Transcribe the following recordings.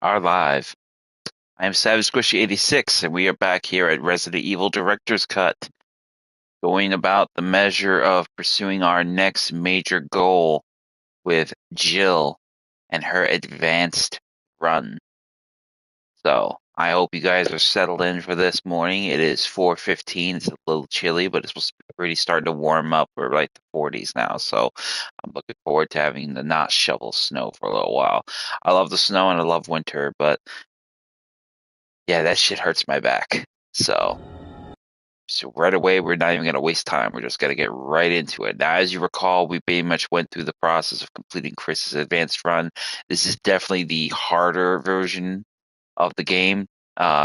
Are live. I am Savage Squishy 86, and we are back here at Resident Evil Director's Cut, going about the measure of pursuing our next major goal with Jill and her advanced run. So, I hope you guys are settled in for this morning. It is 4:15. It's a little chilly, but it's already starting to warm up. We're like the 40s now, so I'm looking forward to having the not shovel snow for a little while. I love the snow and I love winter, but yeah, that shit hurts my back. So right away, we're not even going to waste time. We're just going to get right into it. Now, as you recall, we pretty much went through the process of completing Chris's advanced run. This is definitely the harder version of the game.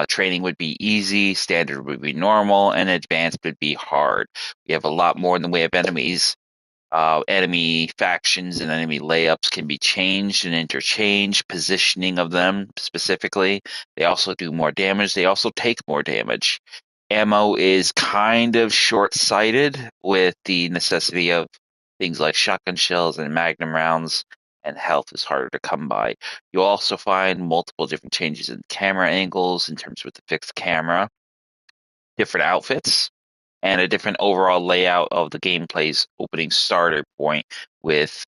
Training would be easy, standard would be normal, and advanced would be hard. We have a lot more in the way of enemies. Enemy factions and enemy layups can be changed and interchanged, positioning of them specifically. They also do more damage. They also take more damage. Ammo is kind of short-sighted with the necessity of things like shotgun shells and magnum rounds, and health is harder to come by. You'll also find multiple different changes in camera angles in terms with the fixed camera, different outfits, and a different overall layout of the gameplay's opening starter point with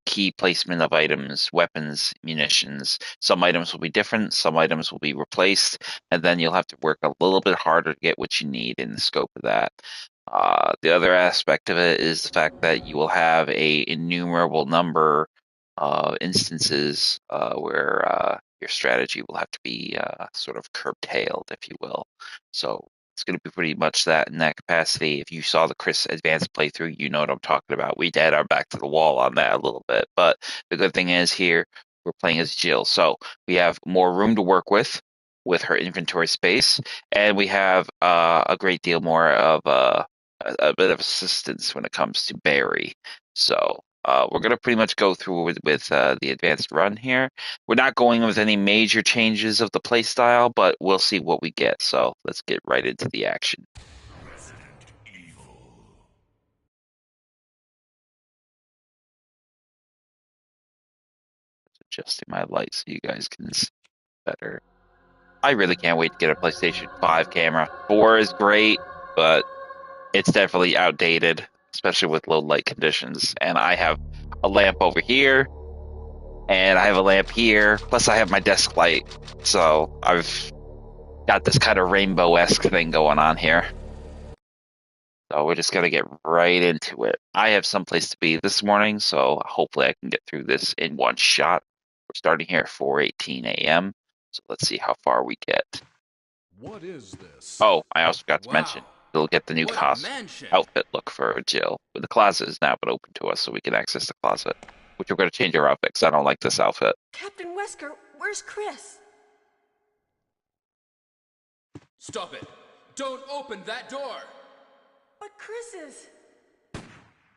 key placement of items, weapons, munitions. Some items will be different, some items will be replaced, and then you'll have to work a little bit harder to get what you need in the scope of that. The other aspect of it is the fact that you will have a innumerable number of instances where your strategy will have to be sort of curtailed, if you will. So it's going to be pretty much that in that capacity. If you saw the Chris Advanced playthrough, you know what I'm talking about. We had our back to the wall on that a little bit. But the good thing is here, we're playing as Jill. So we have more room to work with her inventory space. And we have a great deal more of a bit of assistance when it comes to Barry. So we're going to pretty much go through with the advanced run here. We're not going with any major changes of the playstyle, but we'll see what we get. So let's get right into the action. Resident Evil. Adjusting my light so you guys can see better. I really can't wait to get a PlayStation 5 camera. 4 is great, but it's definitely outdated, especially with low light conditions. And I have a lamp over here, and I have a lamp here, plus I have my desk light. So I've got this kind of rainbow-esque thing going on here. So we're just gonna get right into it. I have someplace to be this morning, so hopefully I can get through this in one shot. We're starting here at 4:18 a.m. So let's see how far we get. What is this? Oh, I also forgot to Wow, mention, we'll get the new what a mansion! outfit look for Jill. The closet has now been open to us, so we can access the closet. Which we're going to change our outfit because I don't like this outfit. Captain Wesker, where's Chris? Stop it! Don't open that door! But Chris is...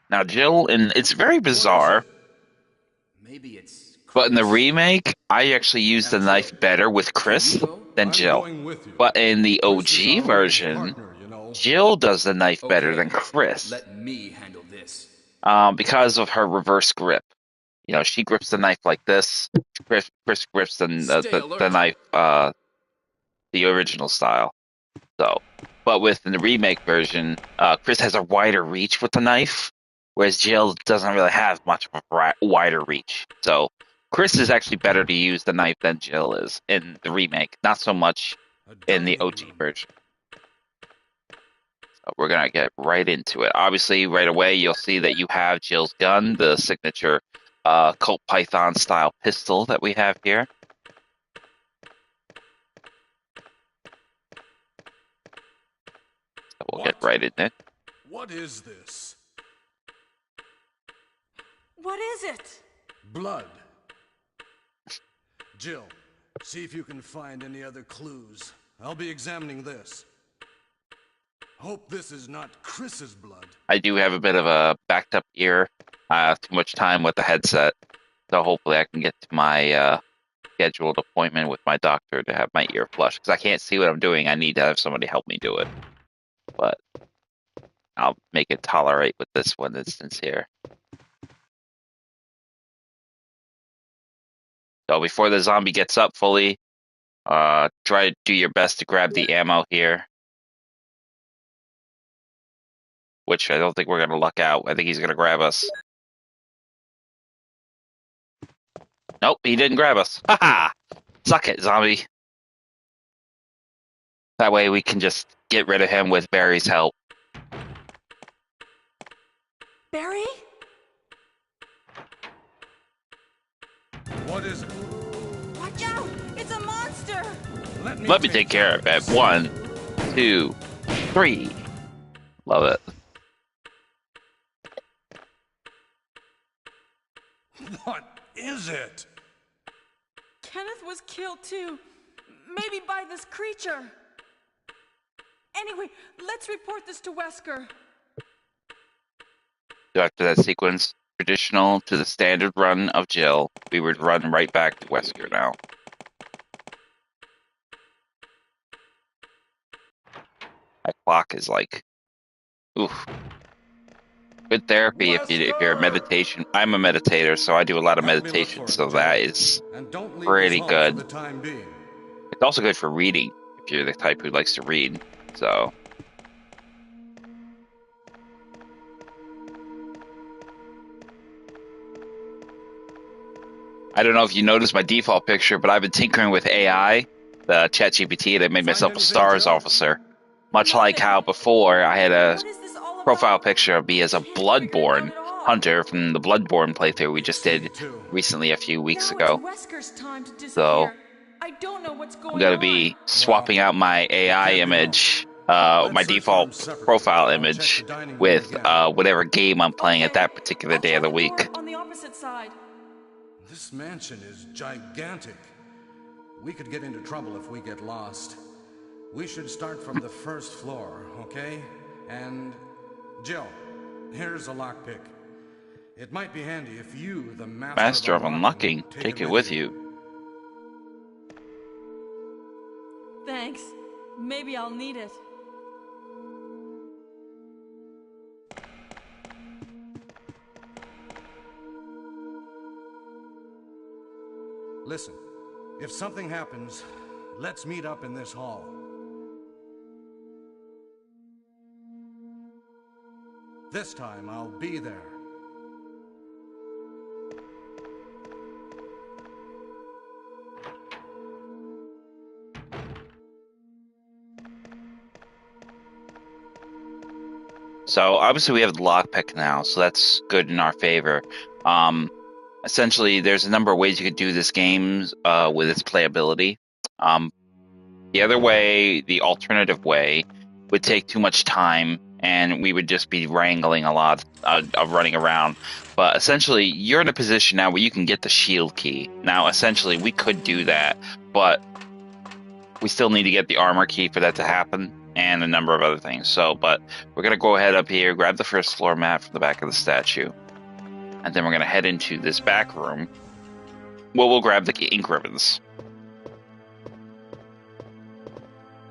Now, Jill, and it's very What is bizarre, it? Maybe it's but in the Chris? remake, I actually used Now, the knife Jill, better with can you Chris go? than I'm Jill. going with you. But in the Chris is OG our only version, partner, you know. Jill does the knife better than Okay, Chris, let me handle this. because of her reverse grip. You know, she grips the knife like this. Chris grips Stay the alert! knife the original style. So, but with the remake version, Chris has a wider reach with the knife, whereas Jill doesn't really have much of a wider reach. So, Chris is actually better to use the knife than Jill is in the remake, not so much A in the dining OG room. version. So we're gonna get right into it. Obviously, right away you'll see that you have Jill's gun, the signature Colt Python style pistol that we have here. So we'll get What? right in it. What is this? What is it? Blood. Jill, see if you can find any other clues. I'll be examining this. Hope this is not Chris's blood. I do have a bit of a backed up ear, too much time with the headset, so hopefully I can get to my scheduled appointment with my doctor to have my ear flushed, because I can't see what I'm doing. I need to have somebody help me do it, but I'll make it tolerate with this one instance here. So before the zombie gets up fully, try to do your best to grab the ammo here. Which I don't think we're gonna luck out. I think he's gonna grab us. Nope, he didn't grab us. Haha! Suck it, zombie. That way we can just get rid of him with Barry's help. Barry? What is it? Watch out! It's a monster! Let me take care of it. 1, 2, 3. Love it. What is it? Kenneth was killed too. Maybe by this creature. Anyway, let's report this to Wesker. So after that sequence, traditional to the standard run of Jill, we would run right back to Wesker now. That clock is like, oof. Good therapy if you're a meditation. I'm a meditator, so I do a lot of meditation, so that is pretty good. It's also good for reading, if you're the type who likes to read, so. I don't know if you noticed my default picture, but I've been tinkering with AI, the ChatGPT, and I made myself a STARS officer. Much like how before I had a profile picture of me as a Bloodborne hunter from the Bloodborne playthrough we just did recently a few weeks ago. So I'm going to be swapping out my AI image, my default profile image, with whatever game I'm playing at that particular day of the week. On the opposite side. This mansion is gigantic. We could get into trouble if we get lost. We should start from the first floor, okay? And Jill, here's a lockpick. It might be handy if you, the Master of Unlocking, take it with you. Thanks. Maybe I'll need it. Listen, if something happens, let's meet up in this hall. This time I'll be there. So obviously we have the lockpick now, so that's good in our favor. Essentially, there's a number of ways you could do this game with its playability. The other way, the alternative way, would take too much time, and we would just be wrangling a lot of running around. But essentially, you're in a position now where you can get the shield key. Now, essentially, we could do that, but we still need to get the armor key for that to happen, and a number of other things. So, but we're going to go ahead up here, grab the first floor mat from the back of the statue. And then we're going to head into this back room. Well, we'll grab the ink ribbons.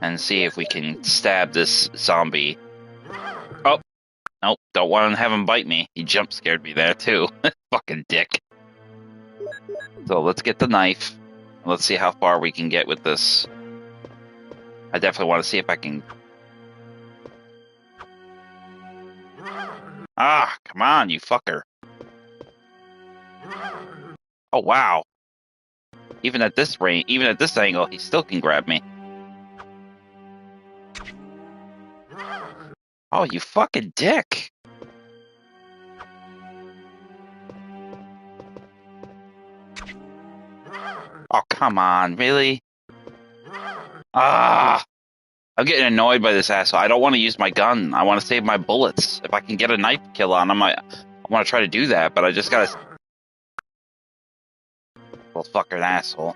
And see if we can stab this zombie. Oh, nope, don't want to have him bite me. He jump scared me there too. Fucking dick. So let's get the knife. Let's see how far we can get with this. I definitely want to see if I can... Ah, come on, you fucker. Oh, wow. Even at this range, even at this angle, he still can grab me. Oh, you fucking dick. Oh, come on, really? Ah! I'm getting annoyed by this asshole. I don't want to use my gun. I want to save my bullets. If I can get a knife kill on him, I want to try to do that, but I just gotta... Little fucking asshole.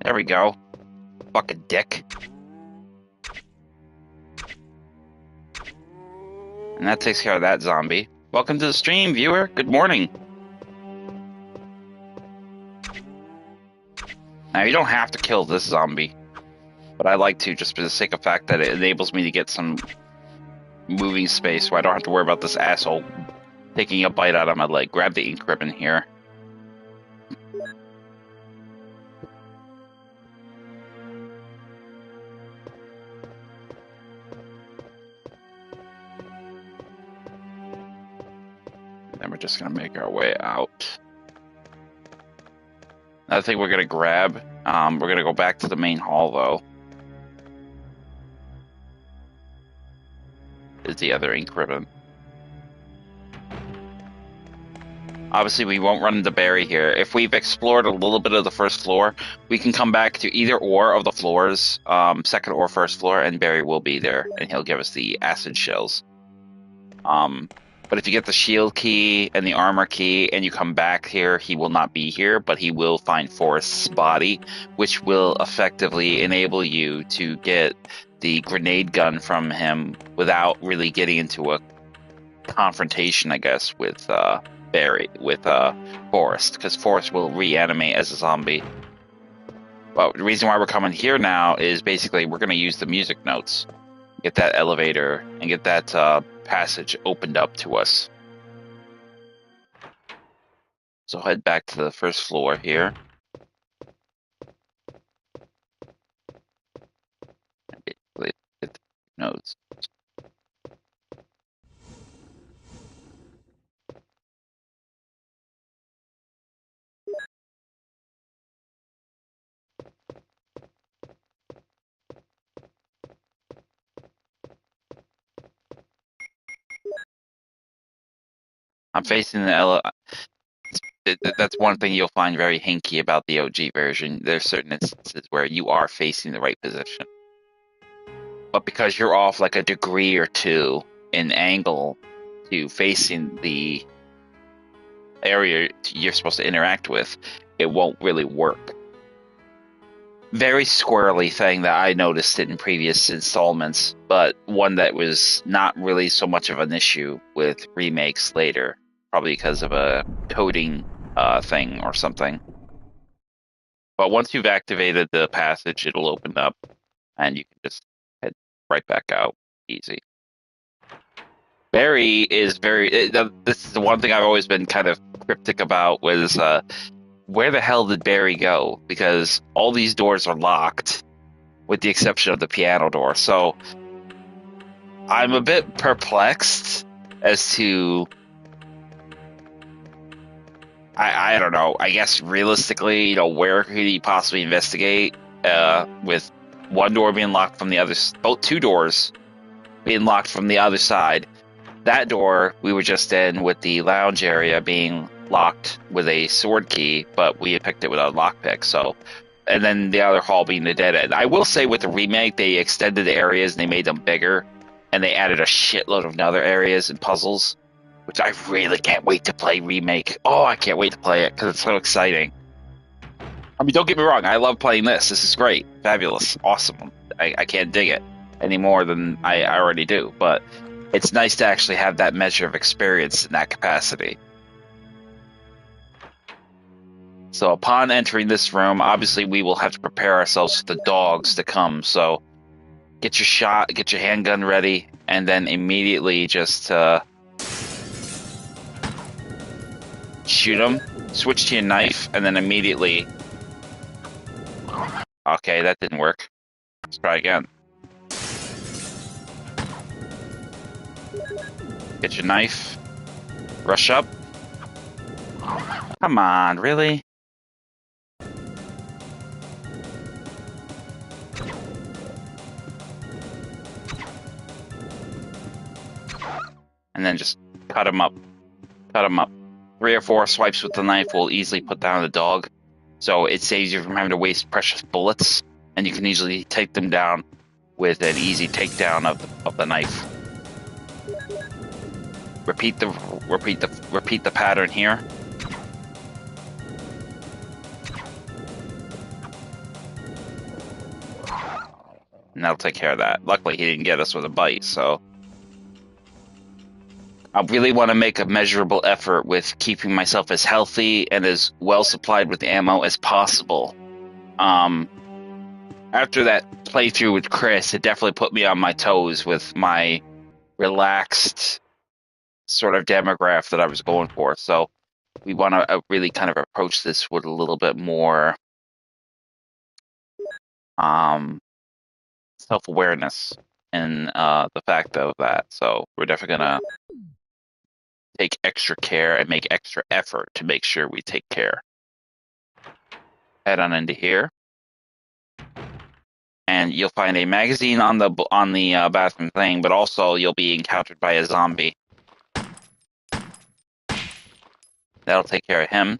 There we go. fucking dick. And that takes care of that zombie. Welcome to the stream, viewer. Good morning. Now, you don't have to kill this zombie, but I like to just for the sake of fact that it enables me to get some moving space so I don't have to worry about this asshole taking a bite out of my leg. Grab the ink ribbon here. Then we're just going to make our way out. Another thing we're going to grab, we're going to go back to the main hall, though, is the other ink ribbon. Obviously, we won't run into Barry here. If we've explored a little bit of the first floor, we can come back to either or of the floors, second or first floor, and Barry will be there, and he'll give us the acid shells. But if you get the shield key and the armor key and you come back here, he will not be here, but he will find Forrest's body, which will effectively enable you to get the grenade gun from him without really getting into a confrontation, I guess, with Forrest, because Forrest will reanimate as a zombie. But the reason why we're coming here now is basically we're going to use the music notes, get that elevator, and get that passage opened up to us. So head back to the first floor here. Get the notes. I'm facing the that's one thing you'll find very hinky about the OG version. There's certain instances where you are facing the right position. But because you're off like a degree or two in angle to facing the area you're supposed to interact with, it won't really work. Very squirrely thing that I noticed in previous installments, but one that was not really so much of an issue with remakes later, probably because of a coding thing or something. But once you've activated the passage, it'll open up, and you can just head right back out. Easy. Barry is very... this is the one thing I've always been kind of cryptic about, was where the hell did Barry go? Because all these doors are locked, with the exception of the piano door. So I'm a bit perplexed as to... I don't know. I guess realistically, where could he possibly investigate with one door being locked from the other... Both two doors being locked from the other side. That door we were just in with the lounge area being locked with a sword key, but we had picked it with a lockpick. So, and then the other hall being the dead end. I will say with the remake, they extended the areas and they made them bigger, and they added a shitload of other areas and puzzles, which I really can't wait to play remake. Oh, I can't wait to play it because it's so exciting. I mean, don't get me wrong, I love playing this. This is great, fabulous, awesome. I can't dig it any more than I already do, but it's nice to actually have that measure of experience in that capacity. So upon entering this room, obviously we will have to prepare ourselves for the dogs to come. So get your shot, get your handgun ready, and then immediately just shoot them. Switch to your knife, and then immediately... Okay, that didn't work. Let's try again. Get your knife. Rush up. Come on, really? And then just cut him up. Cut him up. 3 or 4 swipes with the knife will easily put down the dog. So it saves you from having to waste precious bullets, and you can easily take them down with an easy takedown of the knife. Repeat the pattern here. and that'll take care of that. Luckily, he didn't get us with a bite, so I really want to make a measurable effort with keeping myself as healthy and as well supplied with ammo as possible. After that playthrough with Chris, it definitely put me on my toes with my relaxed sort of demographic that I was going for. So we want to really kind of approach this with a little bit more self-awareness and the fact of that. So we're definitely going to take extra care and make extra effort to make sure we take care. Head on into here. And you'll find a magazine on the bathroom thing, but also you'll be encountered by a zombie. That'll take care of him.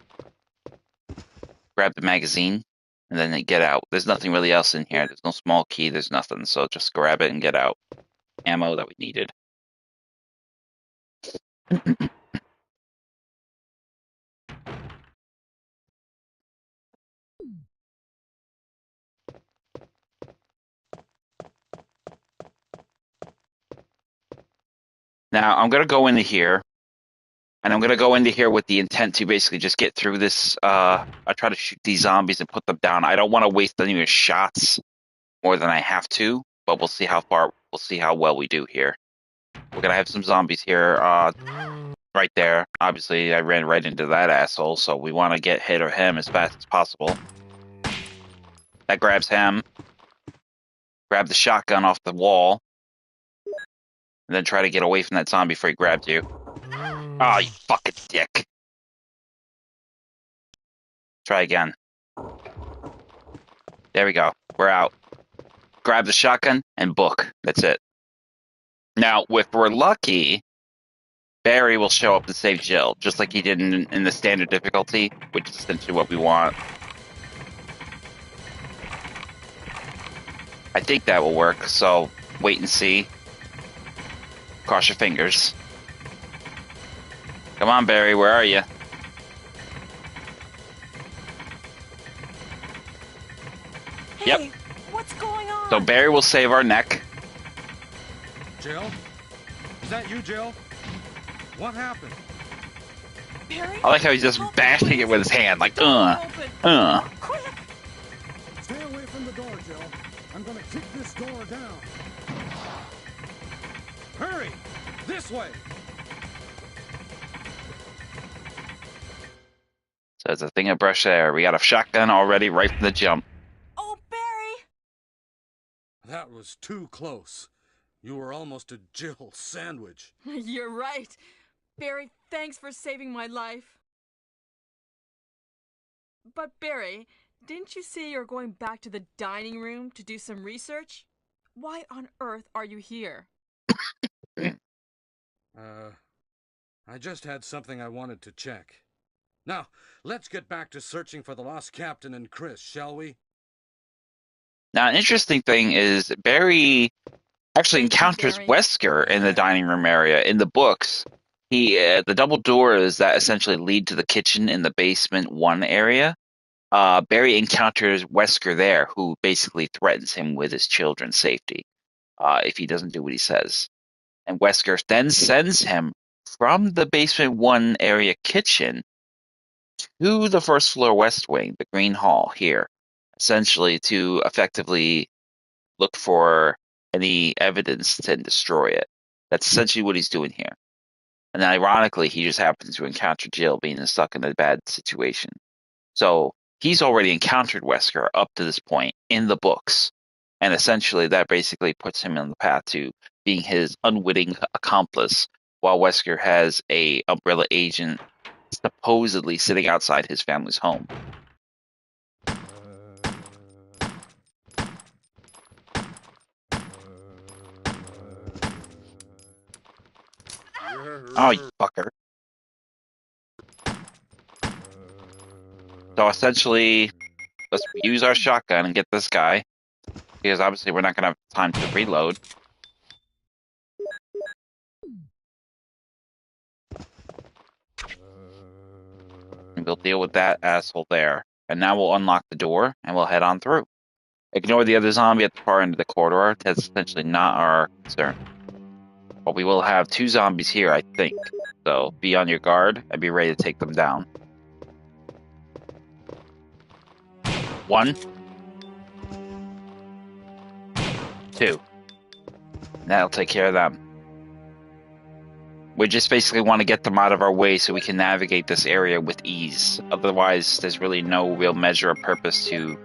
Grab the magazine, and then get out. There's nothing really else in here. There's no small key. There's nothing. So just grab it and get out. Ammo that we needed. Now I'm gonna go into here. And I'm going to go into here with the intent to basically just get through this. I try to shoot these zombies and put them down. I don't want to waste any shots more than I have to, but we'll see how well we do here. We're going to have some zombies here right there. Obviously, I ran right into that asshole, so we want to get hit or him as fast as possible. That grabs him. Grab the shotgun off the wall. And then try to get away from that zombie before he grabs you. Oh, you fucking dick. Try again. There we go. We're out. Grab the shotgun and book. That's it. Now, if we're lucky, Barry will show up and save Jill, just like he did in the standard difficulty, which is essentially what we want. I think that will work, so wait and see. Cross your fingers. Come on, Barry, where are you? Hey, yep. What's going on? So Barry will save our neck. Jill? Is that you, Jill? What happened? Barry? I like how he's just bashing it with his hand, like, Quick! Stay away from the door, Jill. I'm gonna kick this door down. Hurry! This way! So it's a thing of fresh air. We got a shotgun already right from the jump. Oh, Barry! That was too close. You were almost a Jill sandwich. You're right. Barry, thanks for saving my life. But Barry, didn't you say you're going back to the dining room to do some research? Why on earth are you here? I just had something I wanted to check. Now, let's get back to searching for the lost captain and Chris, shall we? Now, an interesting thing is Barry actually encounters Barry. Wesker in the dining room area. In the books, the double doors that essentially lead to the kitchen in the basement 1 area. Barry encounters Wesker there, who basically threatens him with his children's safety if he doesn't do what he says. And Wesker then sends him from the basement 1 area kitchen to the first floor west wing, the Green Hall here, essentially to effectively look for any evidence and destroy it. That's essentially what he's doing here. And then ironically, he just happens to encounter Jill being stuck in a bad situation. So he's already encountered Wesker up to this point in the books. And essentially that basically puts him on the path to being his unwitting accomplice, while Wesker has a Umbrella agent supposedly sitting outside his family's home. Oh, you fucker. So essentially, let's use our shotgun and get this guy, because obviously we're not going to have time to reload. And we'll deal with that asshole there. And now we'll unlock the door, and we'll head on through. Ignore the other zombie at the far end of the corridor. That's essentially not our concern. But we will have 2 zombies here, I think. So be on your guard and be ready to take them down. 1, 2. That'll take care of them. We just basically want to get them out of our way so we can navigate this area with ease. Otherwise, there's really no real measure of purpose to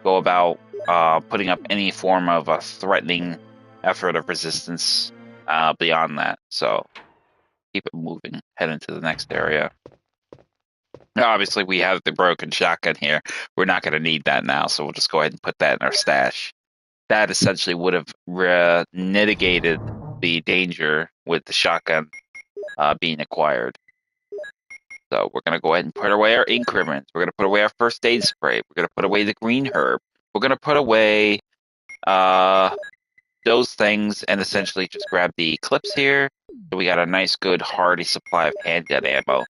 go about putting up any form of a threatening effort of resistance beyond that. So keep it moving. Head into the next area. Now, obviously, we have the broken shotgun here. We're not going to need that now, so we'll just go ahead and put that in our stash. That essentially would have mitigated the danger with the shotgun being acquired. So we're going to go ahead and put away our increments. We're going to put away our first aid spray. We're going to put away the green herb. We're going to put away those things and essentially just grab the clips here. So we got a nice, good, hearty supply of handgun ammo.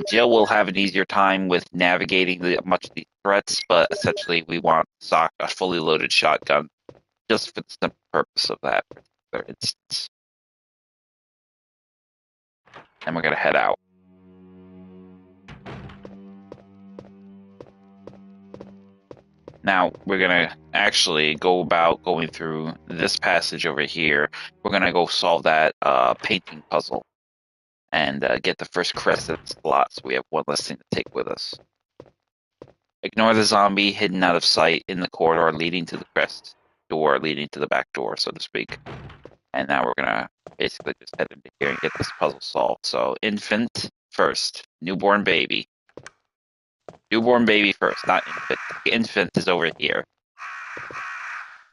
Jill will have an easier time with navigating much of these threats, but essentially we want a fully loaded shotgun just for the simple purpose of that particular instance. And we're going to head out. Now, we're going to actually go about going through this passage over here. We're going to go solve that painting puzzle and get the first crescent slot, so we have one less thing to take with us. Ignore the zombie hidden out of sight in the corridor leading to the crest door, leading to the back door, so to speak. And now we're going to basically just head into here and get this puzzle solved. So, infant first, newborn baby. Newborn baby first, not infant. The infant is over here.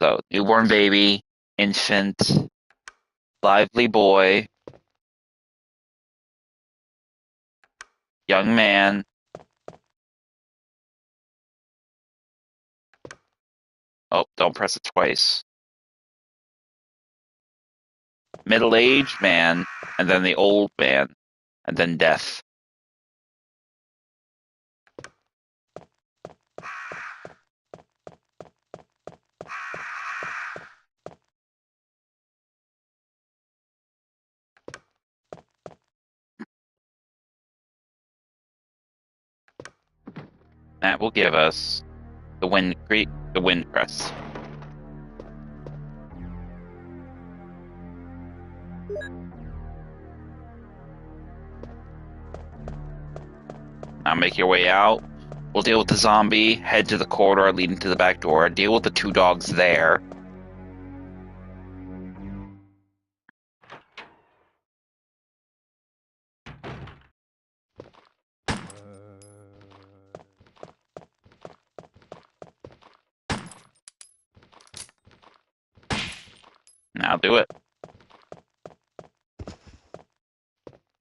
So, newborn baby, infant, lively boy, young man. Oh, don't press it twice. Middle-aged man, and then the old man, and then death. That will give us the wind crest. Now make your way out. We'll deal with the zombie, head to the corridor leading to the back door, deal with the 2 dogs there. Now do it.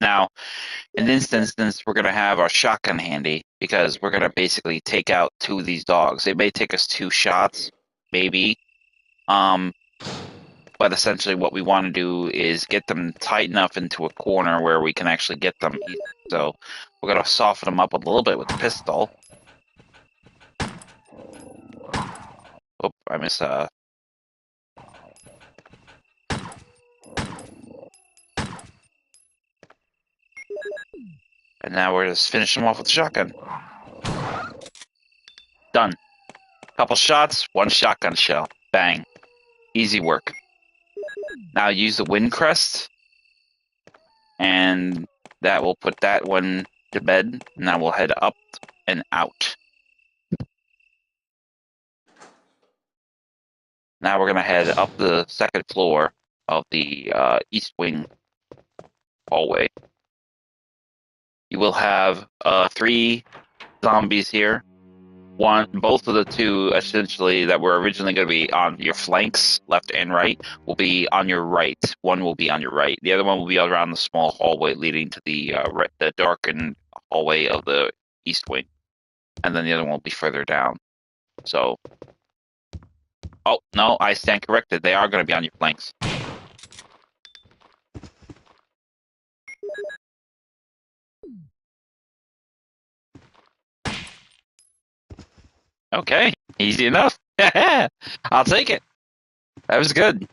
Now, in this instance, we're going to have our shotgun handy because we're going to basically take out 2 of these dogs. It may take us 2 shots, maybe. But essentially what we want to do is get them tight enough into a corner where we can actually get them. So we're going to soften them up a little bit with the pistol. Oh, I missed and now we're just finishing them off with the shotgun. Done. Couple shots, 1 shotgun shell. Bang. Easy work. Now use the wind crest, and that will put that one to bed. Now we'll head up and out. Now we're going to head up the 2nd floor of the east wing hallway. You will have 3 zombies here. Both of the 2 essentially that were originally going to be on your flanks, left and right, will be on your right. One will be on your right. The other one will be around the small hallway leading to the darkened hallway of the east wing, and then the other one will be further down. So, oh no, I stand corrected. They are going to be on your flanks. Okay, easy enough. I'll take it. That was good.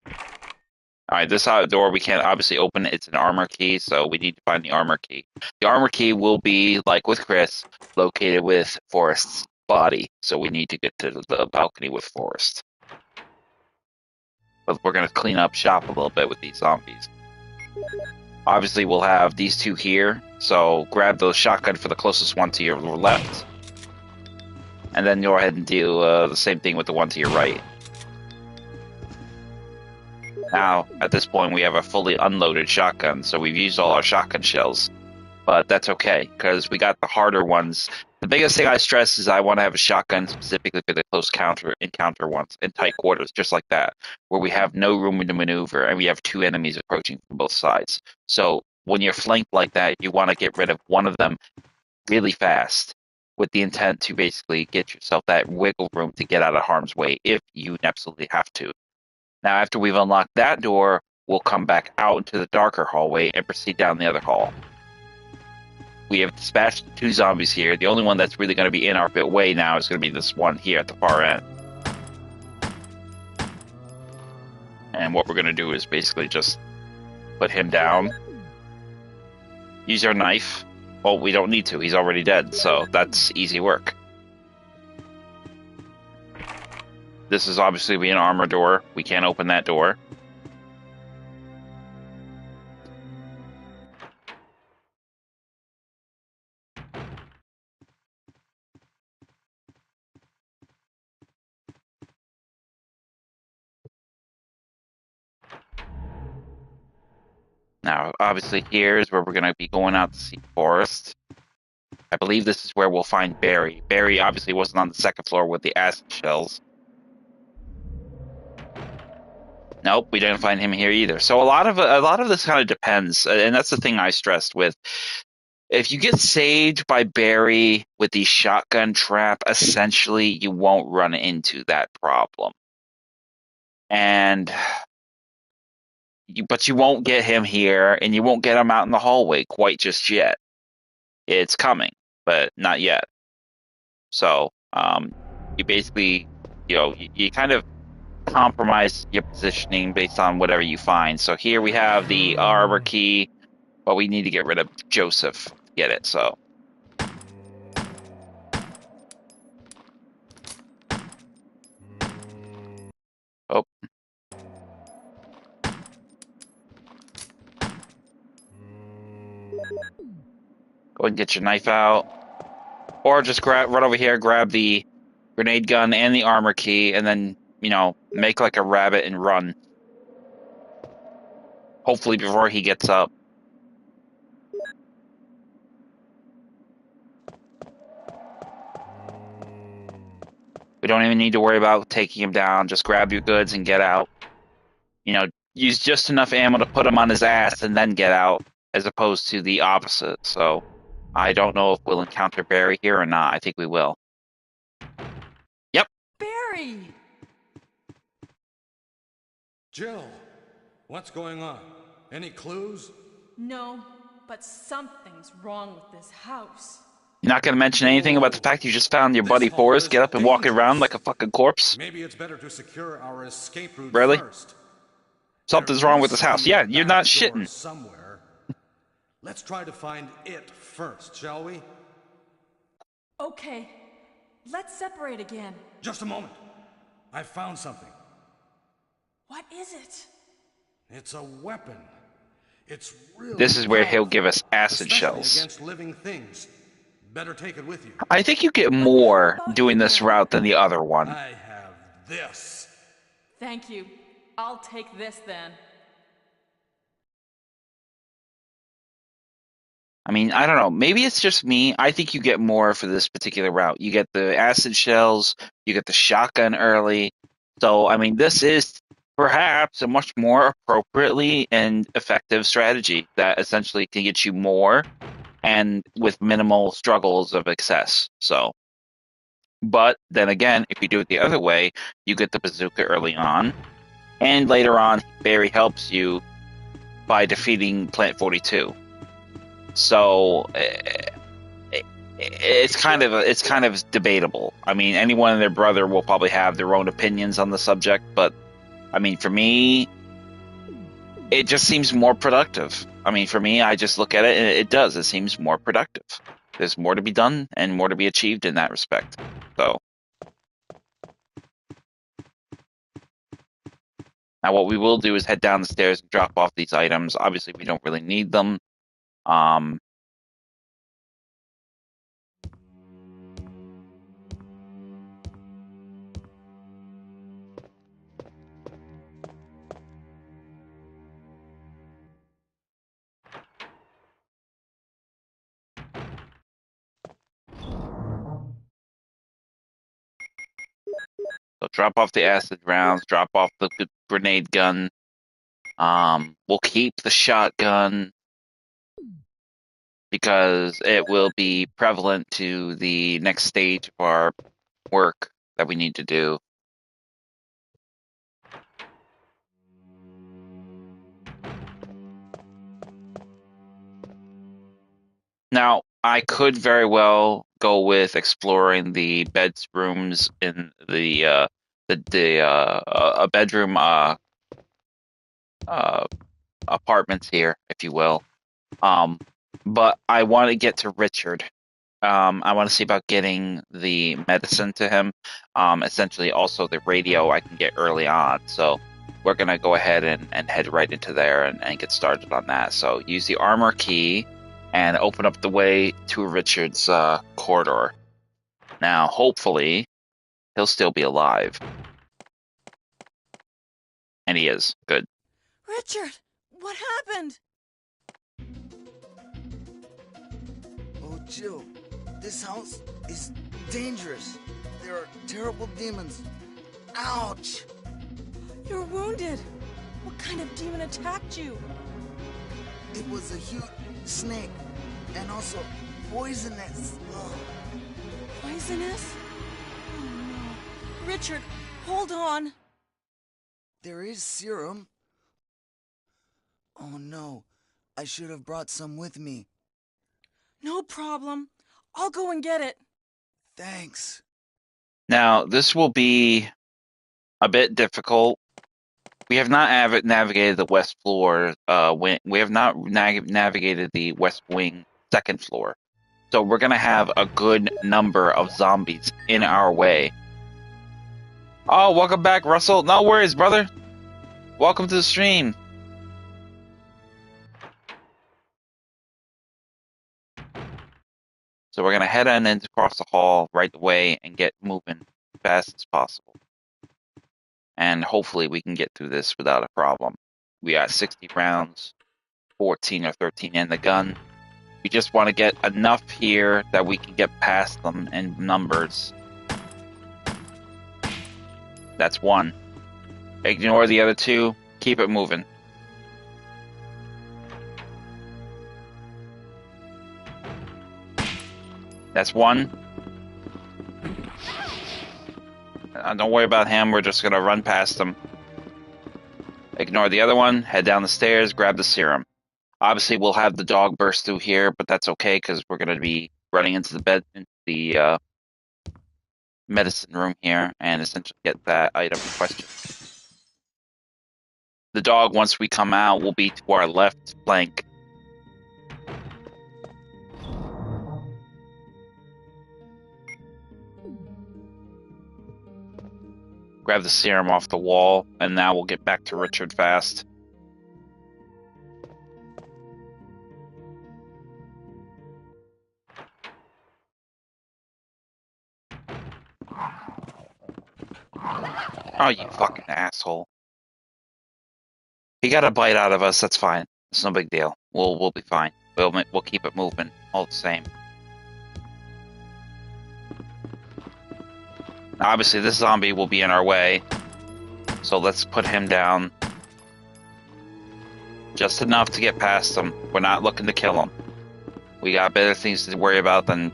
All right, this door we can't obviously open. It's an armor key, so we need to find the armor key. The armor key will be, like with Chris, located with Forrest's body. So we need to get to the balcony with Forrest. But we're going to clean up shop a little bit with these zombies. Obviously, we'll have these two here. So grab the shotgun for the closest one to your left. And then go ahead and do the same thing with the one to your right. Now, at this point, we have a fully unloaded shotgun, so we've used all our shotgun shells. But that's okay, because we got the harder ones. The biggest thing I stress is I want to have a shotgun specifically for the close encounter ones, in tight quarters, just like that, where we have no room to maneuver, and we have two enemies approaching from both sides. So when you're flanked like that, you want to get rid of one of them really fast, with the intent to basically get yourself that wiggle room to get out of harm's way if you absolutely have to. Now, after we've unlocked that door, we'll come back out into the darker hallway and proceed down the other hall. We have dispatched 2 zombies here. The only one that's really going to be in our way now is going to be this one here at the far end. And what we're going to do is basically just put him down. Use our knife. Well, we don't need to. He's already dead, so that's easy work. This is obviously an armor door. We can't open that door. Now, obviously, here's where we're going to be going out to see Forrest. I believe this is where we'll find Barry. Barry obviously wasn't on the second floor with the acid shells. Nope, we didn't find him here either. So a lot of this kind of depends, and that's the thing I stressed with. If you get saved by Barry with the shotgun trap, essentially you won't run into that problem. But you won't get him here, and you won't get him out in the hallway quite just yet. It's coming, but not yet. So you basically, you kind of compromise your positioning based on whatever you find. So here we have the armor key, but we need to get rid of Joseph to get it. So oh, go and get your knife out, or just run over here, grab the grenade gun and the armor key, and then make like a rabbit and run. Hopefully before he gets up. We don't even need to worry about taking him down. Just grab your goods and get out. Use just enough ammo to put him on his ass and then get out, as opposed to the opposite. So I don't know if we'll encounter Barry here or not. I think we will. Yep. Barry! Jill, what's going on? Any clues? No, but something's wrong with this house. You're not going to mention anything about the fact you just found your buddy Forrest get up and walk around like a fucking corpse? Maybe it's better to secure our escape route Really? first. Something's wrong with this house. Yeah, you're not shitting. Somewhere. Let's try to find it first, shall we? Okay, let's separate again. Just a moment. I found something. What is it? It's a weapon. It's really This is where he'll give us acid especially shells. against living things. Better take it with you. I think you get more doing this route than the other one. I have this. Thank you. I'll take this then. I mean, I don't know. Maybe it's just me. I think you get more for this particular route. You get the acid shells, you get the shotgun early. So, I mean, this is perhaps a much more appropriately and effective strategy that essentially can get you more and with minimal struggles of excess. So, but then again, if you do it the other way, you get the bazooka early on, and later on, Barry helps you by defeating Plant 42. So it's kind of debatable. I mean, anyone and their brother will probably have their own opinions on the subject, but I mean, for me, it just seems more productive. I mean, for me, I just look at it and it does. It seems more productive. There's more to be done and more to be achieved in that respect. So now what we will do is head down the stairs and drop off these items. Obviously, we don't really need them. Um, so drop off the acid rounds, drop off the grenade gun. We'll keep the shotgun because it will be prevalent to the next stage of our work that we need to do. Now, I could very well go with exploring the bedrooms in a bedroom apartments here, if you will. But I want to get to Richard. I want to see about getting the medicine to him. Essentially, also the radio I can get early on. So we're gonna go ahead and head right into there and get started on that. So use the armor key and open up the way to Richard's corridor. Now, hopefully, he'll still be alive. And he is. Good. Richard, what happened? Oh, Jill, this house is dangerous. There are terrible demons. Ouch! You're wounded. What kind of demon attacked you? It was a huge snake and also poisonous. Ugh. Poisonous? Oh no. Richard, hold on. There is serum. Oh no, I should have brought some with me. No problem. I'll go and get it. Thanks. Now, this will be a bit difficult. We have not navigated the west floor. We have not navigated the west wing second floor. So we're going to have a good number of zombies in our way. Oh, welcome back, Russell. No worries, brother. Welcome to the stream. So we're going to head on in across the hall right away and get moving as fast as possible. And hopefully we can get through this without a problem. We got 60 rounds, 14 or 13 in the gun. We just want to get enough here that we can get past them in numbers. That's one. Ignore the other two. Keep it moving. That's one. Don't worry about him. We're just going to run past him. Ignore the other one. Head down the stairs. Grab the serum. Obviously, we'll have the dog burst through here, but that's okay because we're going to be running into the medicine room here and essentially get that item in question. The dog, once we come out, will be to our left flank. Grab the serum off the wall, and now we'll get back to Richard fast. Oh, you fucking asshole. He got a bite out of us, that's fine. It's no big deal. We'll be fine. We'll keep it moving, all the same. Now, obviously, this zombie will be in our way, so let's put him down. Just enough to get past him. We're not looking to kill him. We got better things to worry about than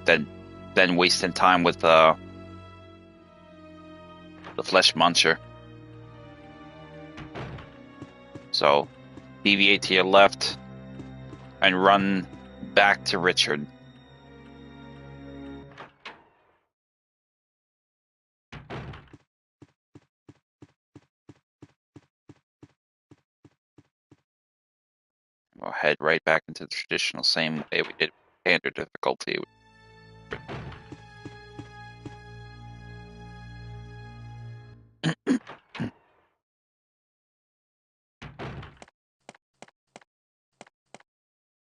wasting time with the flesh muncher. So, deviate to your left and run back to Richard. We'll head right back into the traditional same way we did standard difficulty.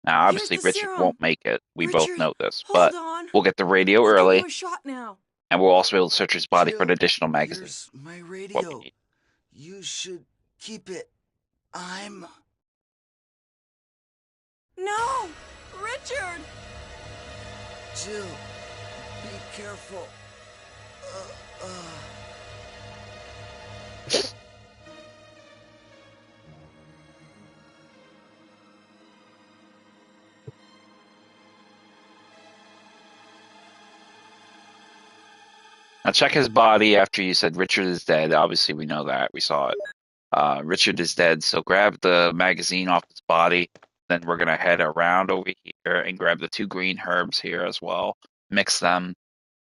Now, obviously, Here's the Richard serum. won't make it. We both Richard, know this, hold but on. we'll get the radio I'll give early, you a shot now. and we'll also be able to search his body for an Jill, additional magazine. here's my What we radio. need. You should keep it. I'm... No! Richard! Jill, be careful. Now, check his body after you said Richard is dead. Obviously, we know that. We saw it. Richard is dead, so grab the magazine off his body. Then we're going to head around over here and grab the 2 green herbs here as well. Mix them.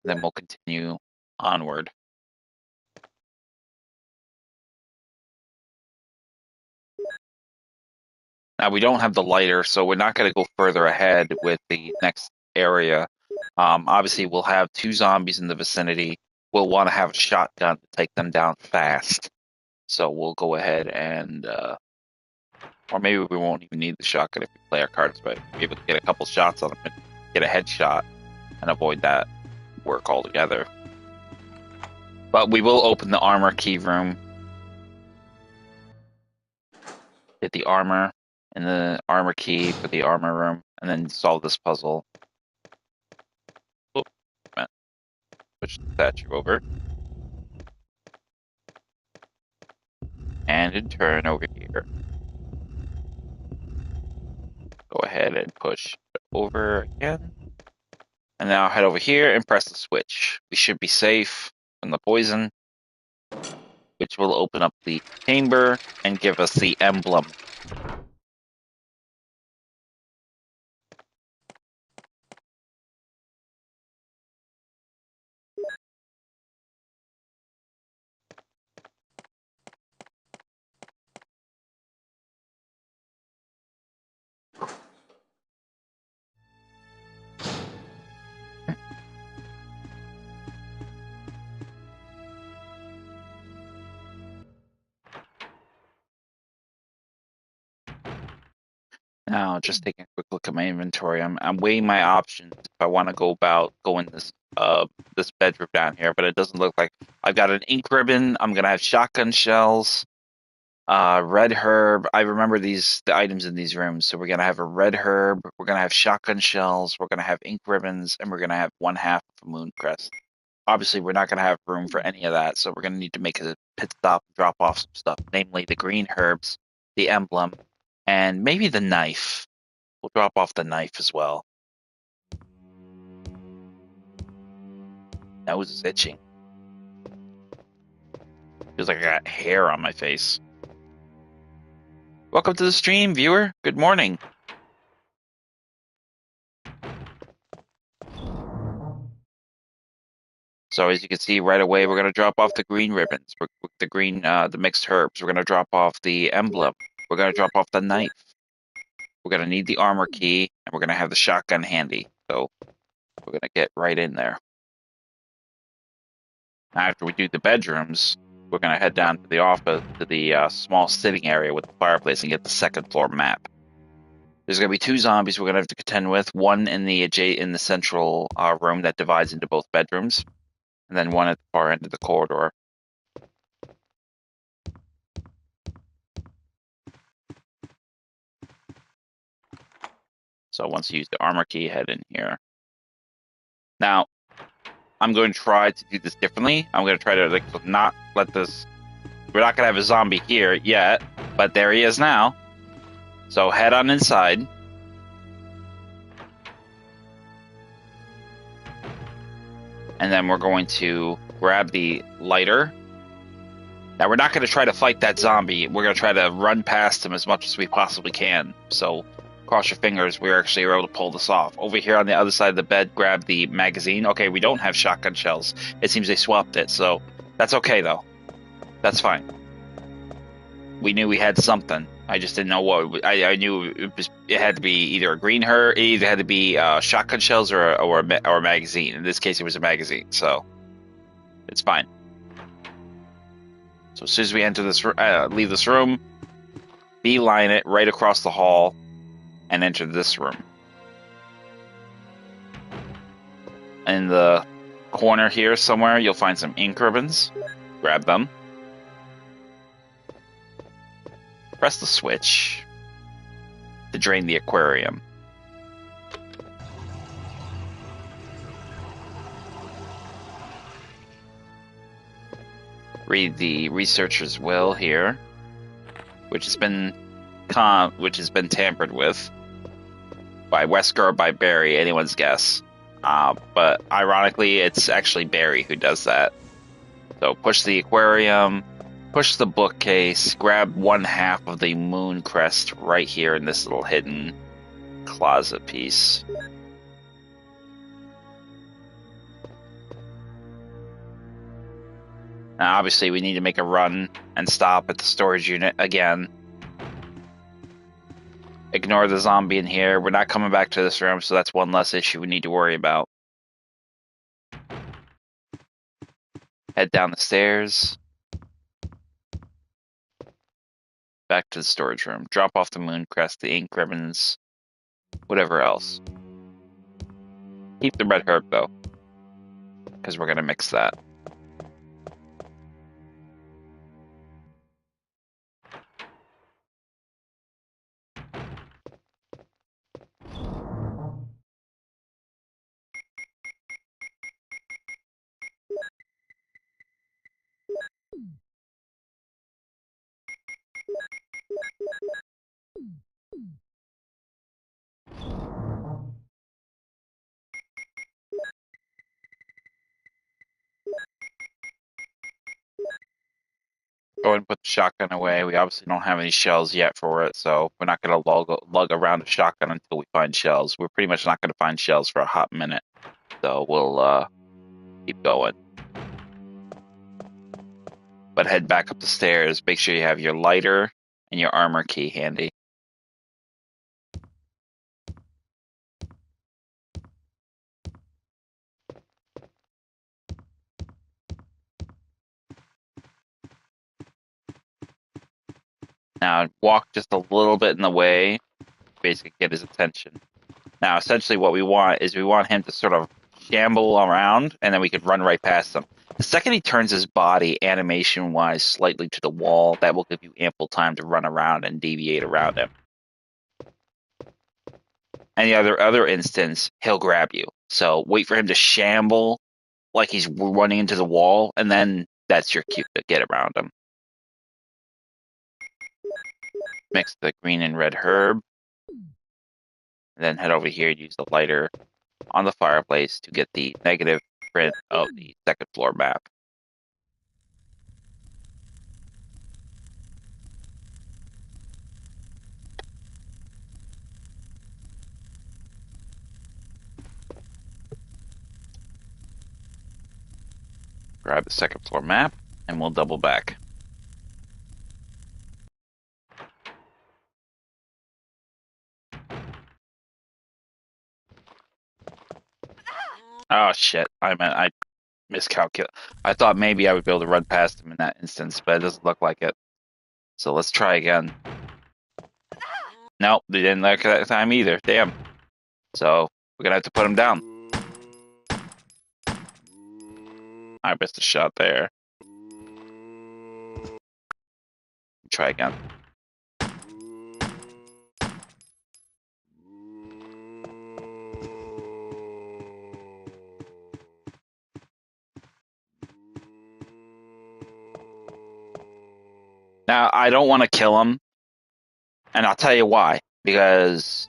Then we'll continue onward. Now, we don't have the lighter, so we're not going to go further ahead with the next area. Obviously, we'll have 2 zombies in the vicinity. We'll want to have a shotgun to take them down fast. So we'll go ahead and... or maybe we won't even need the shotgun if we play our cards right. We'll be able to get a couple shots on them and get a headshot and avoid that work altogether. But we will open the armor key room. Get the armor and the armor key for the armor room, and then solve this puzzle. Push the statue over. And in turn over here. Go ahead and push over again. And now head over here and press the switch. We should be safe from the poison, which will open up the chamber and give us the emblem. Now, just taking a quick look at my inventory, I'm weighing my options if I want to go about going this bedroom down here, but it doesn't look like I've got an ink ribbon. I'm gonna have shotgun shells, red herb. I remember the items in these rooms, so we're gonna have a red herb. We're gonna have shotgun shells. We're gonna have ink ribbons, and we're gonna have 1/2 of a moon crest. Obviously, we're not gonna have room for any of that, so we're gonna need to make a pit stop, drop off some stuff, namely the green herbs, the emblem, and maybe the knife. We'll drop off the knife as well. Nose is itching. Feels like I got hair on my face. Welcome to the stream, viewer. Good morning. So as you can see right away, we're going to drop off the green ribbons, the mixed herbs. We're going to drop off the emblem. We're going to drop off the knife. We're going to need the armor key, and we're going to have the shotgun handy. So we're going to get right in there. After we do the bedrooms, we're going to head down to the office, to the small sitting area with the fireplace, and get the second floor map. There's going to be 2 zombies we're going to have to contend with. One in the central room that divides into both bedrooms, and then one at the far end of the corridor. So once you use the armor key, head in here. Now, I'm going to try to do this differently. I'm going to try to not let this... We're not going to have a zombie here yet, but there he is now. So head on inside. And then we're going to grab the lighter. Now, we're not going to try to fight that zombie. We're going to try to run past him as much as we possibly can. So cross your fingers, we're actually able to pull this off. Over here on the other side of the bed, grab the magazine. Okay, we don't have shotgun shells. It seems they swapped it, so that's okay, though. That's fine. We knew we had something. I just didn't know what. I knew it had to be either a green herb, it either had to be shotgun shells or a magazine. In this case, it was a magazine, so it's fine. So as soon as we enter this, leave this room, beeline it right across the hall, and enter this room. In the corner here somewhere, you'll find some ink ribbons. Grab them. Press the switch to drain the aquarium. Read the researcher's will here, which has been tampered with by Wesker or by Barry, anyone's guess. But ironically, it's actually Barry who does that. So push the aquarium, push the bookcase, grab 1/2 of the moon crest right here in this little hidden closet piece. Now, obviously, we need to make a run and stop at the storage unit again. Ignore the zombie in here. We're not coming back to this room, so that's one less issue we need to worry about. Head down the stairs. Back to the storage room. Drop off the moon crest, the ink ribbons, whatever else. Keep the red herb, though, because we're going to mix that. Go and put the shotgun away. We obviously don't have any shells yet for it, so we're not going to lug around a shotgun until we find shells. We're pretty much not going to find shells for a hot minute, so we'll keep going. But head back up the stairs. Make sure you have your lighter and your armor key handy. Now walk just a little bit in the way, basically get his attention. Now essentially what we want is we want him to sort of shamble around, and then we could run right past him. The second he turns his body animation-wise slightly to the wall, that will give you ample time to run around and deviate around him. Any other instance, he'll grab you. So wait for him to shamble like he's running into the wall, and then that's your cue to get around him. Mix the green and red herb. And then head over here and use the lighter on the fireplace to get the negative print of the second floor map. Grab the second floor map, and we'll double back. Oh shit, I miscalculated. I thought maybe I would be able to run past him in that instance, but it doesn't look like it. So let's try again. Nope, they didn't like that time either. Damn. So we're gonna have to put him down. I missed a shot there. Try again. Now, I don't want to kill him, and I'll tell you why. Because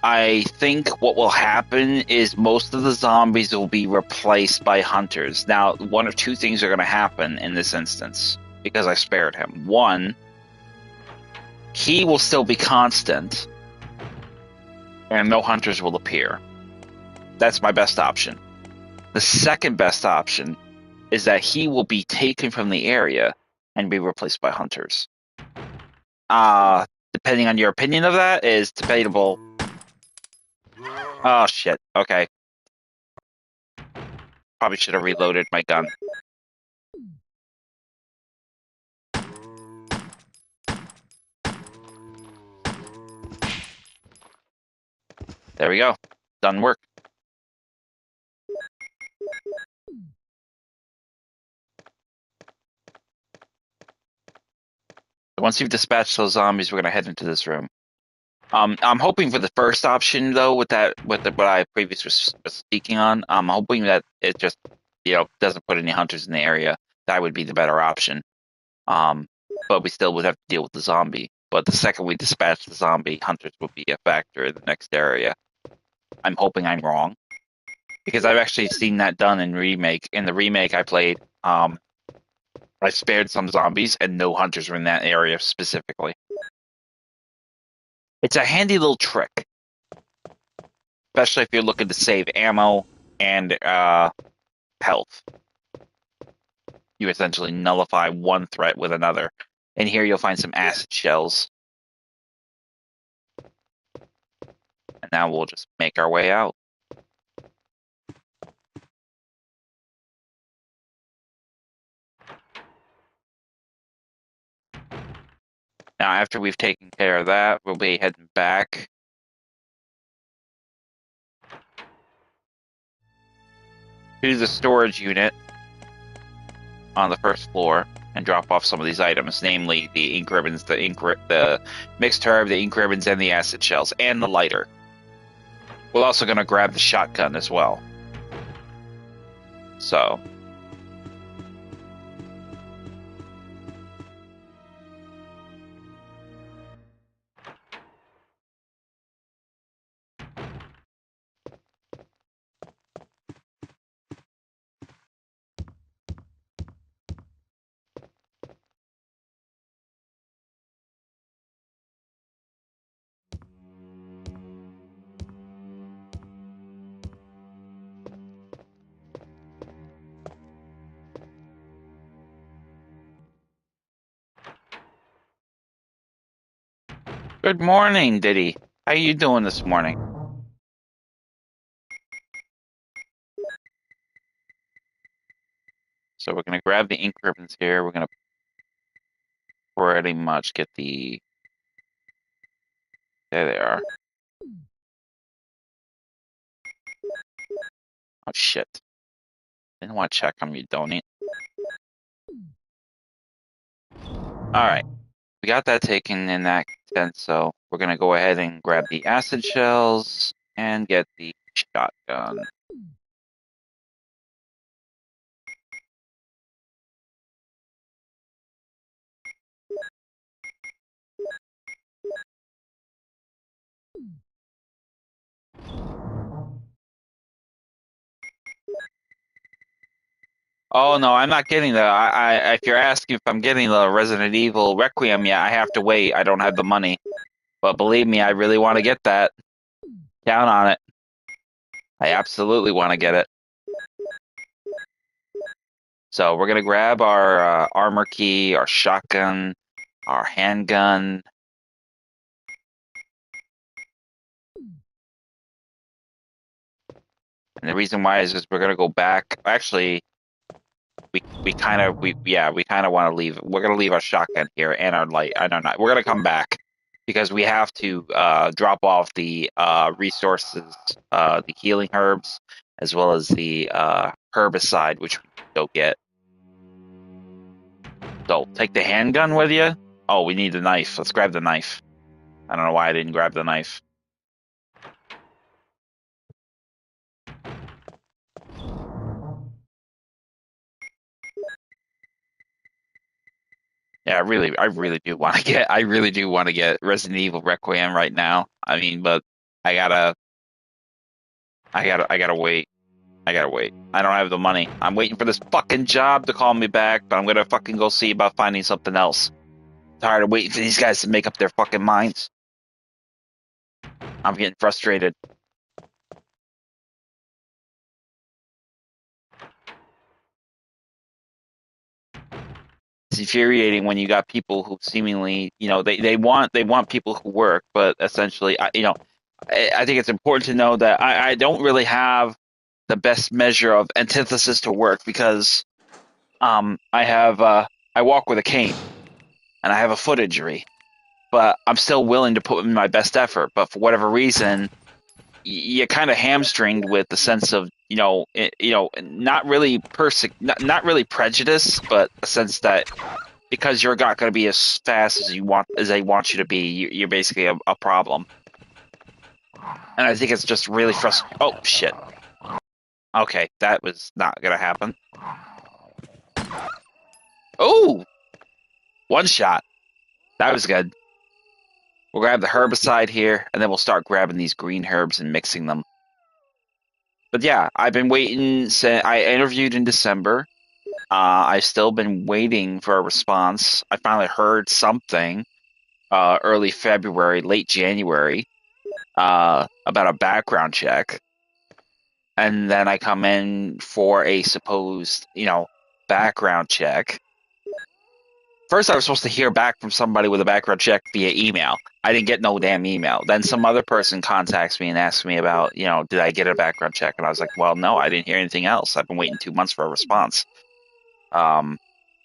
I think what will happen is most of the zombies will be replaced by hunters. Now, one of two things are going to happen in this instance, because I spared him. One, he will still be constant, and no hunters will appear. That's my best option. The second best option is that he will be taken from the area and be replaced by hunters. depending on your opinion of that, is debatable. Oh shit. Okay. Probably should have reloaded my gun. There we go. Done work. Once you've dispatched those zombies, we're gonna head into this room. I'm hoping for the first option though, with what I previously was speaking on. I'm hoping that it just, doesn't put any hunters in the area. That would be the better option. But we still would have to deal with the zombie. But the second we dispatch the zombie, hunters would be a factor in the next area. I'm hoping I'm wrong, because I've actually seen that done in remake. In the remake I played, I spared some zombies and no hunters were in that area specifically. It's a handy little trick, especially if you're looking to save ammo and health. You essentially nullify one threat with another. And here you'll find some acid shells. And now we'll just make our way out. Now, after we've taken care of that, we'll be heading back to the storage unit on the first floor and drop off some of these items, namely the ink ribbons, the mixed herb, the ink ribbons, and the acid shells, and the lighter. We're also going to grab the shotgun as well. So... Good morning, Diddy. How you doing this morning? So we're going to grab the ink ribbons here. We're going to pretty much get the... There they are. Oh, shit. Didn't want to check on you, donate. Alright. We got that taken in that sense, so we're going to go ahead and grab the acid shells and get the shotgun. Oh no, I'm not getting the. If you're asking if I'm getting the Resident Evil Requiem, yeah, I have to wait. I don't have the money, but believe me, I really want to get that. Count on it. I absolutely want to get it. So we're gonna grab our armor key, our shotgun, our handgun. And the reason why is we're gonna go back. Actually, we kind of want to leave. We're gonna leave our shotgun here and our light. I don't know. We're gonna come back because we have to drop off the resources, the healing herbs, as well as the herbicide, which we go get. So take the handgun with you. Oh, we need the knife. Let's grab the knife. I don't know why I didn't grab the knife. Yeah, I really do want to get Resident Evil Requiem right now. I mean, but I gotta wait. I gotta wait. I don't have the money. I'm waiting for this fucking job to call me back, but I'm gonna fucking go see about finding something else. Tired of waiting for these guys to make up their fucking minds. I'm getting frustrated. infuriating when you got people who seemingly, they want people who work, but essentially, I think it's important to know that I don't really have the best measure of antithesis to work because I walk with a cane and I have a foot injury, but I'm still willing to put in my best effort. But for whatever reason, you're kind of hamstringed with the sense of not really not really prejudice, but a sense that because you're not going to be as fast as they want you to be, you're basically a problem. And I think it's just really frustrating. Oh shit! Okay, that was not going to happen. Oh, one shot. That was good. We'll grab the herbicide here, and then we'll start grabbing these green herbs and mixing them. But yeah, I've been waiting. I interviewed in December. I've still been waiting for a response. I finally heard something early February, late January, about a background check. And then I come in for a supposed, background check. First, I was supposed to hear back from somebody with a background check via email. I didn't get no damn email. Then some other person contacts me and asks me about, did I get a background check? And I was like, well, no, I didn't hear anything else. I've been waiting 2 months for a response. But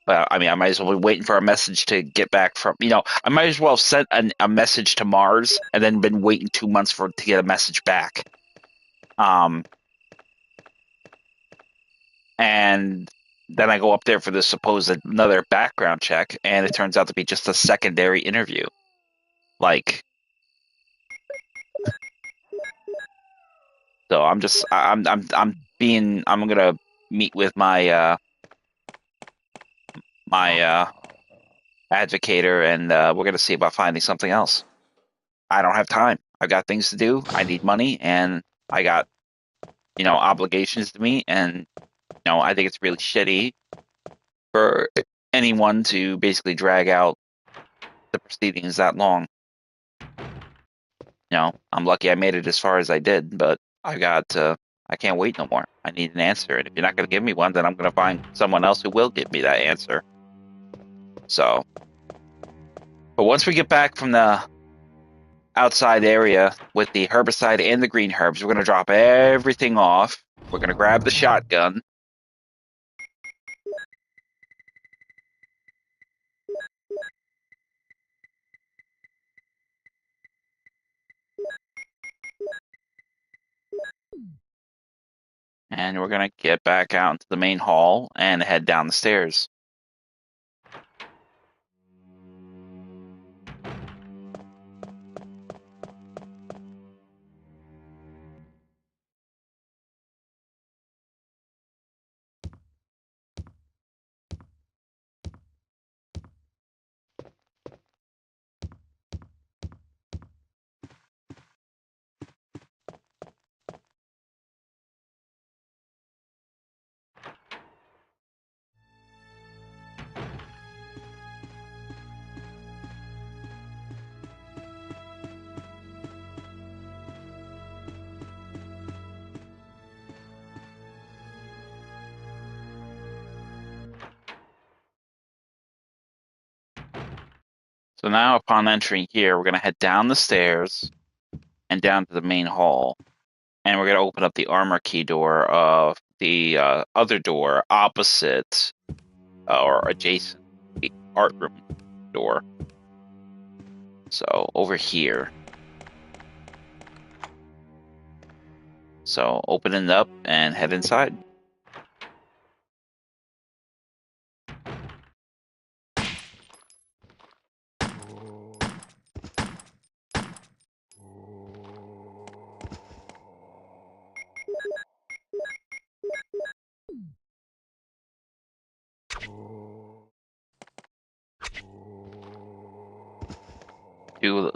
I mean, I might as well be waiting for a message to get back from, I might as well have sent a message to Mars and then been waiting 2 months to get a message back. And then I go up there for this supposed another background check, and it turns out to be just a secondary interview. Like, so I'm gonna meet with my advocator, and we're gonna see about finding something else. I don't have time. I've got things to do. I need money, and I got obligations to meet, and I think it's really shitty for anyone to basically drag out the proceedings that long. I'm lucky I made it as far as I did, but I can't wait no more. I need an answer, and if you're not going to give me one, then I'm going to find someone else who will give me that answer. So, but once we get back from the outside area with the herbicide and the green herbs, we're going to drop everything off. We're going to grab the shotgun. And we're going to get back out into the main hall and head down the stairs. So now upon entering here, we're going to head down the stairs and down to the main hall. And we're going to open up the armor key door of the other door opposite or adjacent the art room door. So over here. So open it up and head inside.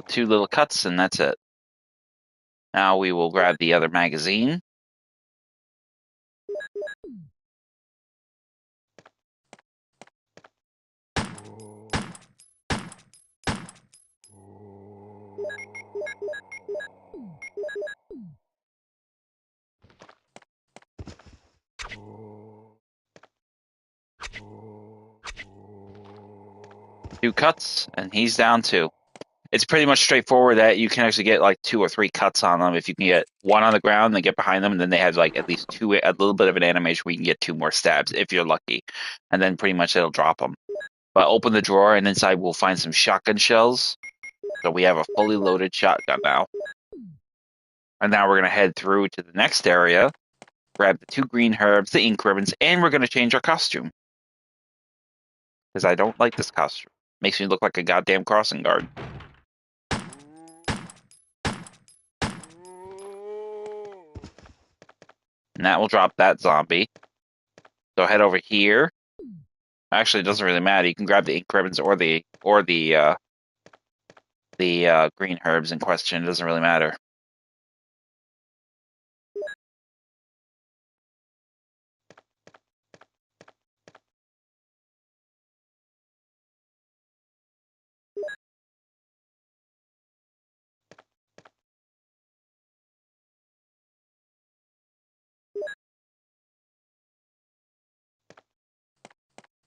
Two little cuts, and that's it. Now we will grab the other magazine. 2 cuts, and he's down 2. It's pretty much straightforward that you can actually get like 2 or 3 cuts on them. If you can get 1 on the ground, then get behind them, and then they have like at least 2, a little bit of an animation where you can get 2 more stabs if you're lucky, and then pretty much it'll drop them. But open the drawer, and inside we'll find some shotgun shells. So we have a fully loaded shotgun now. And now we're going to head through to the next area, grab the 2 green herbs, the ink ribbons, and we're going to change our costume. Because I don't like this costume. Makes me look like a goddamn crossing guard. And that will drop that zombie. So head over here. Actually, it doesn't really matter. You can grab the ink ribbons or the green herbs in question. It doesn't really matter.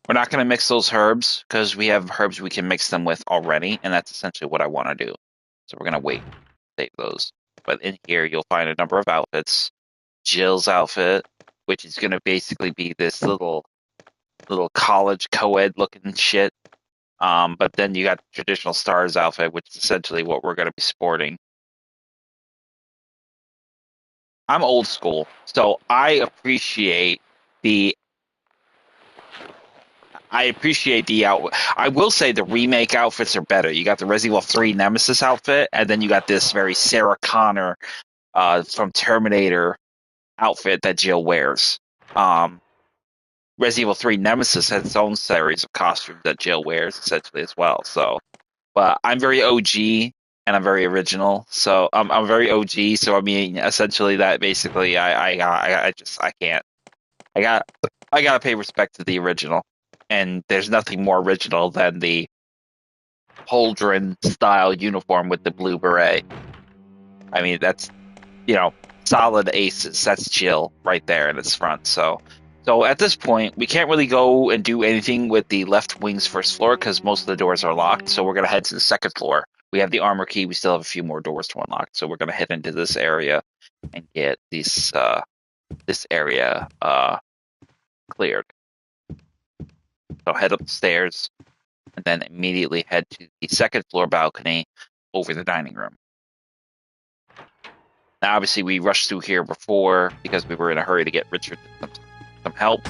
We're not going to mix those herbs because we have herbs we can mix them with already, and that's essentially what I want to do. So we're going to wait, save those. But in here, you'll find a number of outfits. Jill's outfit, which is going to basically be this little college co-ed looking shit. But then you got the traditional Stars outfit, which is essentially what we're going to be sporting. I'm old school, so I appreciate the out. I will say the remake outfits are better. You got the Resident Evil 3 Nemesis outfit, and then you got this very Sarah Connor from Terminator outfit that Jill wears. Resident Evil 3 Nemesis has its own series of costumes that Jill wears essentially as well. So, but I'm very OG and I'm very original. So I'm very OG. So I mean, essentially that basically I can't. I gotta pay respect to the original. And there's nothing more original than the Holdren style uniform with the blue beret. I mean, that's, solid aces. That's Jill right there in its front. So at this point, we can't really go and do anything with the left wing's first floor because most of the doors are locked. So we're going to head to the second floor. We have the armor key. We still have a few more doors to unlock. So we're going to head into this area and get this area cleared. So head up the stairs and then immediately head to the second floor balcony over the dining room. Now, obviously, we rushed through here before because we were in a hurry to get Richard some help.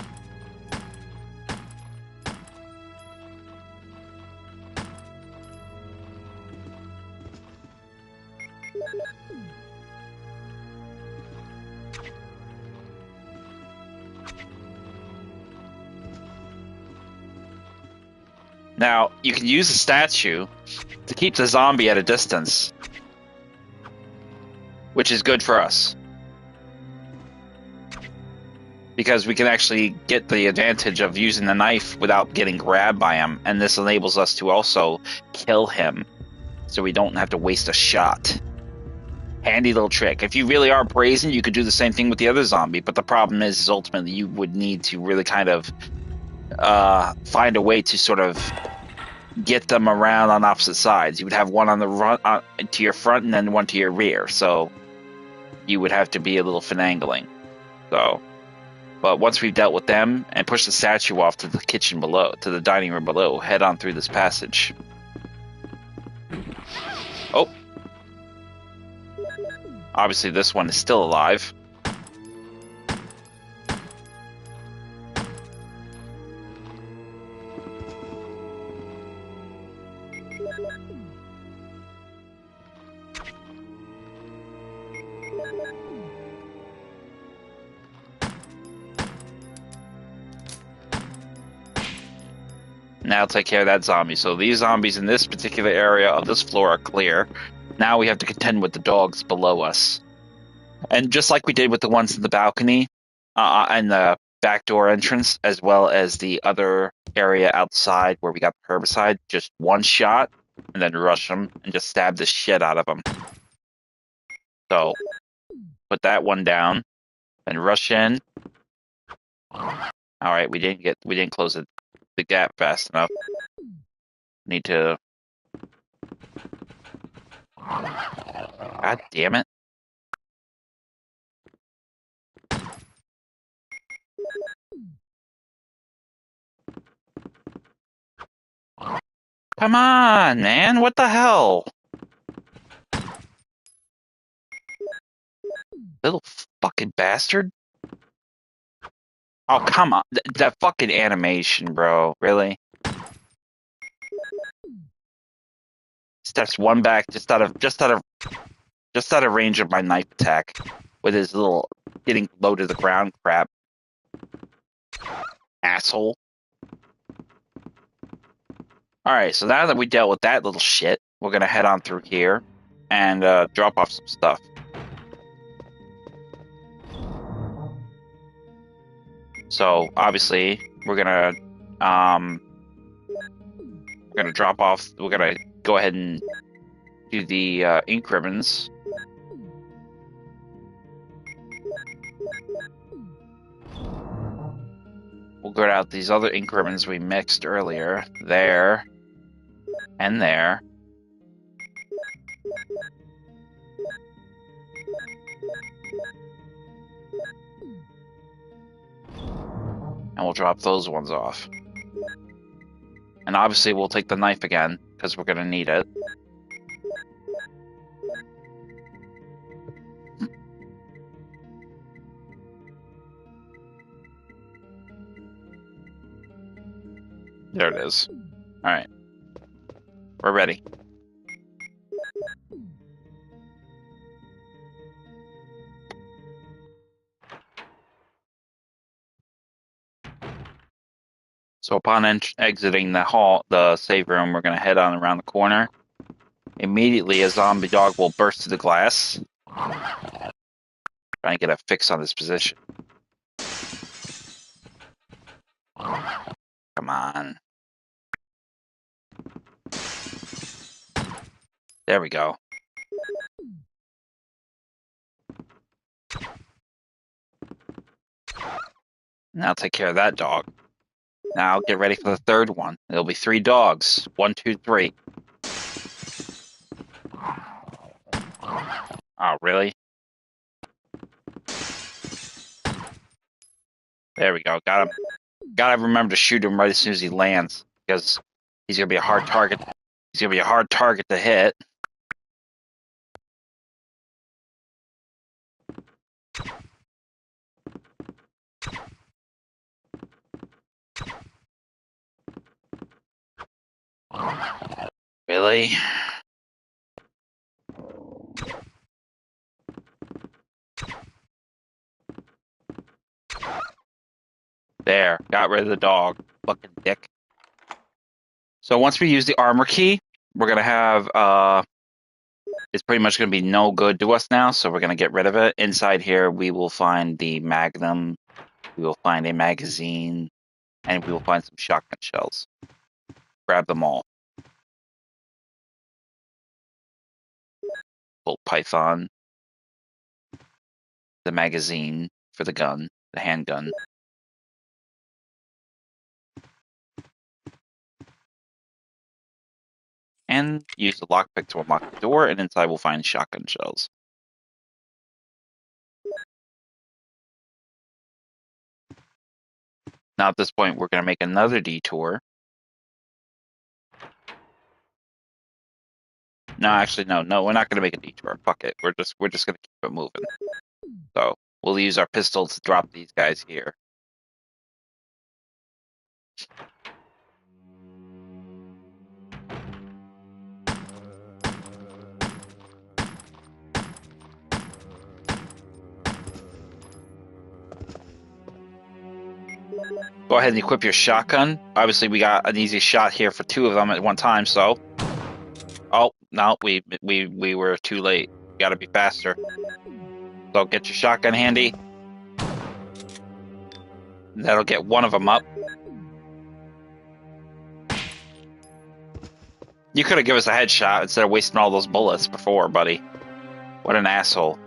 Now, you can use the statue to keep the zombie at a distance, which is good for us. Because we can actually get the advantage of using the knife without getting grabbed by him, and this enables us to also kill him, so we don't have to waste a shot. Handy little trick. If you really are brazen, you could do the same thing with the other zombie, but the problem is ultimately you would need to really kind of find a way to sort of get them around on opposite sides. You would have one on the run to your front and then one to your rear, so you would have to be a little finagling. But once we've dealt with them and pushed the statue off to the kitchen below, to the dining room below, head on through this passage. Oh. Obviously this one is still alive. Now take care of that zombie. So these zombies in this particular area of this floor are clear. Now we have to contend with the dogs below us. And just like we did with the ones in the balcony and the back door entrance, as well as the other area outside where we got the herbicide, just one shot and then rush them and just stab the shit out of them. So put that one down and rush in. All right, we didn't close the gap fast enough. Need to... God damn it. Come on, man. What the hell? Little fucking bastard. Oh, come on. That fucking animation, bro. Really? Steps one back just out of range of my knife attack with his little getting low to the ground crap. Asshole. Alright, so now that we dealt with that little shit, we're gonna head on through here and drop off some stuff. So obviously we're gonna drop off. We're gonna go ahead and do the ink ribbons. We'll get out these other ink ribbons we mixed earlier. There. And there. And we'll drop those ones off. And obviously we'll take the knife again, because we're gonna need it. There it is. Alright. We're ready. So upon exiting the save room, we're going to head on around the corner. Immediately, a zombie dog will burst through the glass. Trying to get a fix on this position. Come on. There we go. Now take care of that dog. Now get ready for the third one. There'll be 3 dogs. 1, 2, 3. Oh, really? There we go. Got him. Gotta remember to shoot him right as soon as he lands, because he's gonna be a hard target. He's gonna be a hard target to hit. Really? There, got rid of the dog. Fucking dick. So once we use the armor key, we're gonna have it's pretty much gonna be no good to us now, so we're gonna get rid of it. Inside here we will find the magnum, we will find a magazine, and we will find some shotgun shells. Grab them all. Bolt python, the magazine for the gun, the handgun. And use the lockpick to unlock the door, and inside we'll find shotgun shells. Now at this point, we're going to make another detour. No, actually, no, we're not going to make a detour. Fuck it. We're just going to keep it moving. So we'll use our pistol to drop these guys here. Go ahead and equip your shotgun. Obviously, we got an easy shot here for 2 of them at one time, so... Oh, no, we were too late. Gotta be faster. So get your shotgun handy. That'll get one of them up. You could have given us a headshot instead of wasting all those bullets before, buddy. What an asshole.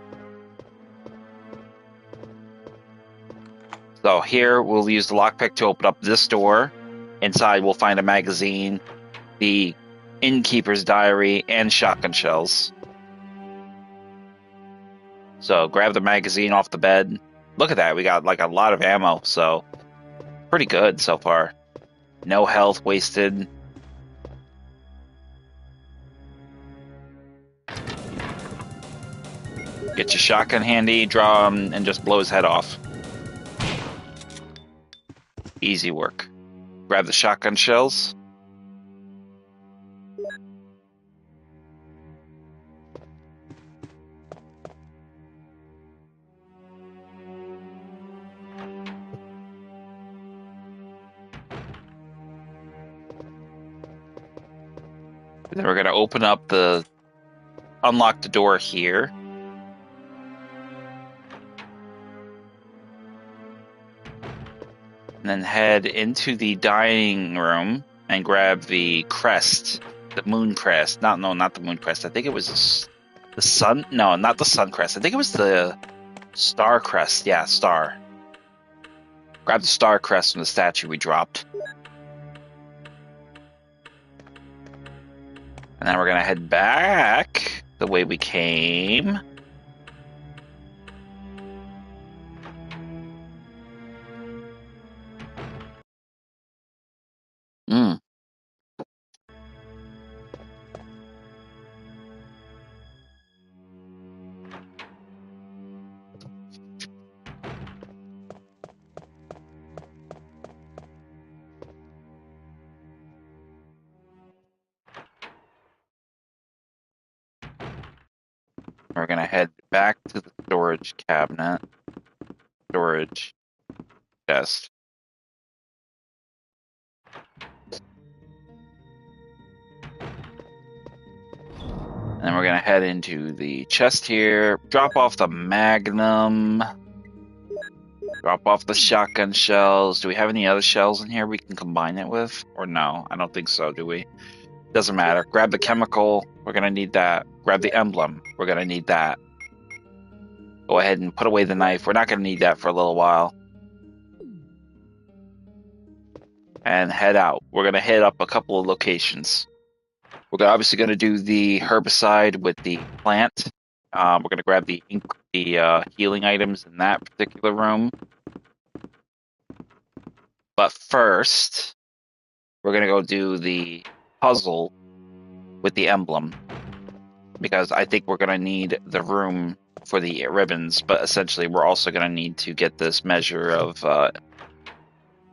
So here, we'll use the lockpick to open up this door. Inside, we'll find a magazine the innkeeper's diary, and shotgun shells. So grab the magazine off the bed. Look at that. We got like a lot of ammo, so pretty good so far. No health wasted. Get your shotgun handy, draw him, and just blow his head off. Easy work. Grab the shotgun shells. Then we're going to open up unlock the door here. And then head into the dining room and grab the crest, the moon crest. Not the moon crest. I think it was the sun. No, not the sun crest. I think it was the star crest. Yeah, star. Grab the star crest from the statue we dropped. And then we're going to head back the way we came. We're going to head back to the storage cabinet. Storage chest. And then we're going to head into the chest here. Drop off the magnum. Drop off the shotgun shells. Do we have any other shells in here we can combine it with? Or no? I don't think so, do we? Doesn't matter. Grab the chemical. We're going to need that. Grab the emblem. We're going to need that. Go ahead and put away the knife. We're not going to need that for a little while. And head out. We're going to hit up a couple of locations. We're obviously going to do the herbicide with the plant. We're going to grab the healing items in that particular room. But first, we're going to go do the puzzle with the emblem. Because I think we're going to need the room for the ribbons, but essentially we're also going to need to get this measure of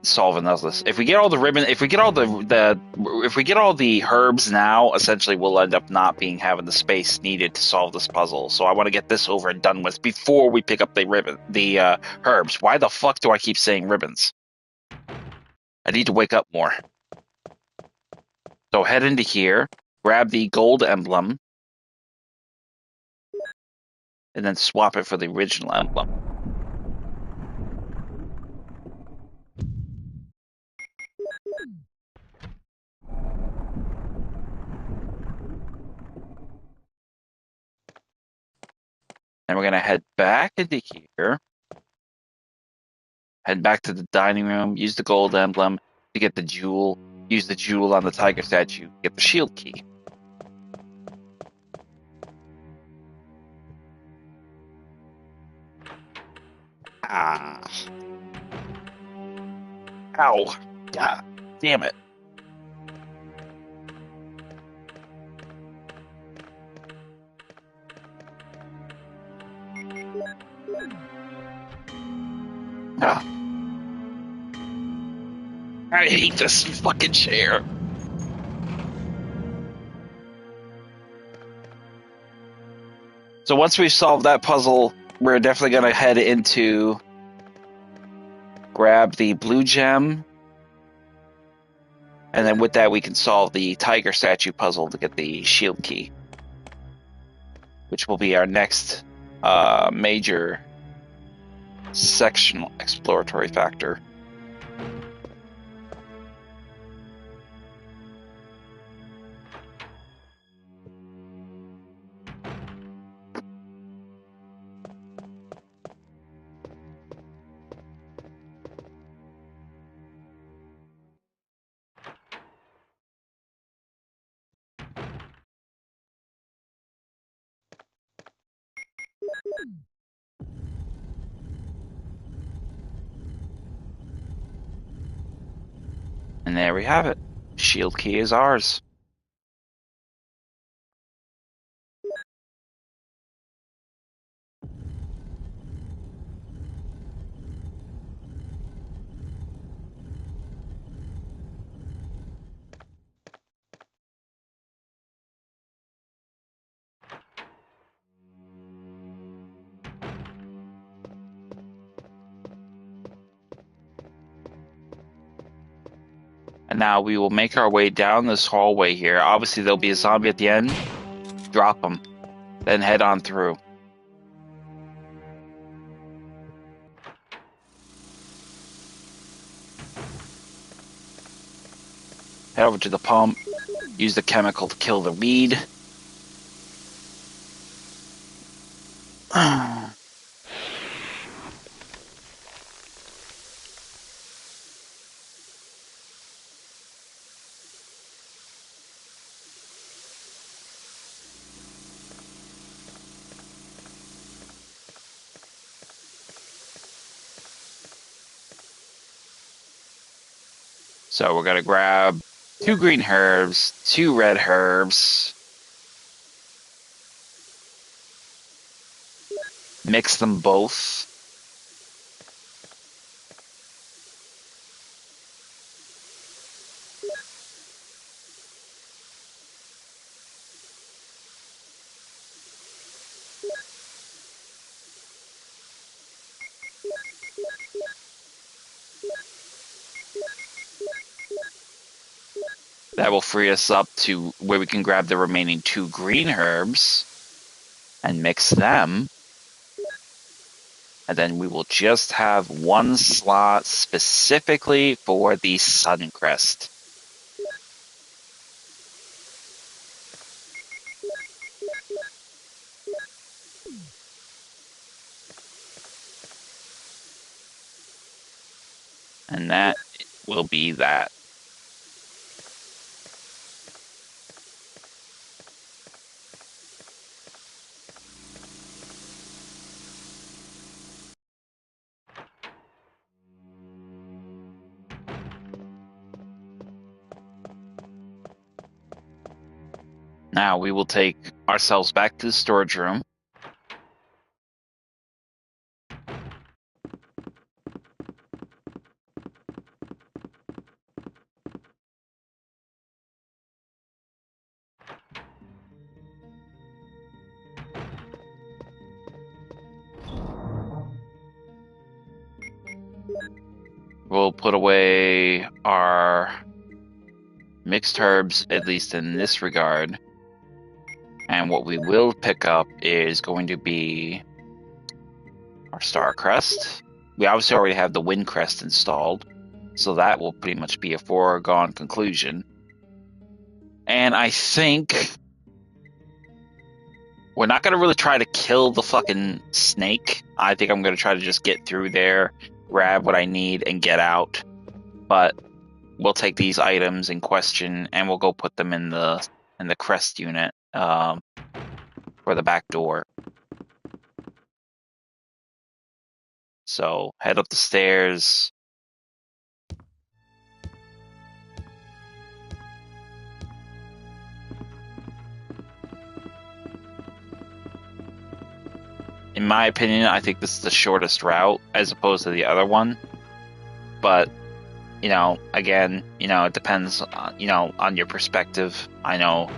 solving this. If we get all the ribbon, if we get all the herbs now, essentially we'll end up not having the space needed to solve this puzzle. So I want to get this over and done with before we pick up the herbs. Why the fuck do I keep saying ribbons? I need to wake up more. So head into here, grab the gold emblem, and then swap it for the original emblem. And we're going to head back into here. Head back to the dining room, use the gold emblem to get the jewel, use the jewel on the tiger statue, get the shield key. Ah. Ow. God damn it. Ah. I hate this fucking chair. So once we solve that puzzle, we're definitely going to head into grab the blue gem. And then with that, we can solve the tiger statue puzzle to get the shield key, which will be our next major sectional exploratory factor. And there we have it. Shield key is ours. And now we will make our way down this hallway here. Obviously, there'll be a zombie at the end. Drop them. Then head on through. Head over to the pump. Use the chemical to kill the weed. So we're going to grab 2 green herbs, 2 red herbs. Mix them both. That will free us up to where we can grab the remaining 2 green herbs and mix them. And then we will just have 1 slot specifically for the Suncrest. And that will be that. Now we will take ourselves back to the storage room. We'll put away our mixed herbs, at least in this regard. And what we will pick up is going to be our Star Crest. We obviously already have the Wind Crest installed, so that will pretty much be a foregone conclusion. And I think we're not going to really try to kill the fucking snake. I think I'm going to try to just get through there, grab what I need, and get out. But we'll take these items in question and we'll go put them in the crest unit for the back door. So head up the stairs. In my opinion, I think this is the shortest route as opposed to the other one. But, you know, again, you know, it depends, you know, on your perspective. I know.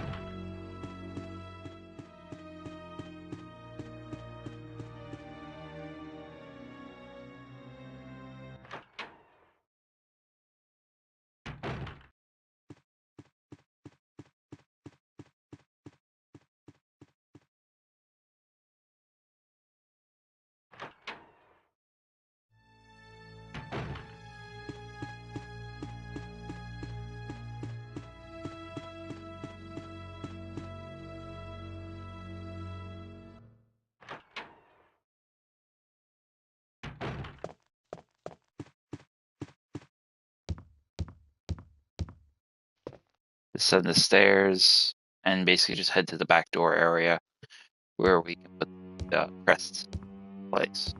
Descend the stairs and basically just head to the back door area where we can put Crest's place.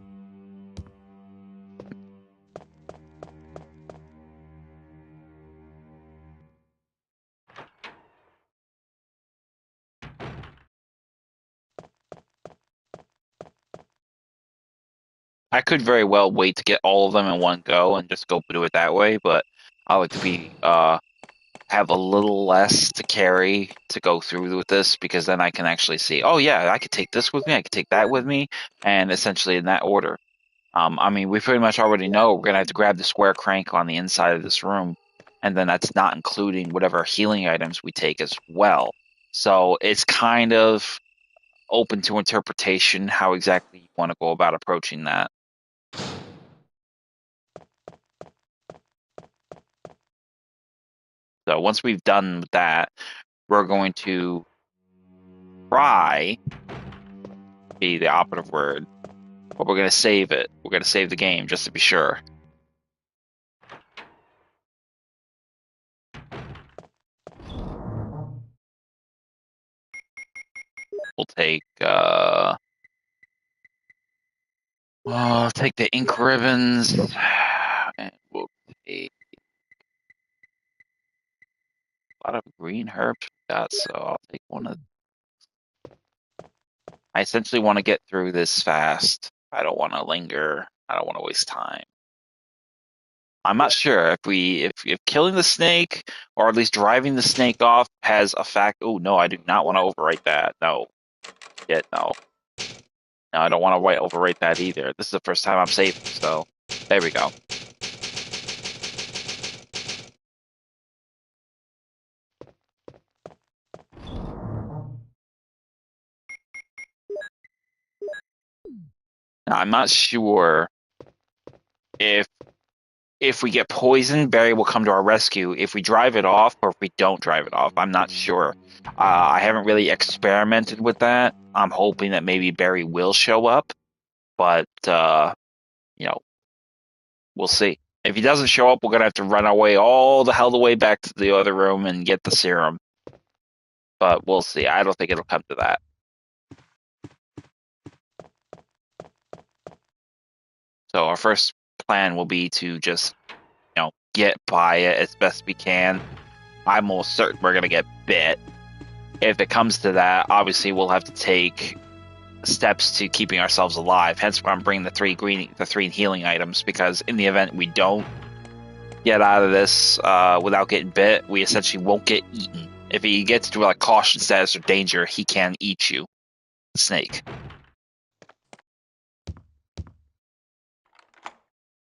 I could very well wait to get all of them in one go and just go do it that way, but I like to be have a little less to carry to go through with this, because then I can actually see, oh yeah, I could take this with me, I could take that with me, and essentially in that order. I mean, we pretty much already know we're gonna have to grab the square crank on the inside of this room, and then that's not including whatever healing items we take as well. So it's kind of open to interpretation how exactly you want to go about approaching that. So once we've done with that, we're going to try, be the operative word, but we're going to save it. We're going to save the game just to be sure. We'll take the ink ribbons, and we'll take a lot of green herbs we got, so I'll take one of. I essentially want to get through this fast. I don't want to linger. I don't want to waste time. I'm not sure if killing the snake, or at least driving the snake off, has a fact. Oh no, I do not want to overwrite that. No, no. No, I don't want to overwrite that either. This is the first time I'm saving, so there we go. Now, I'm not sure if we get poisoned, Barry will come to our rescue. If we drive it off, or if we don't drive it off, I'm not sure. I haven't really experimented with that. I'm hoping that maybe Barry will show up, but we'll see. If he doesn't show up, we're gonna have to run away all the hell the way back to the other room and get the serum. But we'll see. I don't think it'll come to that. So our first plan will be to just, get by it as best we can. I'm almost certain we're gonna get bit. If it comes to that, obviously we'll have to take steps to keeping ourselves alive. Hence why I'm bringing the three healing items, because in the event we don't get out of this without getting bit, we essentially won't get eaten. If he gets to like caution status or danger, he can eat you, the snake.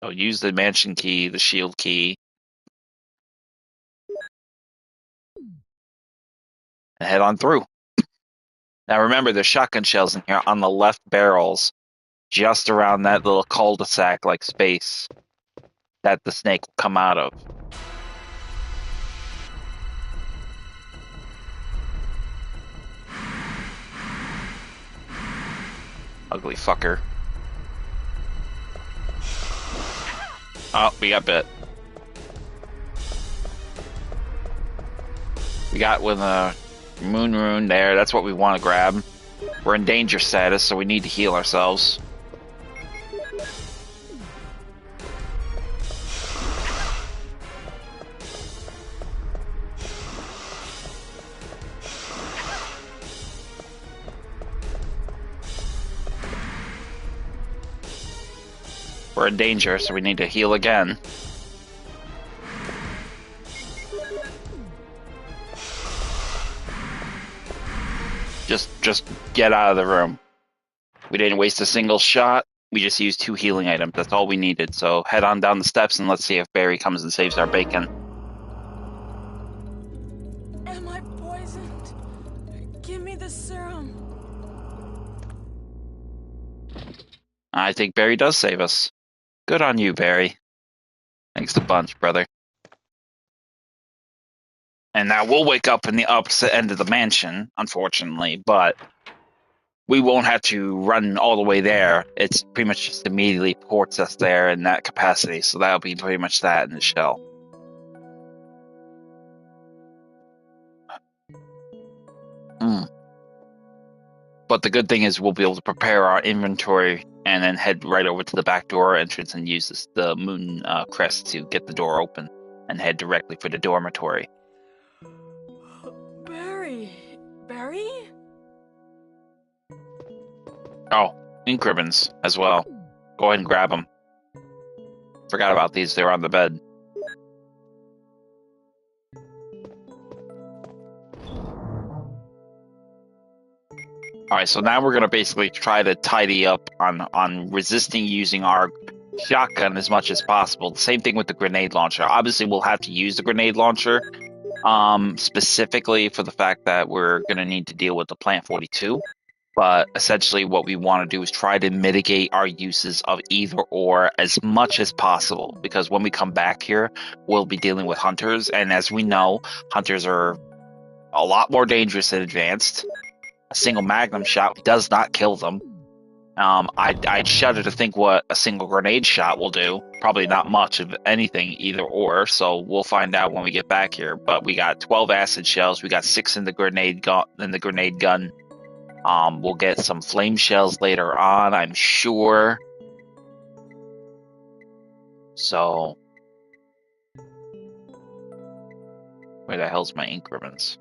So use the mansion key, the shield key, and head on through. Now remember, there's shotgun shells in here on the left barrels, just around that little cul-de-sac like space that the snake will come out of. Ugly fucker. Oh, we got bit. We got with a moon rune there. That's what we want to grab. We're in danger status, so we need to heal ourselves. We're in danger, so we need to heal again. Just get out of the room. We didn't waste a single shot. We just used 2 healing items. That's all we needed. So head on down the steps and let's see if Barry comes and saves our bacon. Am I poisoned? Give me the serum. I think Barry does save us. Good on you, Barry. Thanks a bunch, brother. And now we'll wake up in the opposite end of the mansion, unfortunately, but we won't have to run all the way there. It's pretty much just immediately ports us there in that capacity, so that'll be pretty much that in the shell. But the good thing is we'll be able to prepare our inventory and then head right over to the back door entrance and use the moon crest to get the door open and head directly for the dormitory. Barry. Barry? Oh, ink ribbons as well. Go ahead and grab them. Forgot about these. They were on the bed. Alright, so now we're going to basically try to tidy up on resisting using our shotgun as much as possible. The same thing with the grenade launcher. Obviously, we'll have to use the grenade launcher, specifically for the fact that we're going to need to deal with the Plant 42. But essentially what we want to do is try to mitigate our uses of either or as much as possible. Because when we come back here, we'll be dealing with hunters. And as we know, hunters are a lot more dangerous than advanced. A single magnum shot does not kill them. I'd shudder to think what a single grenade shot will do. Probably not much of anything, either or. So we'll find out when we get back here. But we got 12 acid shells. We got 6 in the grenade gun. We'll get some flame shells later on, I'm sure. So, where the hell's my ink ribbons?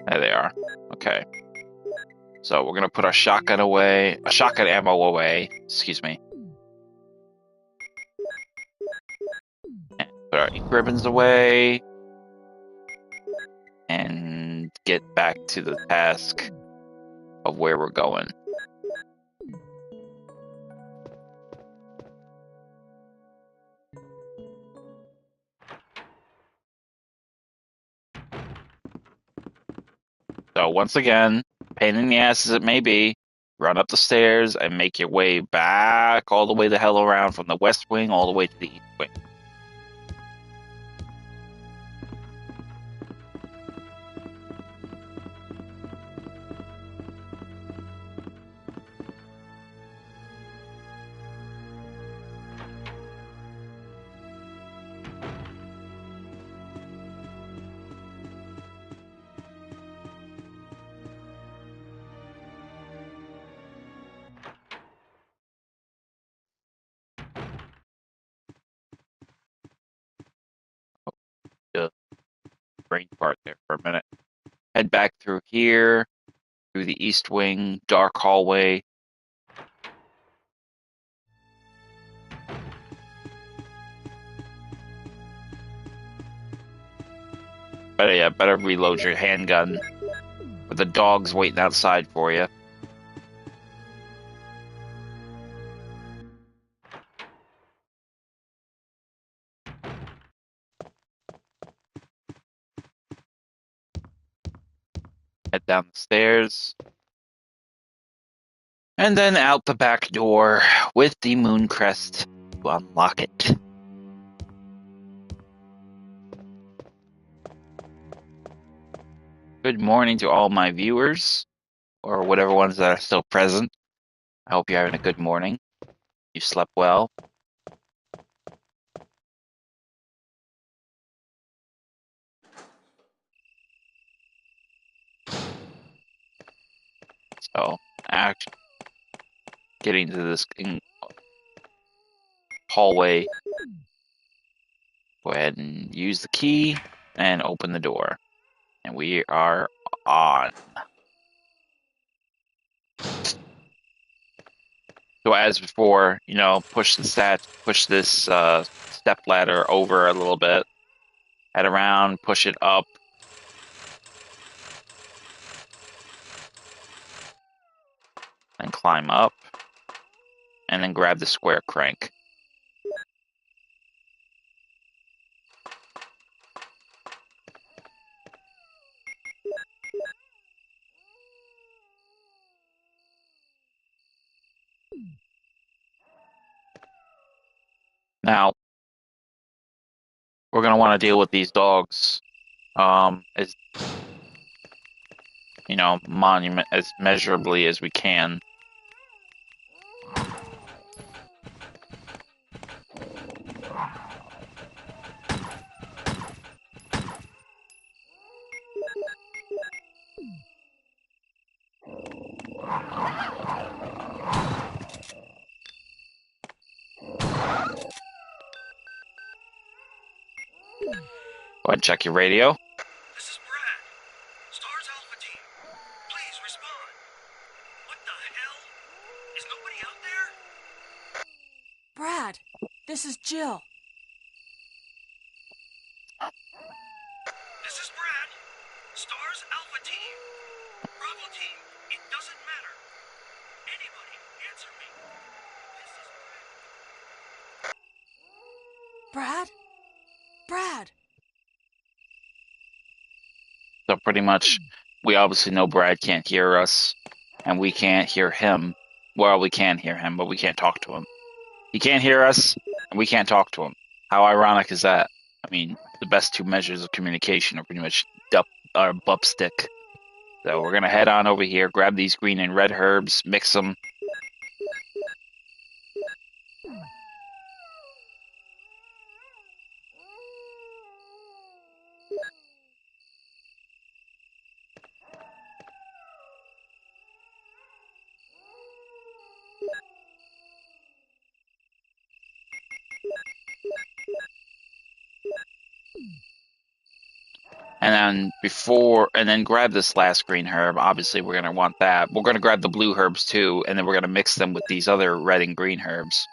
There they are. Okay. So we're gonna put our shotgun ammo away. Excuse me. And put our ink ribbons away. And get back to the task of where we're going. So once again, pain in the ass as it may be, run up the stairs and make your way back all the way the hell around from the west wing all the way to the east wing. The brain part there for a minute. Head back through here, through the east wing, dark hallway. Better reload your handgun. With the dogs waiting outside for you. Head down the stairs. And then out the back door with the moon crest to unlock it. Good morning to all my viewers, or whatever ones that are still present. I hope you're having a good morning. You slept well. So, getting to this hallway, go ahead and use the key and open the door. And we are on. So as before, push this step ladder over a little bit, head around, push it up. And climb up, and then grab the square crank. Now, we're going to want to deal with these dogs as measurably as we can. Go ahead and check your radio. This is Brad. Stars Alpha Team. Please respond. What the hell? Is nobody out there? Brad, this is Jill. This is Brad. Stars Alpha Team. Bravo Team. It doesn't matter. Anybody, answer me. This is Brad? Brad! So pretty much, we obviously know Brad can't hear us, and we can't hear him. Well, we can hear him, but we can't talk to him. He can't hear us, and we can't talk to him. How ironic is that? I mean, the best two measures of communication are pretty much bup stick. So we're gonna head on over here, grab these green and red herbs, mix them. And then grab this last green herb. Obviously, we're gonna want that. We're gonna grab the blue herbs too, and then we're gonna mix them with these other red and green herbs,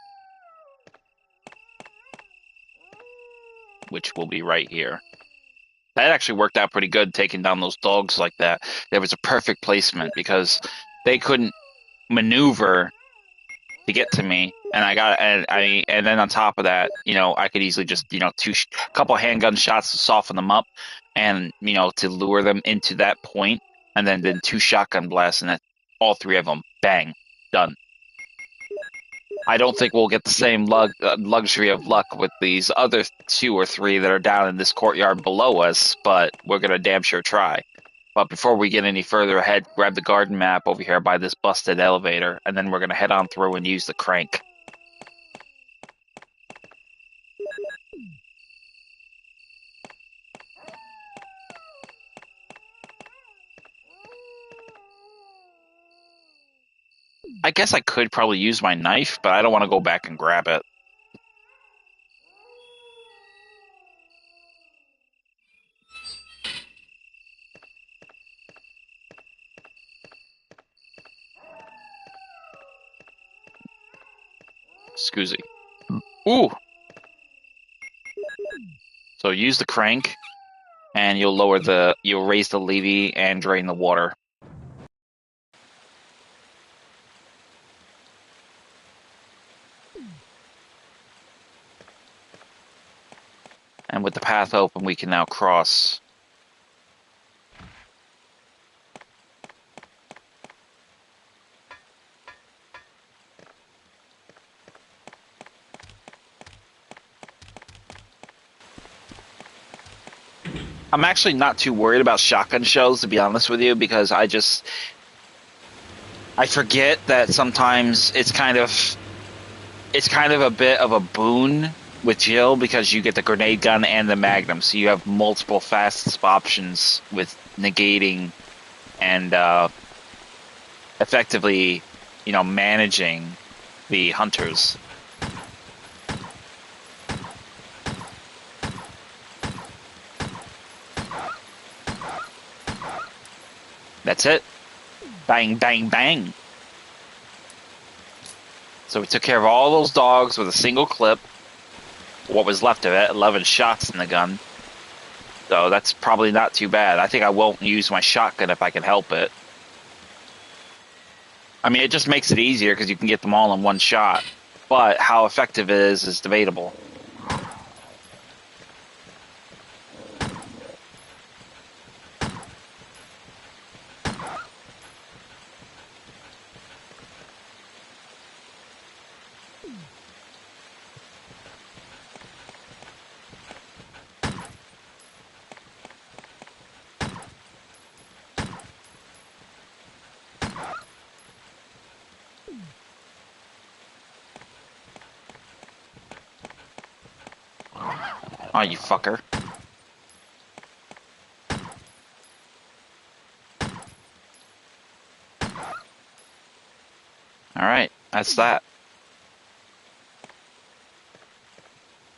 which will be right here. That actually worked out pretty good, taking down those dogs like that. There was a perfect placement because they couldn't maneuver to get to me, and and then on top of that, I could easily just couple handgun shots to soften them up, and to lure them into that point, and then two shotgun blasts, and that all three of them, bang, done. I don't think we'll get the same luxury of luck with these other two or three that are down in this courtyard below us, but we're gonna damn sure try. But before we get any further ahead, grab the garden map over here by this busted elevator, and then we're gonna head on through and use the crank. I guess I could probably use my knife, but I don't want to go back and grab it. Excuse me. Ooh! So use the crank, and you'll raise the levee and drain the water. And with the path open, we can now cross. I'm actually not too worried about shotgun shells, to be honest with you, because I forget that sometimes it's kind of a bit of a boon with Jill because you get the grenade gun and the magnum, so you have multiple fast options with negating and effectively, managing the hunters. That's it. Bang, bang, bang. So we took care of all those dogs with a single clip. What was left of it, 11 shots in the gun. So that's probably not too bad. I think I won't use my shotgun if I can help it. I mean, it just makes it easier because you can get them all in one shot. But how effective it is debatable. Oh, you fucker. Alright, that's that.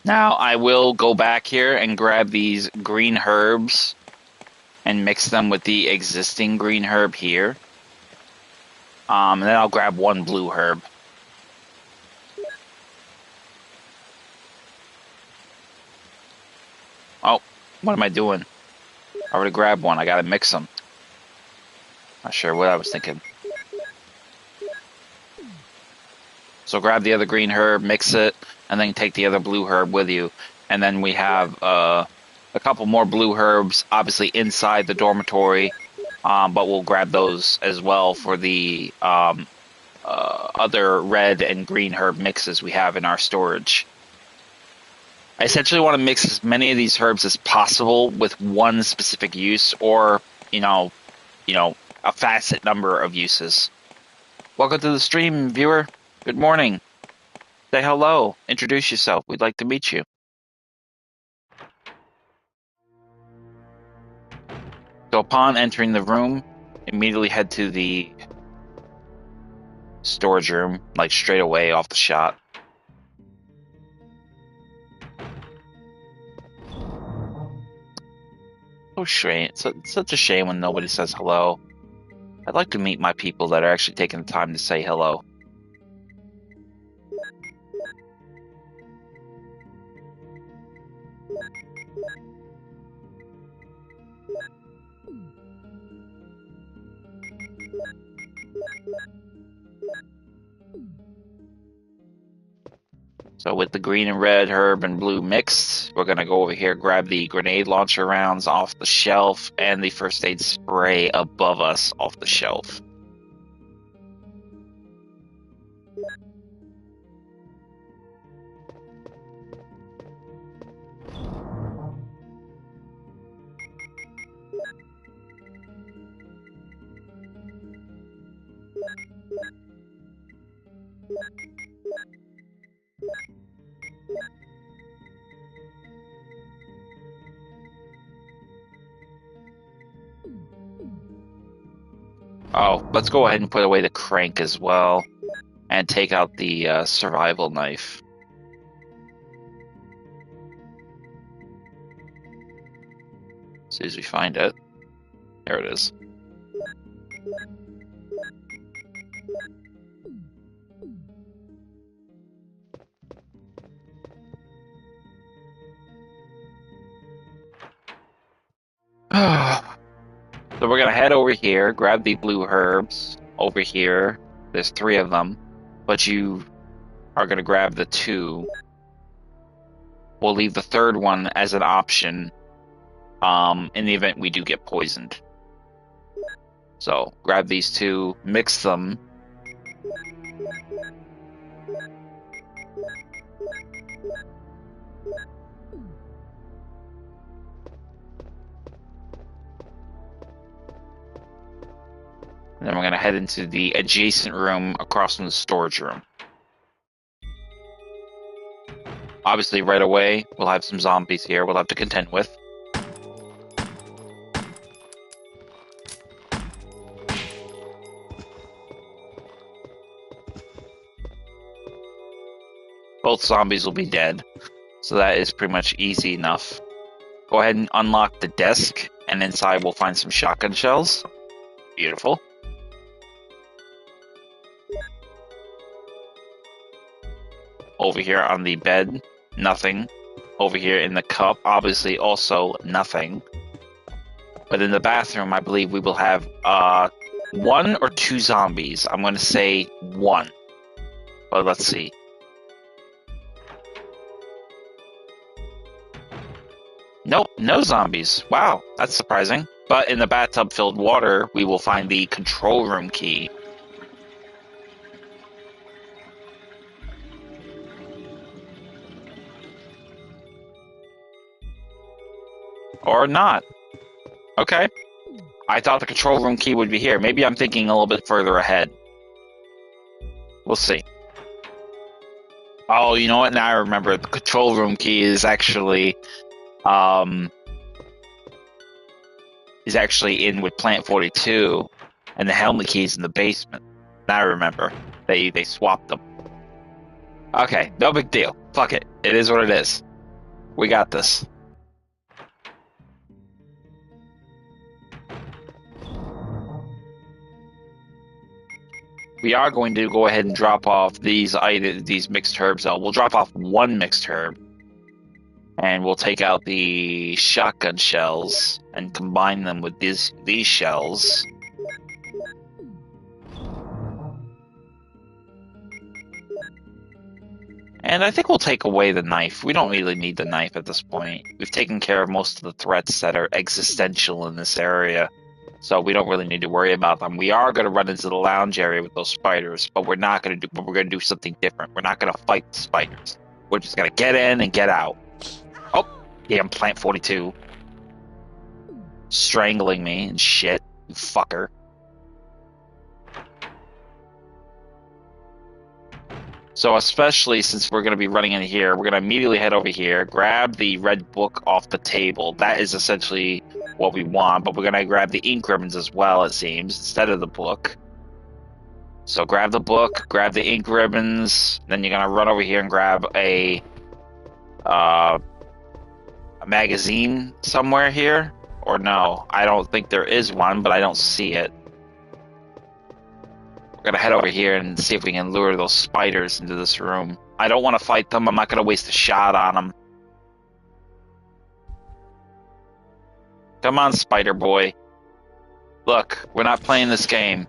Now I will go back here and grab these green herbs and mix them with the existing green herb here. And then I'll grab one blue herb. Oh, what am I doing? I already grabbed one. I gotta mix them. Not sure what I was thinking. So grab the other green herb, mix it, and then take the other blue herb with you. And then we have a couple more blue herbs, obviously inside the dormitory, but we'll grab those as well for the other red and green herb mixes we have in our storage. I essentially want to mix as many of these herbs as possible with one specific use, or a facet number of uses. Welcome to the stream, viewer. Good morning. Say hello. Introduce yourself. We'd like to meet you. So upon entering the room, immediately head to the storage room, like straight away off the shot. So strange. It's such a shame when nobody says hello. I'd like to meet my people that are actually taking the time to say hello. So with the green and red herb and blue mixed, we're going to go over here, grab the grenade launcher rounds off the shelf and the first aid spray above us off the shelf. Oh, let's go ahead and put away the crank as well, and take out the survival knife. As soon as we find it. There it is. So we're going to head over here, grab the blue herbs over here. There's 3 of them, but you are going to grab the 2. We'll leave the 3rd one as an option in the event we do get poisoned. So grab these 2, mix them. And then we're going to head into the adjacent room across from the storage room. Obviously, right away, we'll have some zombies here we'll have to contend with. Both zombies will be dead, so that is pretty much easy enough. Go ahead and unlock the desk, and inside we'll find some shotgun shells. Beautiful. Over here on the bed, nothing. Over here in the cup, obviously also nothing. But in the bathroom, I believe we will have 1 or 2 zombies. I'm going to say 1. But let's see. Nope, no zombies. Wow, that's surprising. But in the bathtub-filled water, we will find the control room key. Or not. Okay. I thought the control room key would be here. Maybe I'm thinking a little bit further ahead. We'll see. Oh, you know what? Now I remember. The control room key is actually in with Plant 42, and the helmet key is in the basement. Now I remember. They swapped them. Okay, no big deal. Fuck it. It is what it is. We got this. We are going to go ahead and drop off these mixed herbs. We'll drop off one mixed herb, and we'll take out the shotgun shells and combine them with these shells. And I think we'll take away the knife. We don't really need the knife at this point. We've taken care of most of the threats that are existential in this area, so we don't really need to worry about them. We are going to run into the lounge area with those spiders, but we're not going to do. But we're going to do something different. We're not going to fight the spiders. We're just going to get in and get out. Oh, damn, Plant 42. Strangling me and shit, you fucker. So especially since we're going to be running in here, we're going to immediately head over here, grab the red book off the table. That is essentially what we want, but we're going to grab the ink ribbons as well, it seems, instead of the book. So grab the book, grab the ink ribbons, then you're going to run over here and grab a magazine somewhere here. Or no, I don't think there is one, but I don't see it. We're going to head over here and see if we can lure those spiders into this room. I don't want to fight them. I'm not going to waste a shot on them. Come on, Spider Boy. Look, we're not playing this game.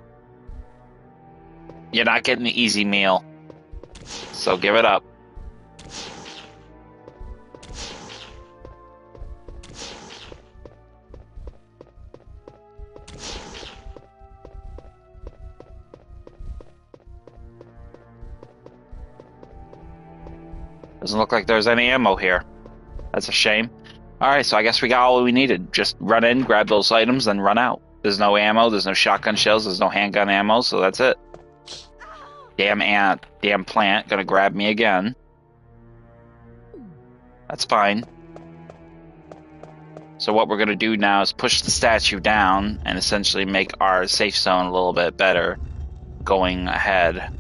You're not getting the easy meal. So give it up. Doesn't look like there's any ammo here. That's a shame. Alright, so I guess we got all we needed. Just run in, grab those items, then run out. There's no ammo, there's no shotgun shells, there's no handgun ammo, so that's it. Damn ant, damn plant, gonna grab me again. That's fine. So what we're gonna do now is push the statue down and essentially make our safe zone a little bit better going ahead.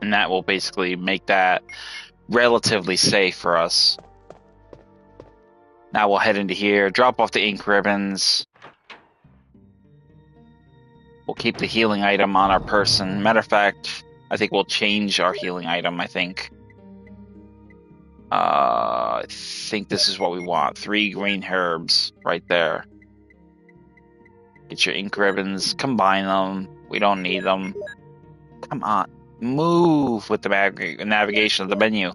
And that will basically make that relatively safe for us. Now we'll head into here, drop off the ink ribbons. We'll keep the healing item on our person. Matter of fact, I think we'll change our healing item, I think. I think this is what we want. 3 green herbs right there. Get your ink ribbons, combine them. We don't need them. Come on. Move with the navigation of the menu.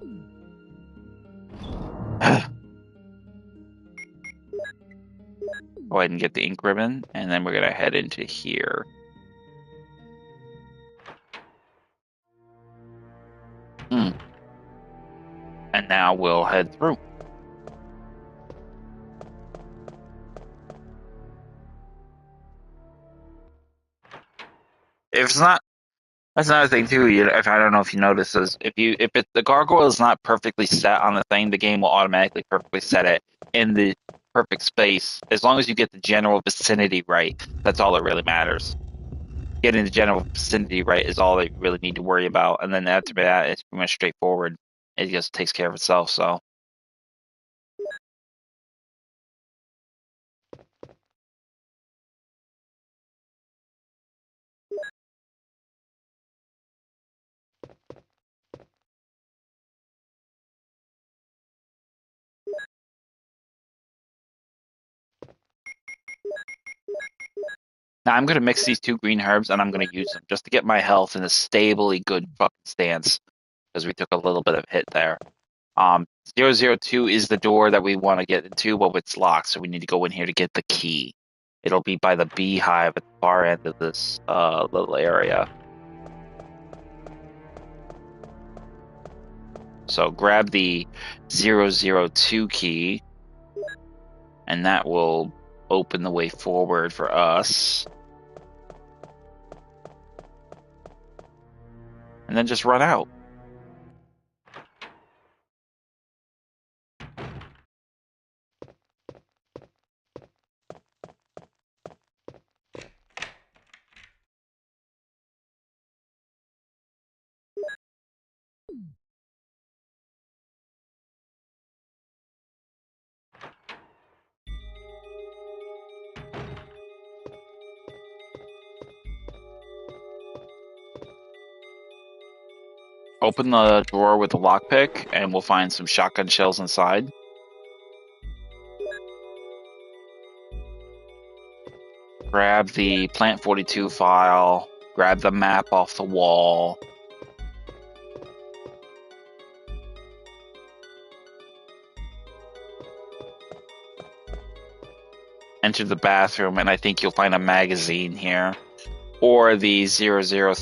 Go ahead and get the ink ribbon, and then we're going to head into here. And now we'll head through. If it's not, that's another thing too. If I don't know if you notice is if the gargoyle is not perfectly set on the thing, the game will automatically perfectly set it in the perfect space. As long as you get the general vicinity right, that's all that really matters. Getting the general vicinity right is all that you really need to worry about, and then after that, it's pretty much straightforward. It just takes care of itself. So. Now I'm going to mix these 2 green herbs and I'm going to use them just to get my health in a stably good fucking stance because we took a little bit of hit there. 002 is the door that we want to get into, but it's locked, so we need to go in here to get the key. It'll be by the beehive at the far end of this little area. So grab the 002 key, and that will open the way forward for us. And then just run out. Open the drawer with the lockpick, and we'll find some shotgun shells inside. Grab the Plant 42 file. Grab the map off the wall. Enter the bathroom, and I think you'll find a magazine here. Or the 00...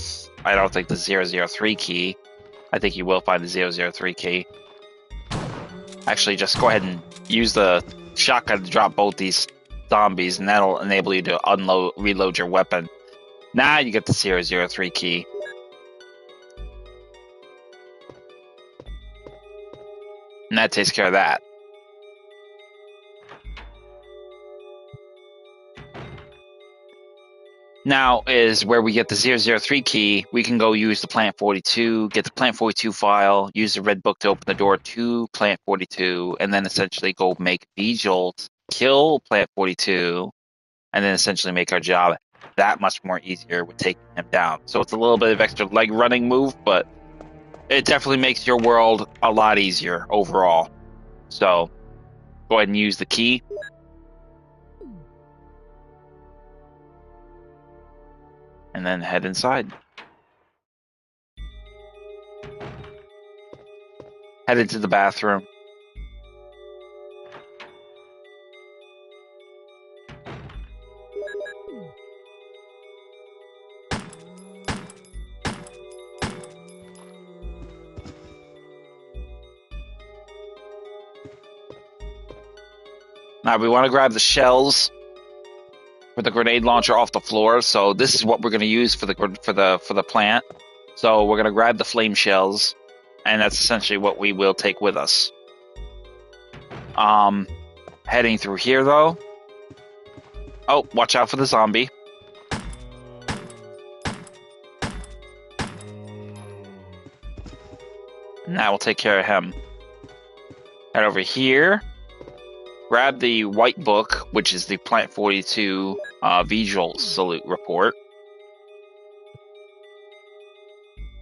I don't think the 003 key. I think you will find the 003 key. Actually, just go ahead and use the shotgun to drop both these zombies, and that'll enable you to reload your weapon. Now you get the 003 key. And that takes care of that. Now is where we get the 003 key. We can go use the Plant 42, get the Plant 42 file, use the red book to open the door to Plant 42, and then essentially go make V-Jolt, kill Plant 42, and then essentially make our job that much more easier with taking him down. So it's a little bit of extra leg running move, but it definitely makes your world a lot easier overall. So go ahead and use the key. And then head inside. Head into the bathroom. Now we want to grab the shells for the grenade launcher off the floor. So this is what we're going to use for the plant. So we're going to grab the flame shells, and that's essentially what we will take with us. Heading through here though. Oh, watch out for the zombie. Now we'll take care of him. Head over here. Grab the white book, which is the Plant 42 visual salute report.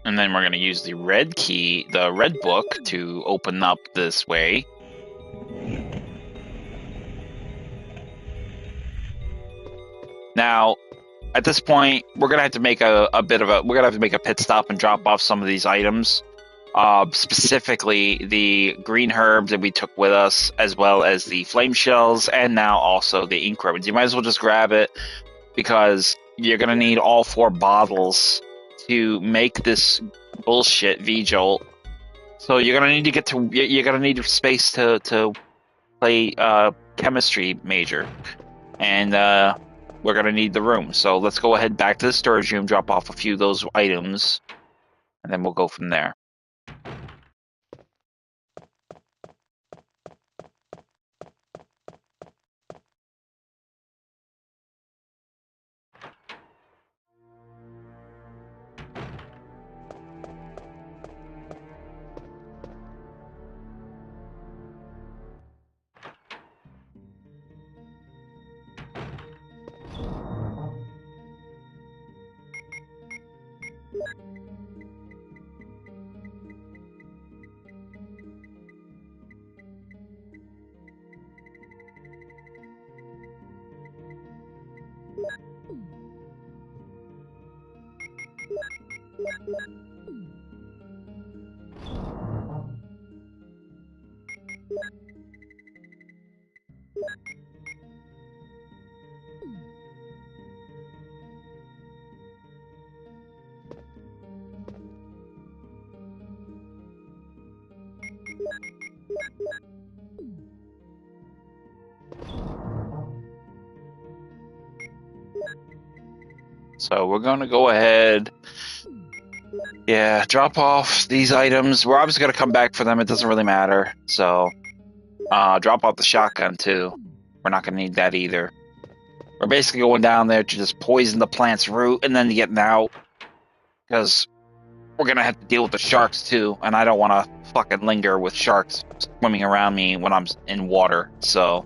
And then we're going to use the red key, the red book, to open up this way. Now, at this point, we're going to have to make a pit stop and drop off some of these items. Specifically the green herbs that we took with us, as well as the flame shells, and now also the ink ribbons. You might as well just grab it, because you're going to need all 4 bottles to make this bullshit V-Jolt. So you're going to need space to play chemistry major, and we're going to need the room. So let's go ahead back to the storage room, drop off a few of those items, and then we'll go from there. So we're going to go ahead, drop off these items. We're obviously going to come back for them. It doesn't really matter. So drop off the shotgun too. We're not going to need that either. We're basically going down there to just poison the plant's root and then getting out, because we're going to have to deal with the sharks too, and I don't want to fucking linger with sharks swimming around me when I'm in water. So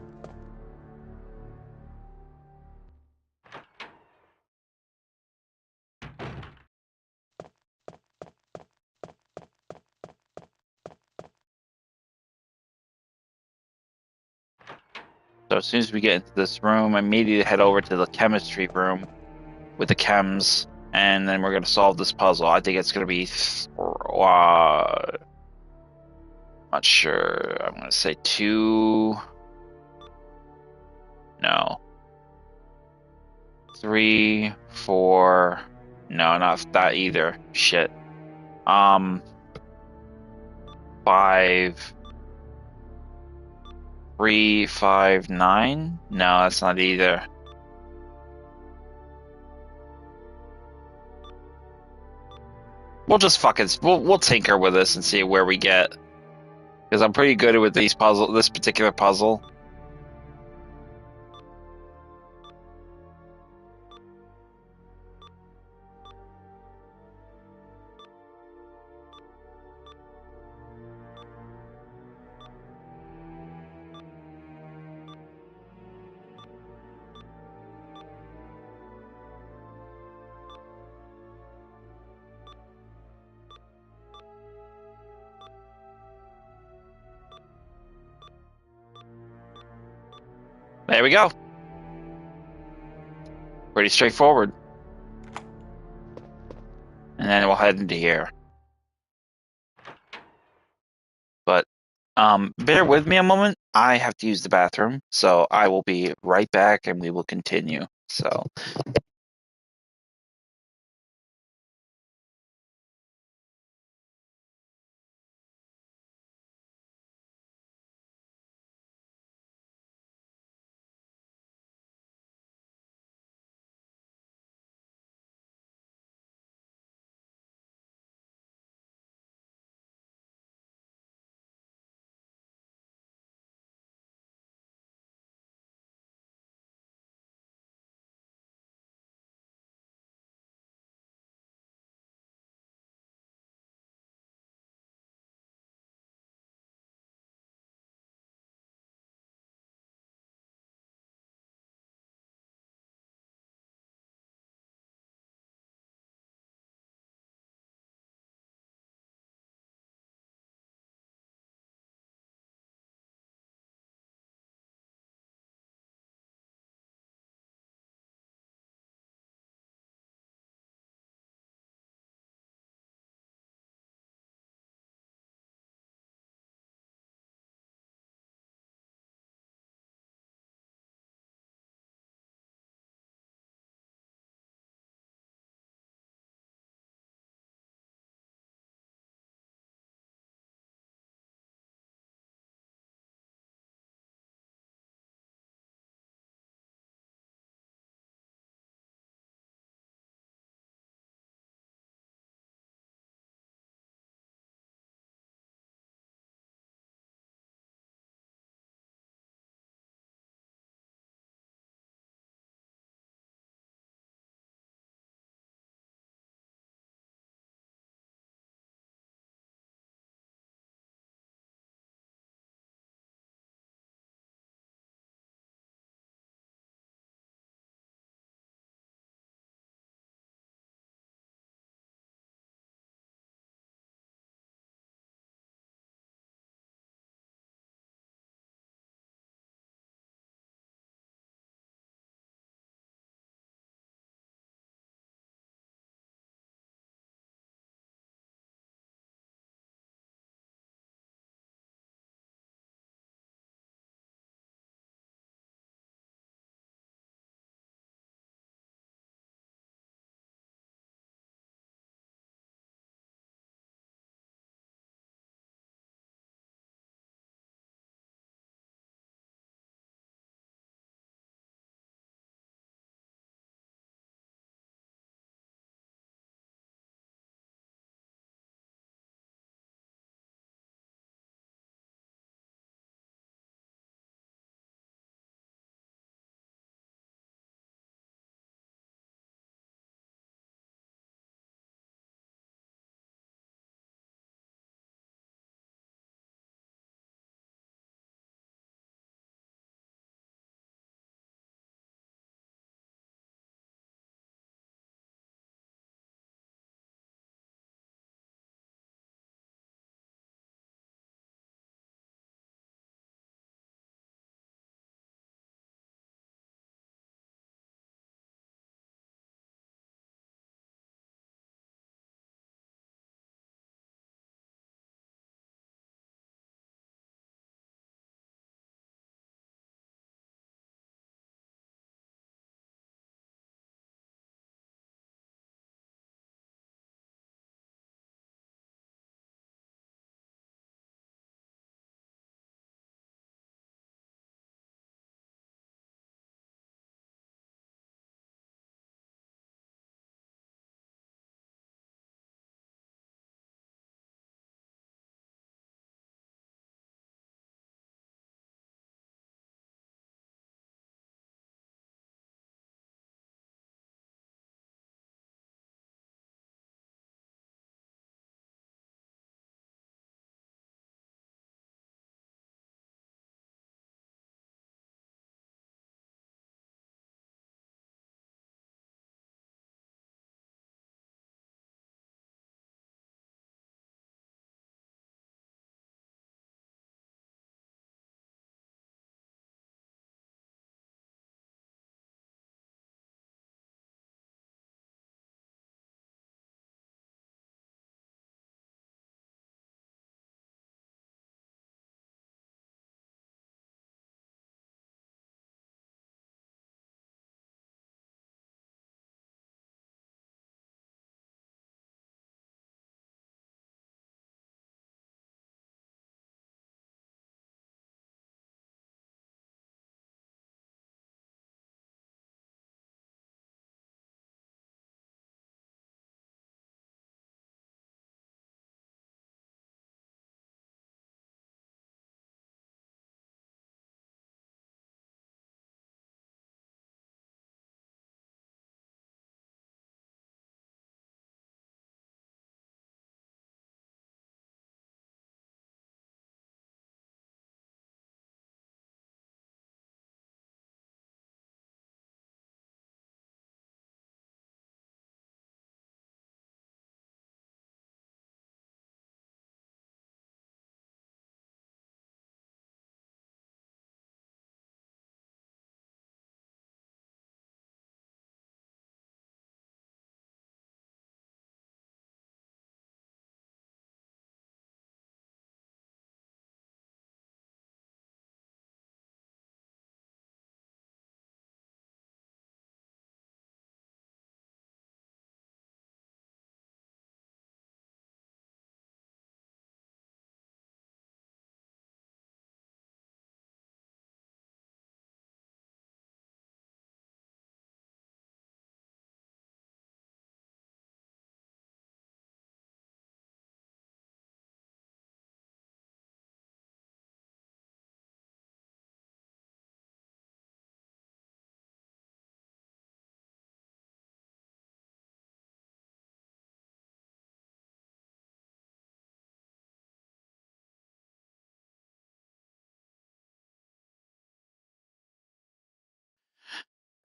So as soon as we get into this room, I immediately head over to the chemistry room with the chems, and then we're gonna solve this puzzle. I think it's gonna be, not sure. I'm gonna say 2. No. 3, 4. No, not that either. Shit. 5. 3, 5, 9. No, that's not either. We'll just we'll tinker with this and see where we get. Because I'm pretty good with this particular puzzle. There we go. Pretty straightforward. And then we'll head into here. But bear with me a moment. I have to use the bathroom, so I will be right back and we will continue. So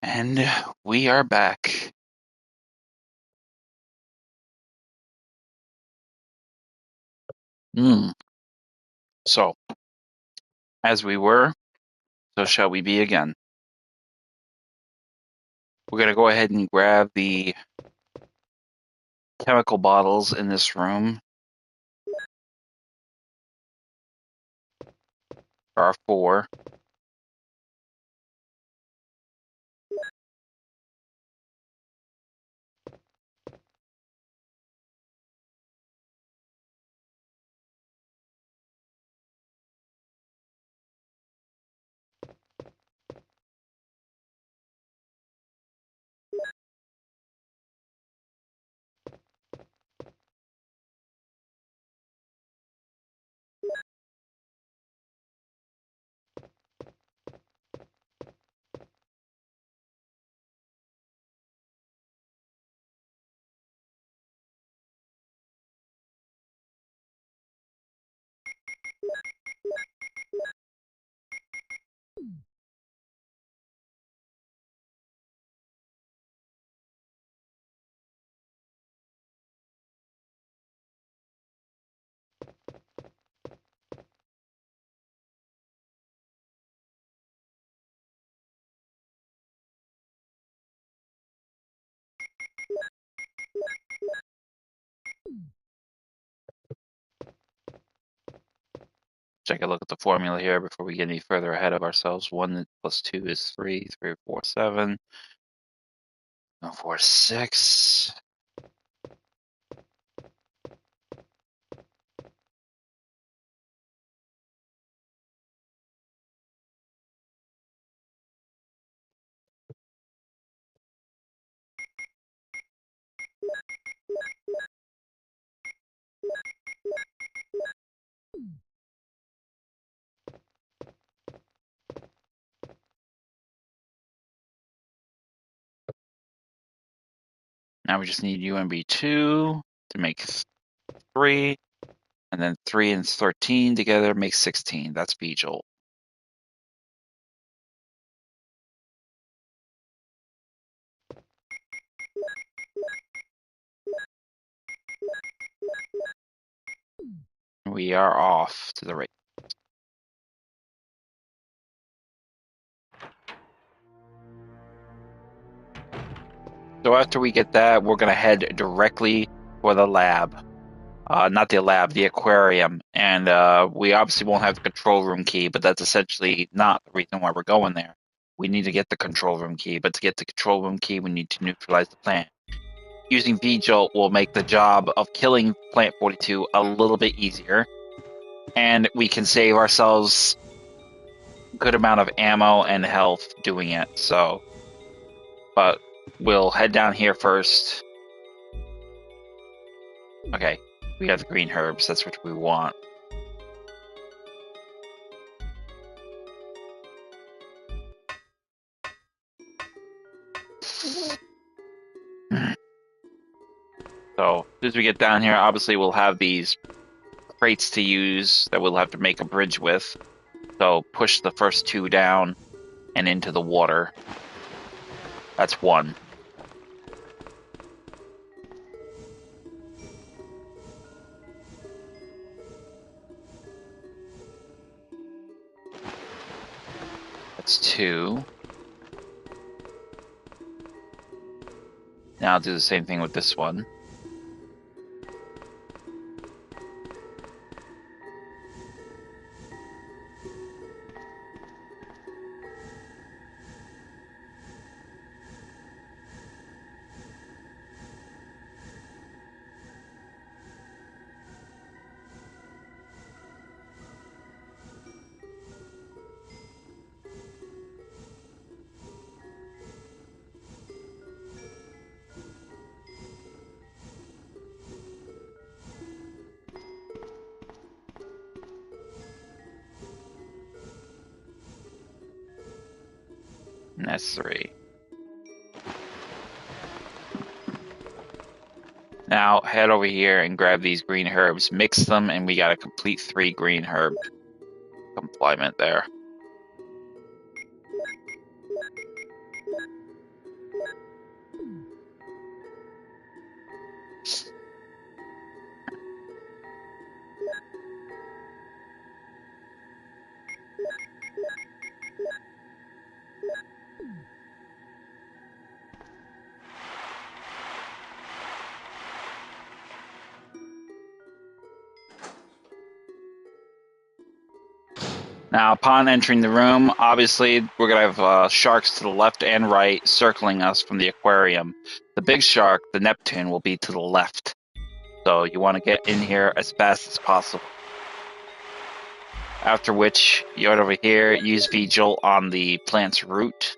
And we are back. So, as we were, so shall we be again. We're going to go ahead and grab the chemical bottles in this room. There are 4. Take a look at the formula here before we get any further ahead of ourselves. 1 plus 2 is 3. 3, 4, 7. 4, 6. Now we just need UMB2 to make 3. And then 3 and 13 together make 16. That's B-Jolt. We are off to the right. So after we get that, we're going to head directly for the lab. Not the lab, the aquarium. And we obviously won't have the control room key, but that's essentially not the reason why we're going there. We need to get the control room key, but to get the control room key, we need to neutralize the plant. Using V-Jolt will make the job of killing Plant 42 a little bit easier, and we can save ourselves a good amount of ammo and health doing it. So, but we'll head down here first. Okay, we got the green herbs. That's what we want. So, as soon as we get down here, obviously we'll have these crates to use that we'll have to make a bridge with. So, push the first 2 down and into the water. That's 1. That's 2. Now I'll do the same thing with this one. And that's 3. Now head over here and grab these green herbs, mix them, and we got a complete 3 green herb complement there. Now, upon entering the room, obviously, we're going to have sharks to the left and right circling us from the aquarium. The big shark, the Neptune, will be to the left. So you want to get in here as fast as possible. After which, you head over here, use Vigil on the plant's root.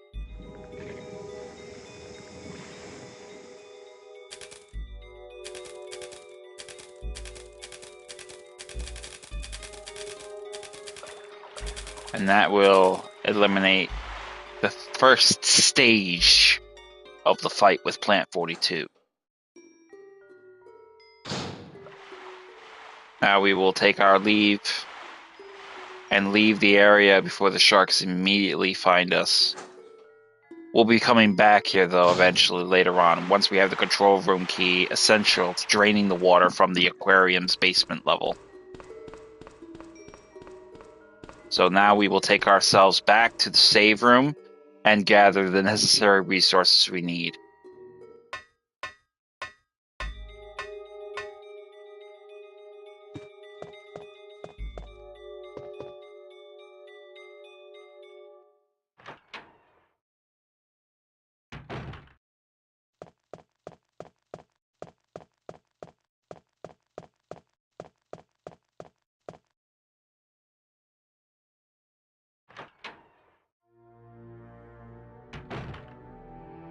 And that will eliminate the first stage of the fight with Plant 42. Now we will take our leave and leave the area before the sharks immediately find us. We'll be coming back here, though, eventually later on, once we have the control room key essential to draining the water from the aquarium's basement level. So now we will take ourselves back to the save room and gather the necessary resources we need.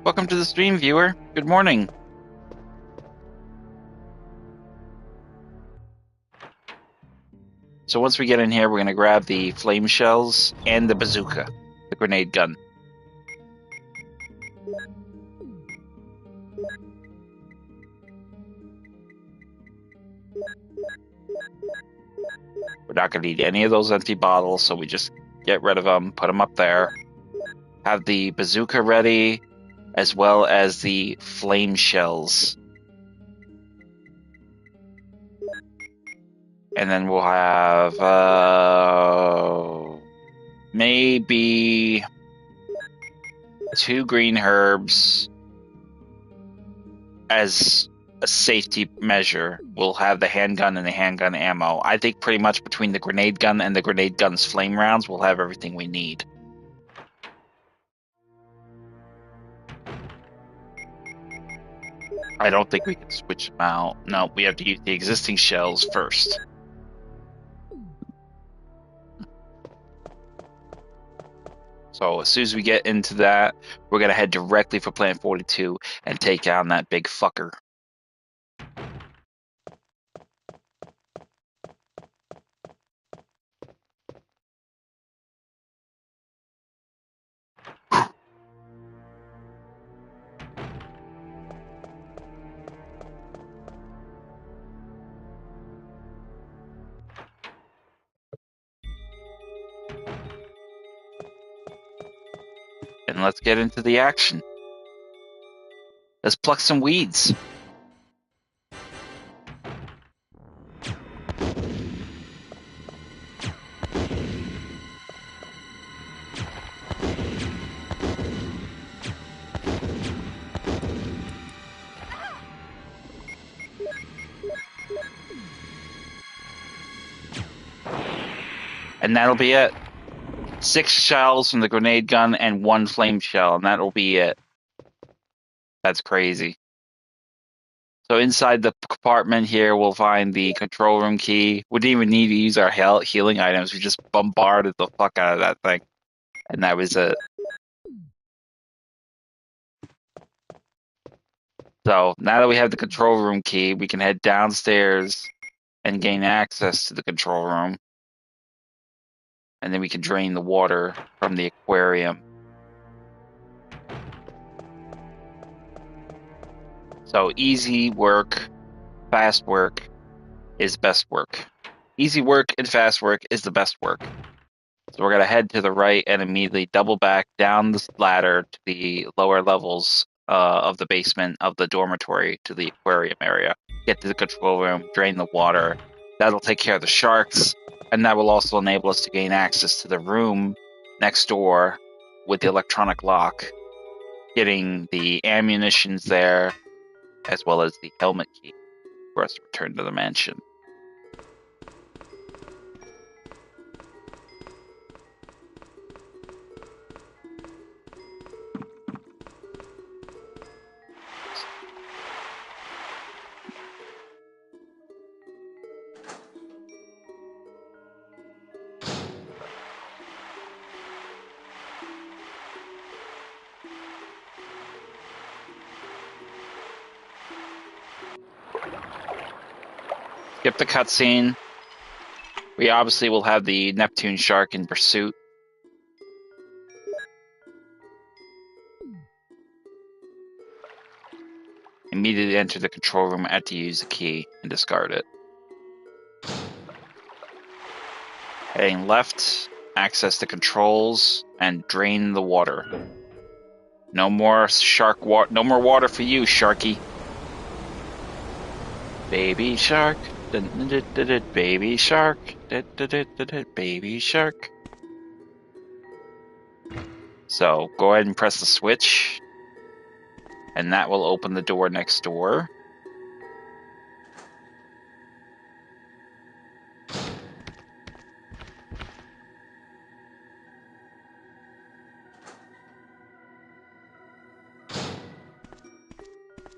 Welcome to the stream, viewer. Good morning. So once we get in here, we're going to grab the flame shells and the bazooka, the grenade gun. We're not going to need any of those empty bottles, so we just get rid of them, put them up there. Have the bazooka ready, as well as the flame shells. And then we'll have maybe 2 green herbs as a safety measure. We'll have the handgun and the handgun ammo. I think pretty much between the grenade gun and the grenade gun's flame rounds, we'll have everything we need. I don't think we can switch them out. No, we have to use the existing shells first. So as soon as we get into that, we're going to head directly for Plant 42 and take down that big fucker. And let's get into the action. Let's pluck some weeds. And that'll be it. 6 shells from the grenade gun and 1 flame shell, and that'll be it. That's crazy. So inside the compartment here, we'll find the control room key. We didn't even need to use our healing items. We just bombarded the fuck out of that thing. And that was it. So now that we have the control room key, we can head downstairs and gain access to the control room. And then we can drain the water from the aquarium. So easy work, fast work is best work. Easy work and fast work is the best work. So we're going to head to the right and immediately double back down the ladder to the lower levels of the basement of the dormitory to the aquarium area. Get to the control room, drain the water. That'll take care of the sharks, and that will also enable us to gain access to the room next door with the electronic lock, getting the ammunitions there, as well as the helmet key for us to return to the mansion. Skip the cutscene. We obviously will have the Neptune shark in pursuit. Immediately enter the control room after you use the key and discard it. Heading left, access the controls and drain the water. No more no more water for you, Sharky. Baby shark, baby shark, baby shark. So go ahead and press the switch, and that will open the door next door.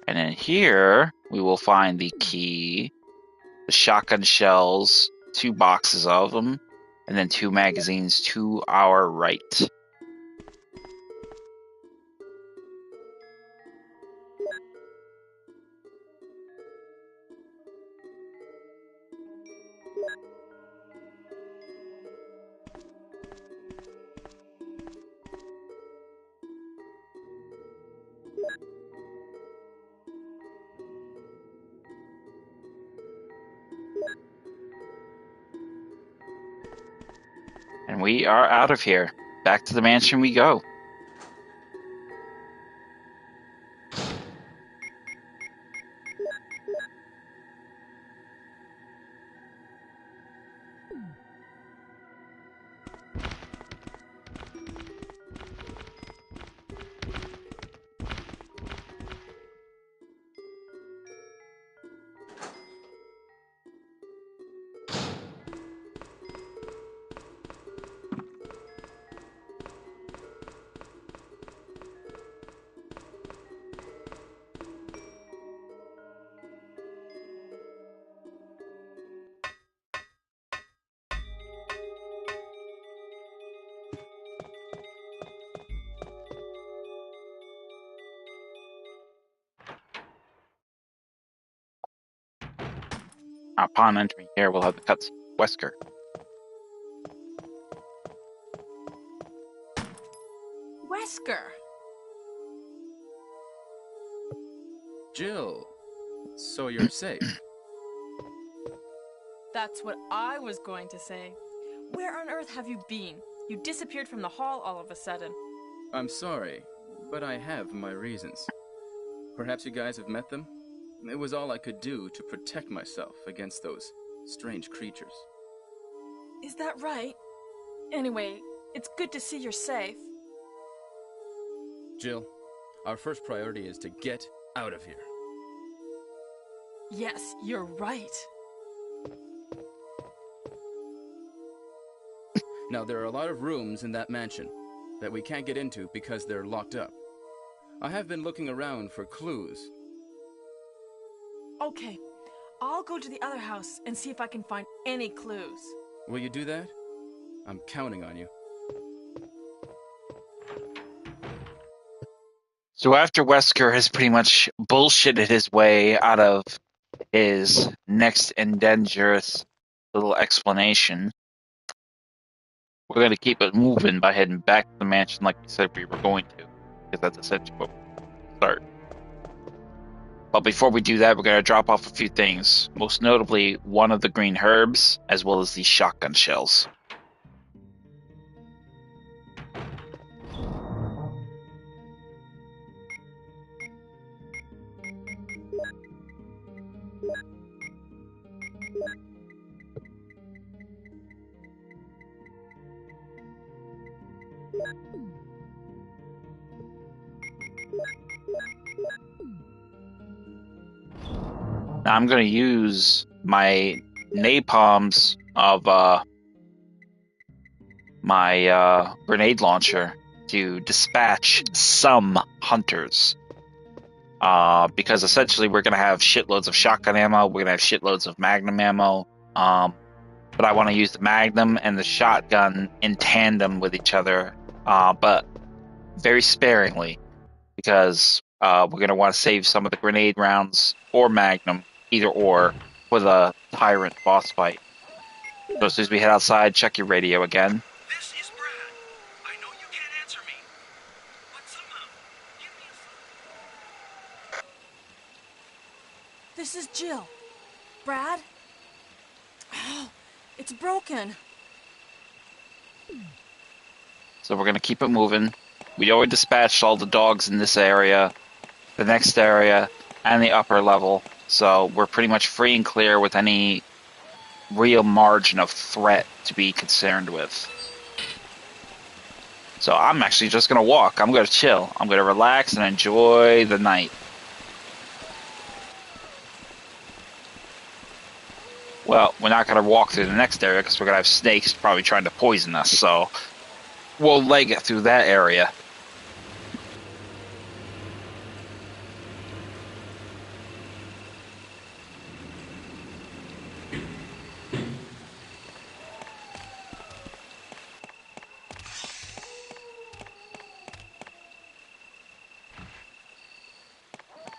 And then here, we will find the key, the shotgun shells, 2 boxes of them, and then 2 magazines to our right. And we are out of here. Back to the mansion we go. Upon entering here, we'll have the cutscene Wesker. Wesker! Jill, so you're safe. That's what I was going to say. Where on earth have you been? You disappeared from the hall all of a sudden. I'm sorry, but I have my reasons. Perhaps you guys have met them? It was all I could do to protect myself against those strange creatures. Is that right? Anyway, it's good to see you're safe. Jill, our first priority is to get out of here. Yes, you're right. Now, there are a lot of rooms in that mansion that we can't get into because they're locked up. I have been looking around for clues. Okay, I'll go to the other house and see if I can find any clues. Will you do that? I'm counting on you. So after Wesker has pretty much bullshitted his way out of his next and dangerous little explanation, we're going to keep it moving by heading back to the mansion like we said we were going to, because that's essentially what we'll start. But before we do that, we're going to drop off a few things, most notably one of the green herbs, as well as these shotgun shells. Now I'm going to use my napalms of my grenade launcher to dispatch some hunters. Because essentially we're going to have shitloads of shotgun ammo, we're going to have shitloads of magnum ammo, but I want to use the magnum and the shotgun in tandem with each other, but very sparingly, because we're going to want to save some of the grenade rounds or magnum, either or, for the tyrant boss fight. So as soon as we head outside, check your radio again. This is Brad. I know you can't answer me, but somehow, give me a sign. This is Jill. Brad? Oh, it's broken. So we're gonna keep it moving. We already dispatched all the dogs in this area, the next area, and the upper level. So we're pretty much free and clear with any real margin of threat to be concerned with. So I'm actually just gonna walk. I'm gonna chill. I'm gonna relax and enjoy the night. Well, we're not gonna walk through the next area because we're gonna have snakes probably trying to poison us. So we'll leg it through that area.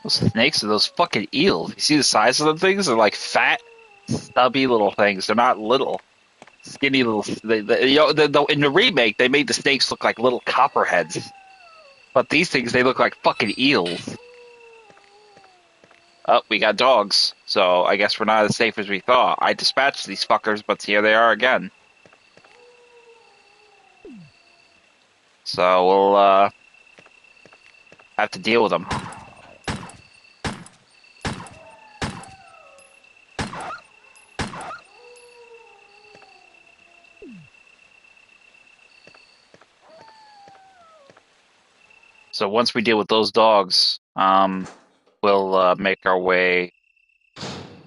Those snakes are those fucking eels. You see the size of them things? They're like fat, stubby little things. They're not little. Skinny little. In the remake, they made the snakes look like little copperheads. But these things, they look like fucking eels. Oh, we got dogs. So I guess we're not as safe as we thought. I dispatched these fuckers, but here they are again. So we'll have to deal with them. So once we deal with those dogs, we'll make our way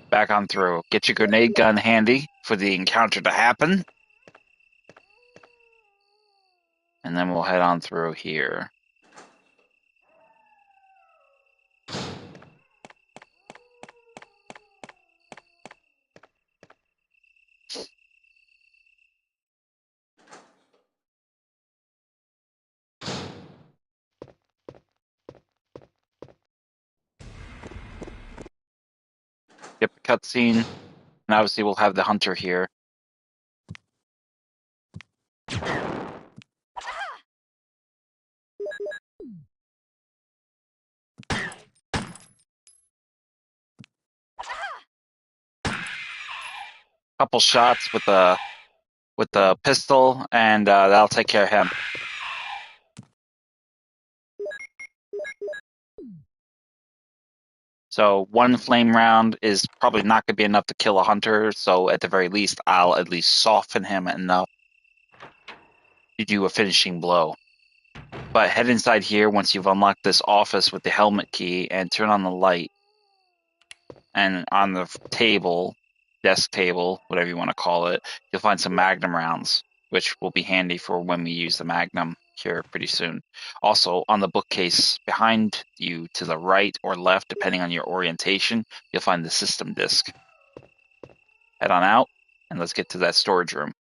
back on through. Get your grenade gun handy for the encounter to happen. And then we'll head on through here. Get the cutscene, and obviously we'll have the hunter here. Couple shots with the pistol, and that'll take care of him. So one flame round is probably not going to be enough to kill a hunter, so at the very least, I'll at least soften him enough to do a finishing blow. But head inside here once you've unlocked this office with the helmet key and turn on the light. And on the table, desk table, whatever you want to call it, you'll find some magnum rounds, which will be handy for when we use the magnum here pretty soon. Also, on the bookcase behind you to the right or left, depending on your orientation, you'll find the system disk. Head on out, and let's get to that storage room.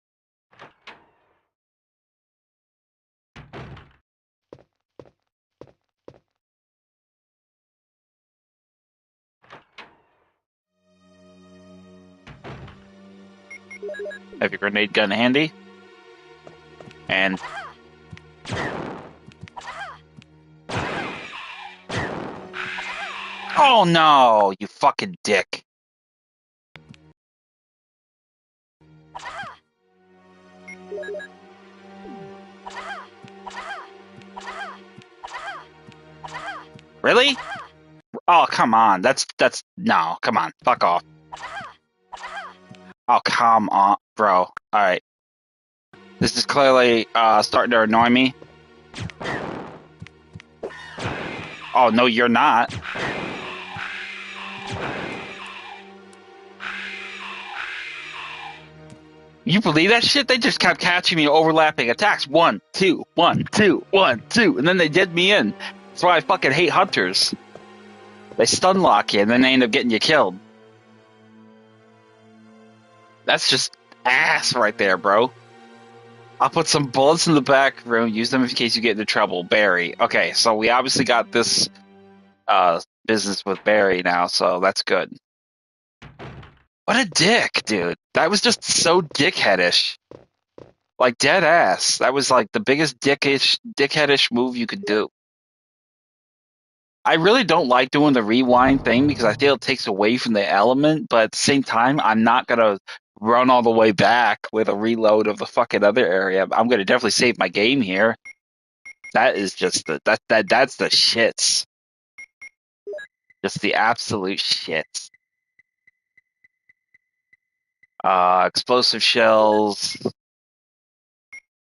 Have your grenade gun handy. And oh no, you fucking dick. Really? Oh, come on. That's no, come on. Fuck off. Oh, come on, bro. Alright. This is clearly starting to annoy me. Oh, no, you're not. You believe that shit? They just kept catching me overlapping attacks. 1, 2, 1, 2, 1, 2, and then they did me in. That's why I fucking hate hunters. They stun lock you, and then they end up getting you killed. That's just ass right there, bro. I'll put some bullets in the back room. Use them in case you get into trouble. Barry. Okay, so we obviously got this business with Barry now, so that's good. What a dick, dude. That was just so dickheadish. Like, dead ass. That was like the biggest dickheadish move you could do. I really don't like doing the rewind thing because I feel it takes away from the element, but at the same time, I'm not gonna run all the way back with a reload of the fucking other area. I'm gonna definitely save my game here. That is just that's the shits. Just the absolute shits. Explosive shells,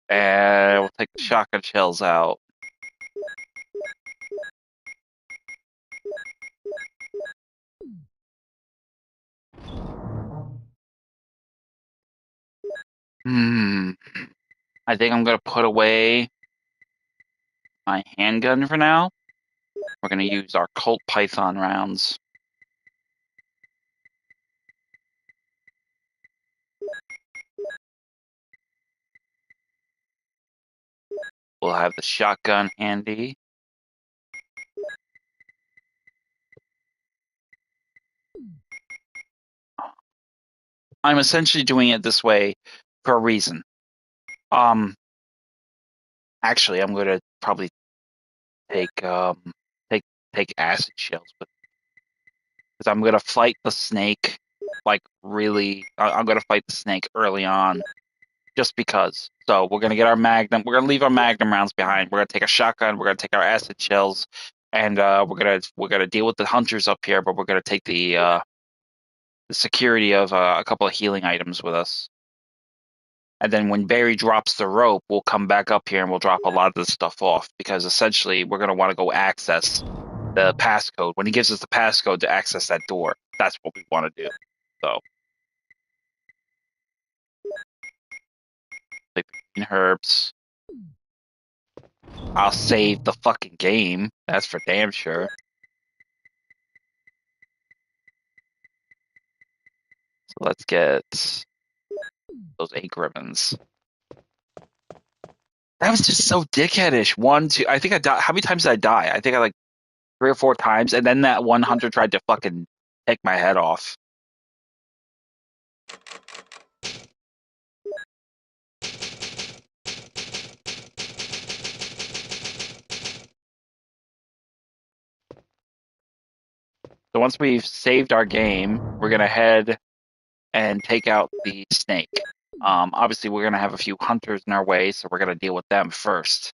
and we'll take the shotgun shells out. I think I'm gonna put away my handgun for now. We're gonna use our Colt Python rounds. We'll have the shotgun handy. I'm essentially doing it this way for a reason. Actually, I'm gonna probably take take take acid shells, but because I'm gonna fight the snake, like really, I'm gonna fight the snake early on, just because. So we're gonna get our magnum. We're gonna leave our magnum rounds behind. We're gonna take a shotgun. We're gonna take our acid shells, and we're gonna deal with the hunters up here. But we're gonna take the security of a couple of healing items with us. And then when Barry drops the rope, we'll come back up here and we'll drop a lot of this stuff off because essentially we're going to want to go access the passcode. When he gives us the passcode to access that door, that's what we want to do. So, like the green herbs. I'll save the fucking game. That's for damn sure. So let's get those ink ribbons. That was just so dickheadish. One, two. I think I died. How many times did I die? I think I like 3 or 4 times, and then that one hunter tried to fucking take my head off. So once we've saved our game, we're gonna head and take out the snake. Obviously, we're gonna have a few hunters in our way, so we're gonna deal with them first,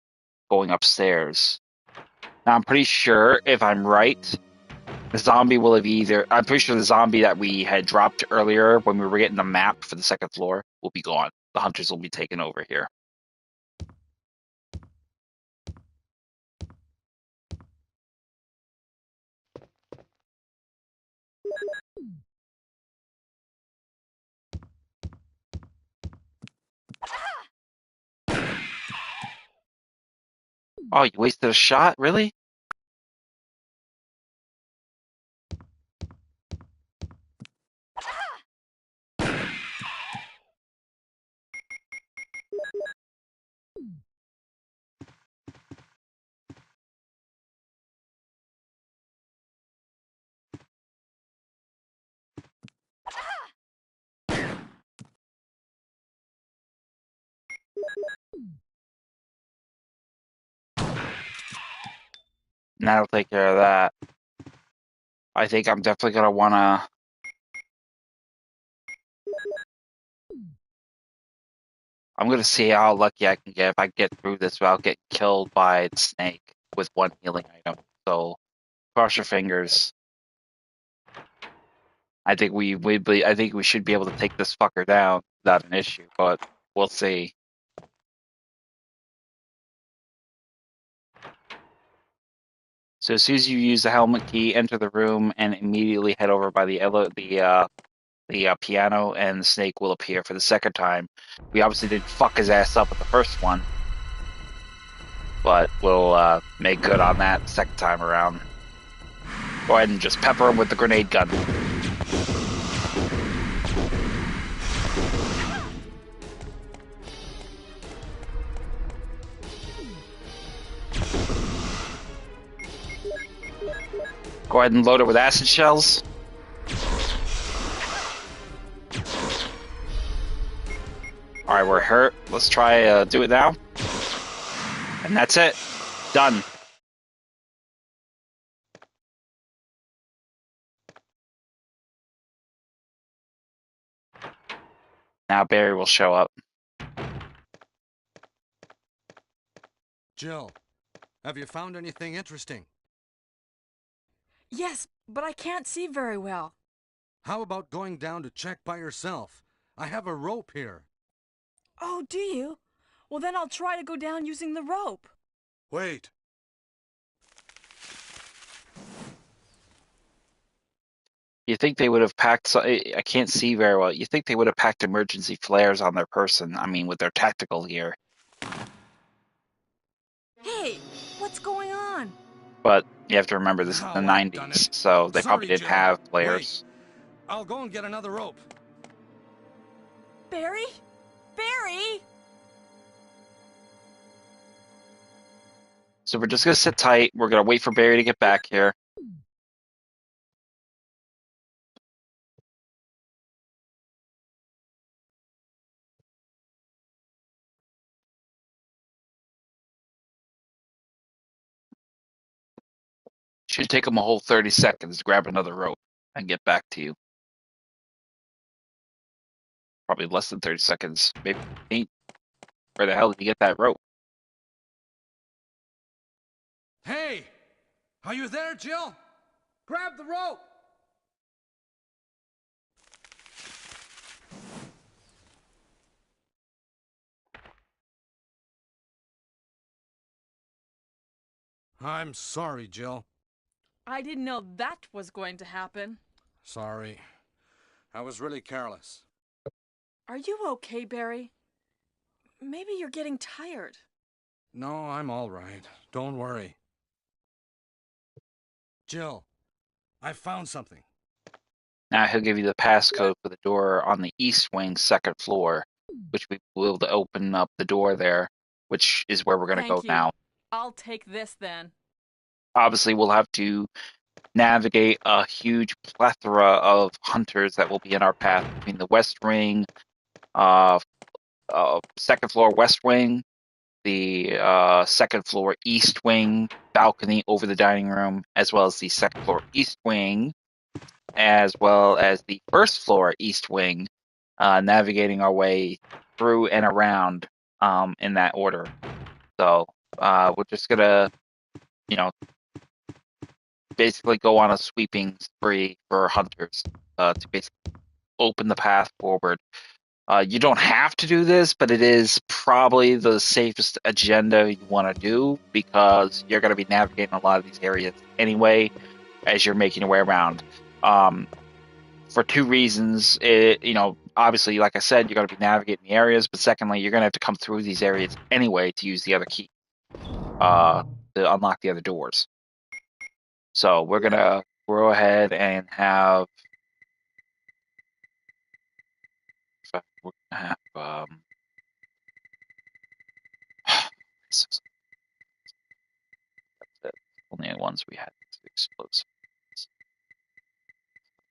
going upstairs. Now, I'm pretty sure, if I'm right, the zombie will have either. I'm pretty sure the zombie that we had dropped earlier when we were getting the map for the second floor will be gone. The hunters will be taken over here. Oh, you wasted a shot? Really? And that'll take care of that. I think I'm definitely gonna wanna. I'm gonna see how lucky I can get if I get through this without getting killed by the snake with one healing item. So cross your fingers. I think I think we should be able to take this fucker down without an issue, but we'll see. So as soon as you use the helmet key, enter the room and immediately head over by the piano, and the snake will appear for the second time. We obviously didn't fuck his ass up with the first one, but we'll make good on that second time around. Go ahead and just pepper him with the grenade gun. Go ahead and load it with acid shells. All right, we're hurt. Let's try do it now. And that's it. Done. Now Barry will show up. Jill, have you found anything interesting? Yes, but I can't see very well. How about going down to check by yourself? I have a rope here. Oh, do you? Well, then I'll try to go down using the rope. Wait. You think they would have packed? I can't see very well. You think they would have packed emergency flares on their person? I mean, with their tactical gear. Hey, what's going on? But you have to remember this is Now the I've done 90s, it. so they probably Sorry, didn't Jill. have Wait. flares. I'll go and get another rope. Barry? Barry? So we're just gonna sit tight. We're gonna wait for Barry to get back here. Should take him a whole 30 seconds to grab another rope and get back to you. Probably less than 30 seconds, maybe 8. Where the hell did you get that rope? Hey! Are you there, Jill? Grab the rope! I'm sorry, Jill. I didn't know that was going to happen. Sorry. I was really careless. Are you okay, Barry? Maybe you're getting tired. No, I'm all right. Don't worry. Jill, I found something. Now he'll give you the passcode for the door on the east wing, second floor, which we will to open up the door there, which is where we're going to go Thank you. now. I'll take this then. Obviously, we'll have to navigate a huge plethora of hunters that will be in our path between the west wing, second floor west wing, the second floor east wing balcony over the dining room, as well as the second floor east wing, as well as the first floor east wing, navigating our way through and around in that order. So we're just gonna, basically go on a sweeping spree for hunters to basically open the path forward. You don't have to do this, but it is probably the safest agenda you want to do because you're going to be navigating a lot of these areas anyway as you're making your way around. For two reasons, obviously, like I said, you're going to be navigating the areas, but secondly, you're going to have to come through these areas anyway to use the other key to unlock the other doors. So we're going to go ahead and have only ones we had explosives.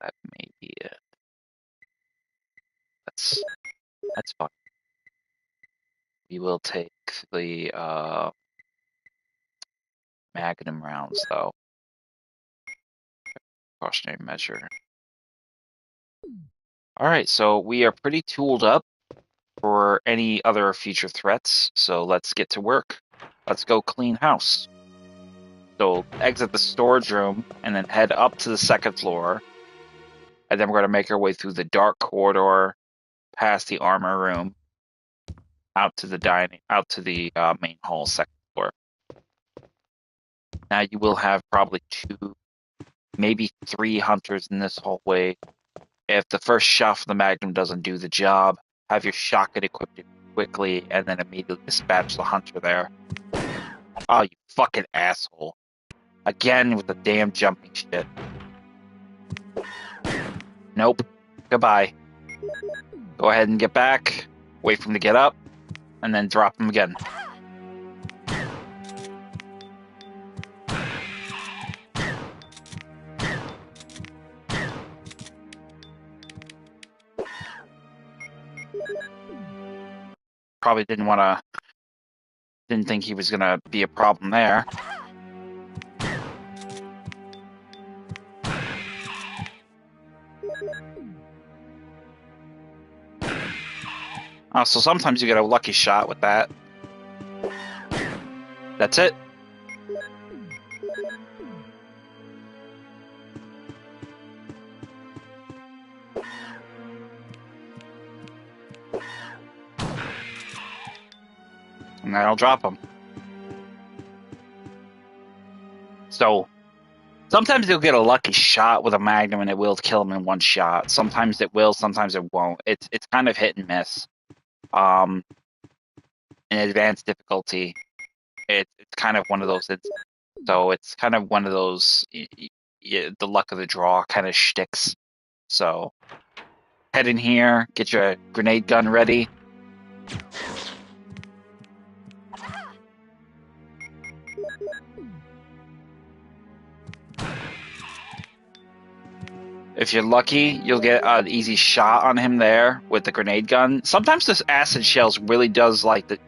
That may be it. That's fine. We will take the Magnum rounds though. Cautionary measure. Alright, so we are pretty tooled up for any other future threats, so let's get to work. Let's go clean house. So exit the storage room and then head up to the second floor. And then we're going to make our way through the dark corridor, past the armor room, out to the main hall, second floor. Now you will have probably 2, maybe 3 hunters in this hallway. If the first shot from the Magnum doesn't do the job, have your shotgun equipped quickly and then immediately dispatch the hunter there. Oh, you fucking asshole. Again with the damn jumping shit. Nope. Goodbye. Go ahead and get back. Wait for him to get up. And then drop him again. probably didn't think he was gonna be a problem there. So sometimes you get a lucky shot with that. That's it. And that'll drop him. So sometimes you'll get a lucky shot with a Magnum and it will kill him in one shot. Sometimes it will, sometimes it won't. It's kind of hit and miss. In advanced difficulty, it's kind of one of those. So it's kind of one of those, the luck of the draw kind of shticks. So head in here, get your grenade gun ready. If you're lucky, you'll get an easy shot on him there with the grenade gun. Sometimes this acid shells really does like the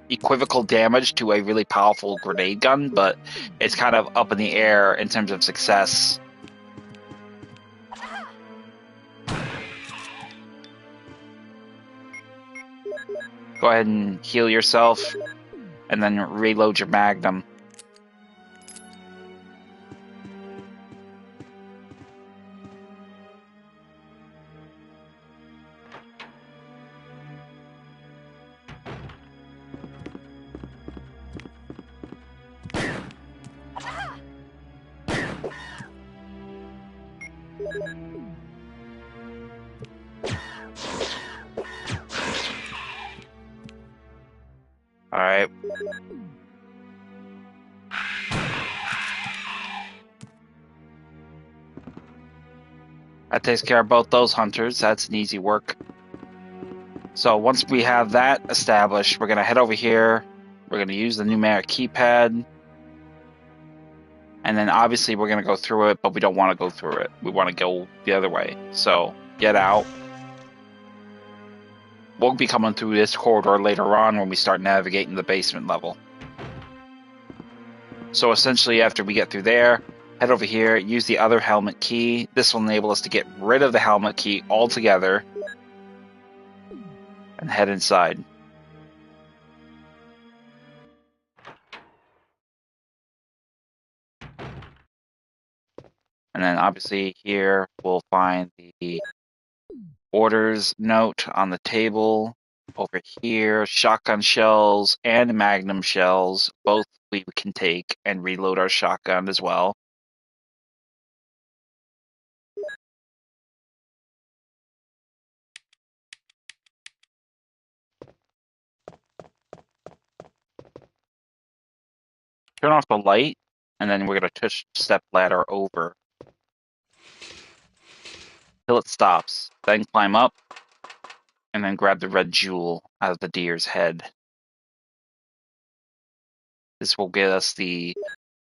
equivocal damage to a really powerful grenade gun, but it's kind of up in the air in terms of success. Go ahead and heal yourself, and then reload your Magnum. All right. That takes care of both those hunters. That's an easy work. So once we have that established, we're going to head over here. We're going to use the numeric keypad. And then obviously we're going to go through it, but we don't want to go through it. We want to go the other way. So get out. We'll be coming through this corridor later on when we start navigating the basement level. So essentially after we get through there, head over here, use the other helmet key. This will enable us to get rid of the helmet key altogether and head inside. And then obviously here we'll find the orders note on the table. Over here, shotgun shells and magnum shells, both we can take and reload our shotgun as well. Turn off the light, and then we're going to touch step ladder over till it stops. Then climb up, and then grab the red jewel out of the deer's head. This will get us the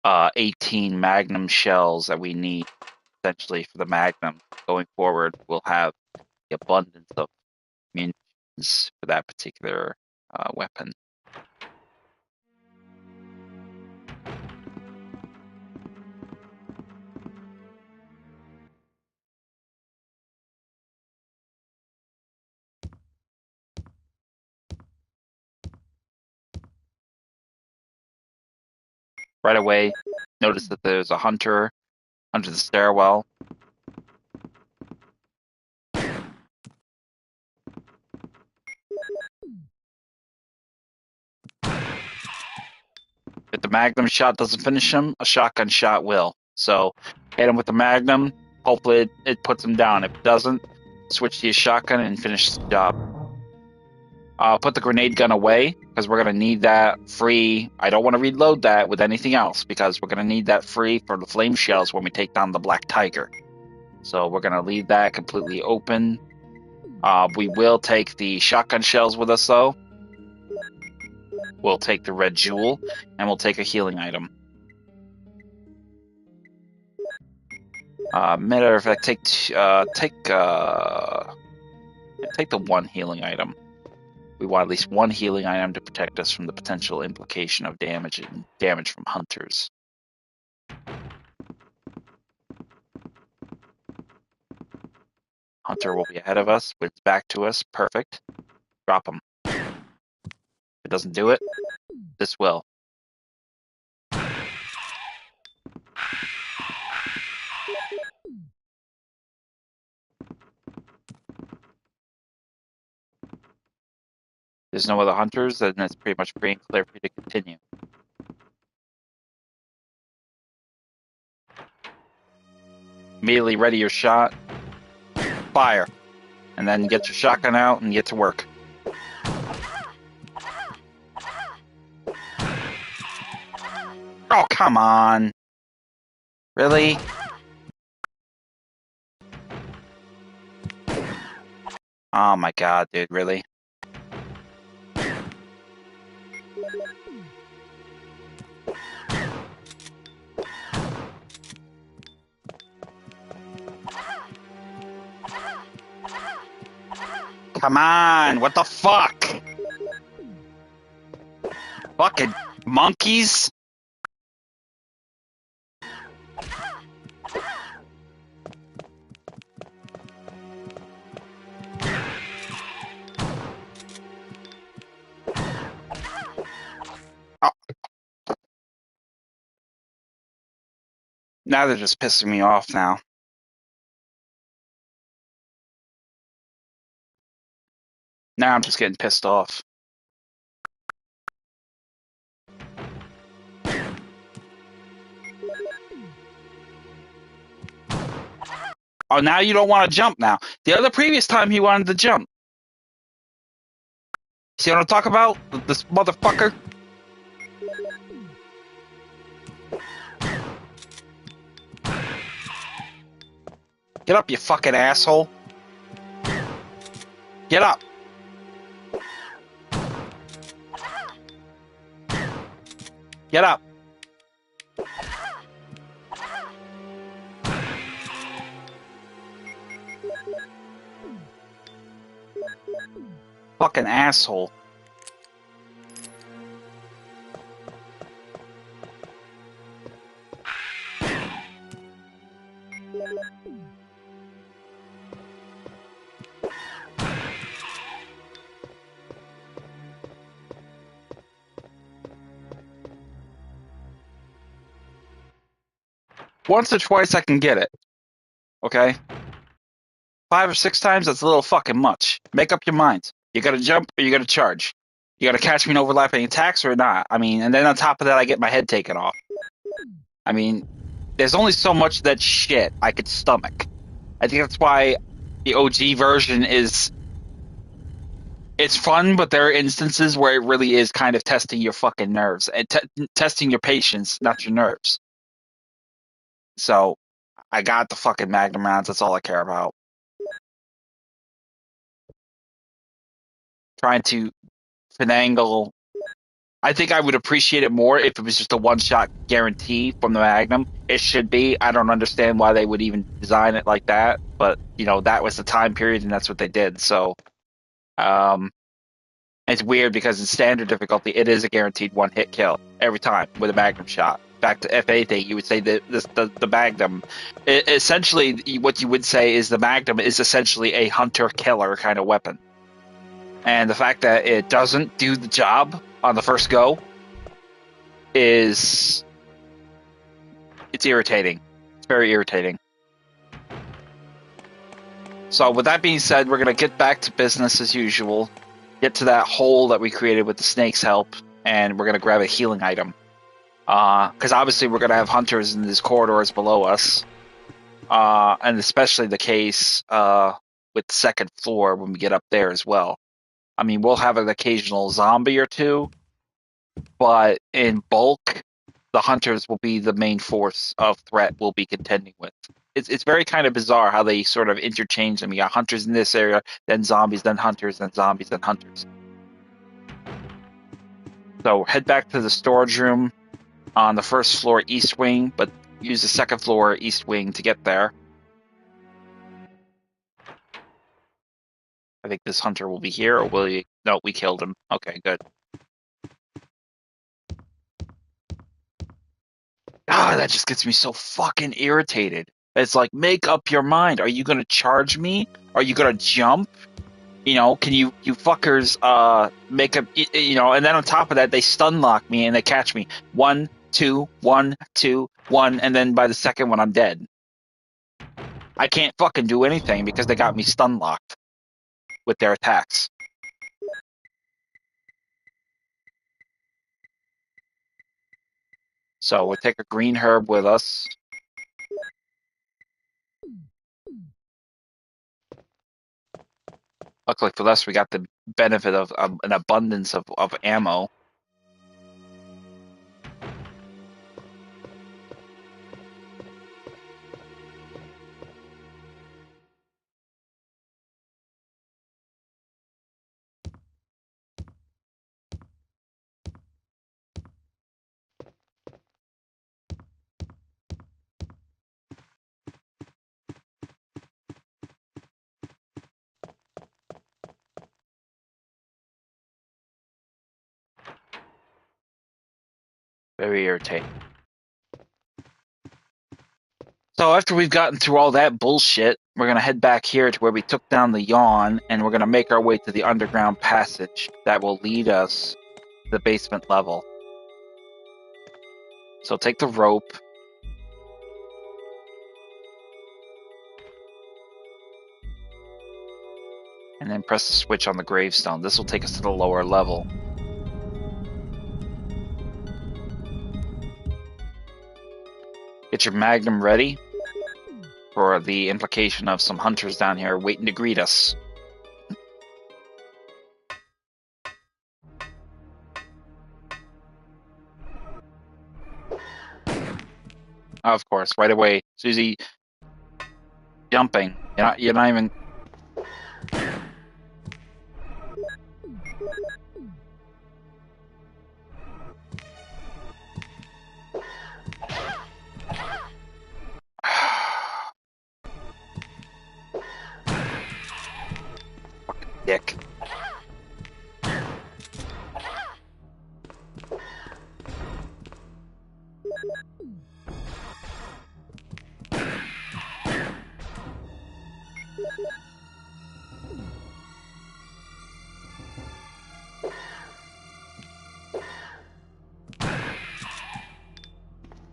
18 magnum shells that we need, essentially, for the magnum. Going forward, we'll have the abundance of munitions for that particular weapon. Right away, notice that there's a hunter under the stairwell. If the magnum shot doesn't finish him, a shotgun shot will. So hit him with the magnum, hopefully it puts him down. If it doesn't, switch to your shotgun and finish the job. Put the grenade gun away, because we're going to need that free. I don't want to reload that with anything else, because we're going to need that free for the flame shells when we take down the Black Tiger. So we're going to leave that completely open. We will take the shotgun shells with us, though. We'll take the red jewel, and we'll take a healing item. Matter of fact, take the one healing item. We want at least one healing item to protect us from the potential implication of damage and damage from hunters. Hunter will be ahead of us, but it's back to us. Perfect. Drop him. If it doesn't do it, this will. There's no other hunters, then it's pretty much free and clear for you to continue. Immediately ready your shot. Fire. And then get your shotgun out and get to work. Oh, come on. Really? Oh my god, dude, really? Come on, what the fuck? Fucking monkeys? Oh. Now they're just pissing me off now. Now I'm just getting pissed off. Oh, now you don't want to jump now. The other previous time he wanted to jump. See what I'm talking about? This motherfucker? Get up, you fucking asshole. Get up. Get up. Fucking asshole. Once or twice I can get it. Okay? 5 or 6 times, that's a little fucking much. Make up your mind. You gotta jump or you gotta charge. You gotta catch me in overlapping attacks or not. I mean, and then on top of that, I get my head taken off. I mean, there's only so much of that shit I could stomach. I think that's why the OG version is... It's fun, but there are instances where it really is kind of testing your fucking nerves. And testing your patience, not your nerves. So, I got the fucking Magnum rounds. That's all I care about. Trying to finagle. I think I would appreciate it more if it was just a one-shot guarantee from the Magnum. It should be. I don't understand why they would even design it like that, but you know that was the time period and that's what they did. So, it's weird because in standard difficulty, it is a guaranteed one-hit kill every time with a Magnum shot. Back to if anything, you would say that the Magnum, essentially, what you would say is the Magnum is essentially a hunter-killer kind of weapon. And the fact that it doesn't do the job on the first go it's irritating. It's very irritating. So with that being said, we're going to get back to business as usual, get to that hole that we created with the snake's help, and we're going to grab a healing item. Because obviously we're going to have hunters in these corridors below us, and especially the case with the second floor when we get up there as well. I mean, we'll have an occasional zombie or two, but in bulk, the hunters will be the main force of threat we'll be contending with. It's very kind of bizarre how they sort of interchange them. You got hunters in this area, then zombies, then hunters, then zombies, then hunters. So head back to the storage room on the first floor east wing, but use the second floor east wing to get there. I think this hunter will be here, or will he No, we killed him. Okay, good. Ah, that just gets me so fucking irritated. It's like, make up your mind. Are you gonna charge me? Are you gonna jump? You know, can you fuckers make a and then on top of that they stun lock me and they catch me. 1, 2, 1, 2, 1, and then by the second one I'm dead. I can't fucking do anything because they got me stun locked with their attacks. So we'll take a green herb with us. Luckily for us, we got the benefit of an abundance of ammo. Very irritating. So after we've gotten through all that bullshit, we're going to head back here to where we took down the yawn, and we're going to make our way to the underground passage that will lead us to the basement level. So take the rope. And then press the switch on the gravestone. This will take us to the lower level. Get your magnum ready for the implication of some hunters down here waiting to greet us. Of course, right away, Susie, jumping. You're not even. Fucking dick.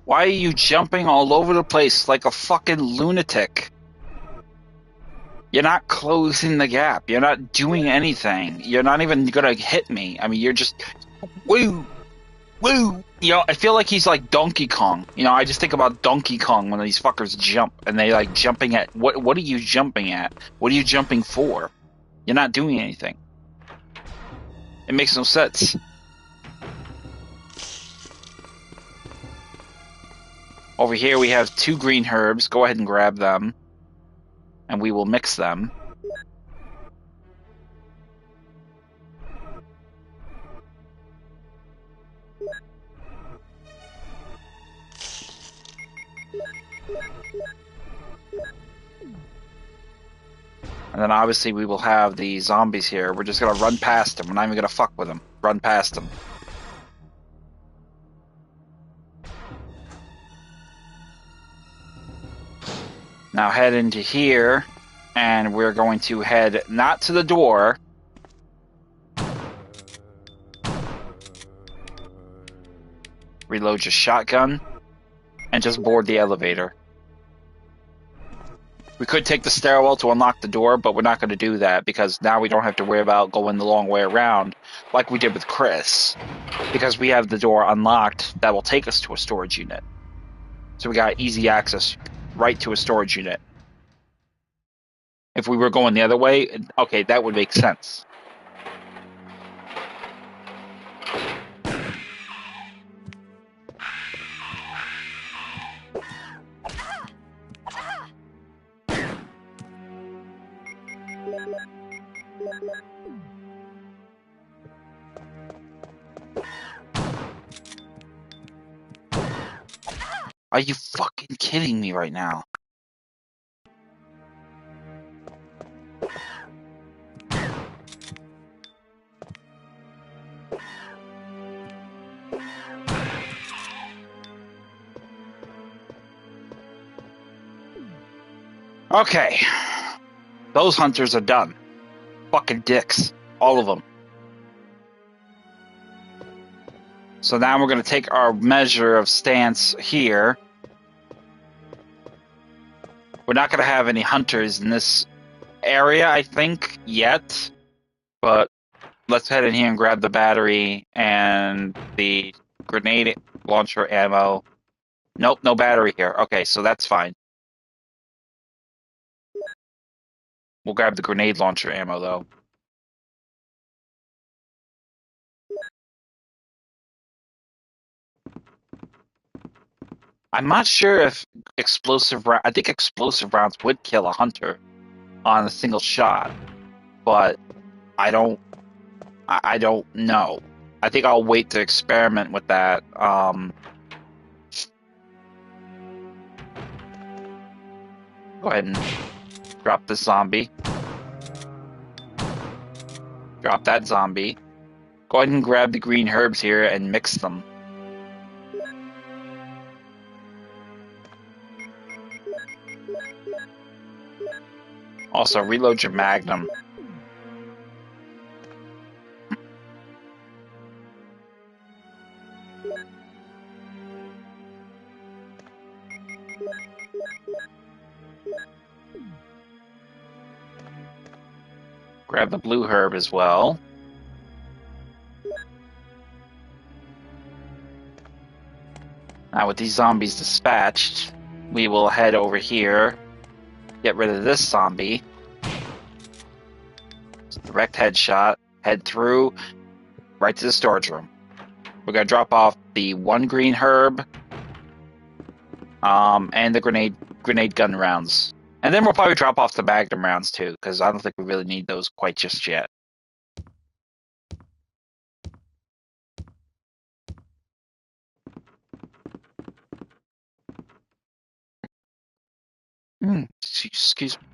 Why are you jumping all over the place like a fucking lunatic? You're not closing the gap. You're not doing anything. You're not even gonna hit me. I mean, you're just woo, woo. I feel like he's like Donkey Kong. I just think about Donkey Kong when these fuckers jump and they like jumping at what are you jumping at? What are you jumping for? You're not doing anything. It makes no sense. Over here we have 2 green herbs. Go ahead and grab them. And we will mix them. And then obviously we will have the zombies here. We're just going to run past them. We're not even going to fuck with them. Run past them. Now head into here, and we're going to head not to the door. Reload your shotgun, and just board the elevator. We could take the stairwell to unlock the door, but we're not going to do that because now we don't have to worry about going the long way around like we did with Chris, because we have the door unlocked that will take us to a storage unit. So we got easy access right to a storage unit. If we were going the other way, okay, that would make sense. Are you fucking kidding me right now? Okay. Those hunters are done. Fucking dicks. All of them. So now we're going to take our measure of stance here. We're not going to have any hunters in this area, I think, yet. But let's head in here and grab the battery and the grenade launcher ammo. Nope, no battery here. Okay, so that's fine. We'll grab the grenade launcher ammo, though. I'm not sure if I think explosive rounds would kill a hunter on a single shot, but I don't know. I think I'll wait to experiment with that. Go ahead and drop the zombie. Drop that zombie. Go ahead and grab the green herbs here and mix them. Also, reload your magnum. Grab the blue herb as well. Now with these zombies dispatched, we will head over here, get rid of this zombie. Direct headshot, head through, right to the storage room. We're going to drop off the one green herb, and the grenade gun rounds. And then we'll probably drop off the magnum rounds too, because I don't think we really need those quite just yet. Excuse me.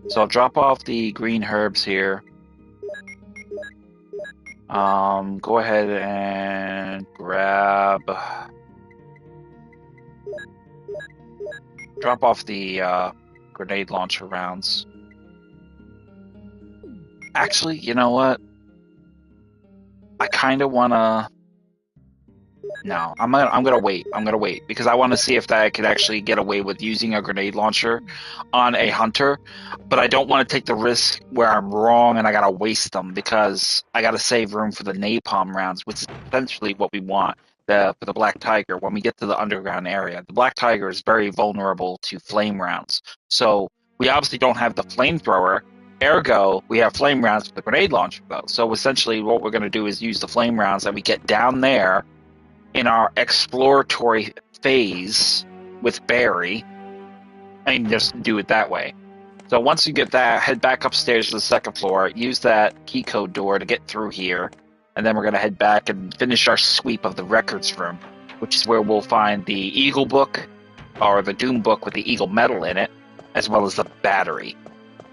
So I'll drop off the green herbs here. Go ahead and grab... Drop off the grenade launcher rounds. Actually, you know what? I kind of want to... No, I'm gonna wait. I'm gonna wait because I want to see if I could actually get away with using a grenade launcher on a hunter, but I don't want to take the risk where I'm wrong and I gotta waste them because I gotta save room for the napalm rounds, which is essentially what we want for the Black Tiger when we get to the underground area. The Black Tiger is very vulnerable to flame rounds, so we obviously don't have the flamethrower. Ergo, we have flame rounds for the grenade launcher, though. So essentially, what we're gonna do is use the flame rounds that we get down there in our exploratory phase with Barry and just do it that way. So once you get that, head back upstairs to the second floor, use that key code door to get through here, and then we're going to head back and finish our sweep of the records room, which is where we'll find the Eagle book, or the Doom book with the Eagle medal in it, as well as the battery.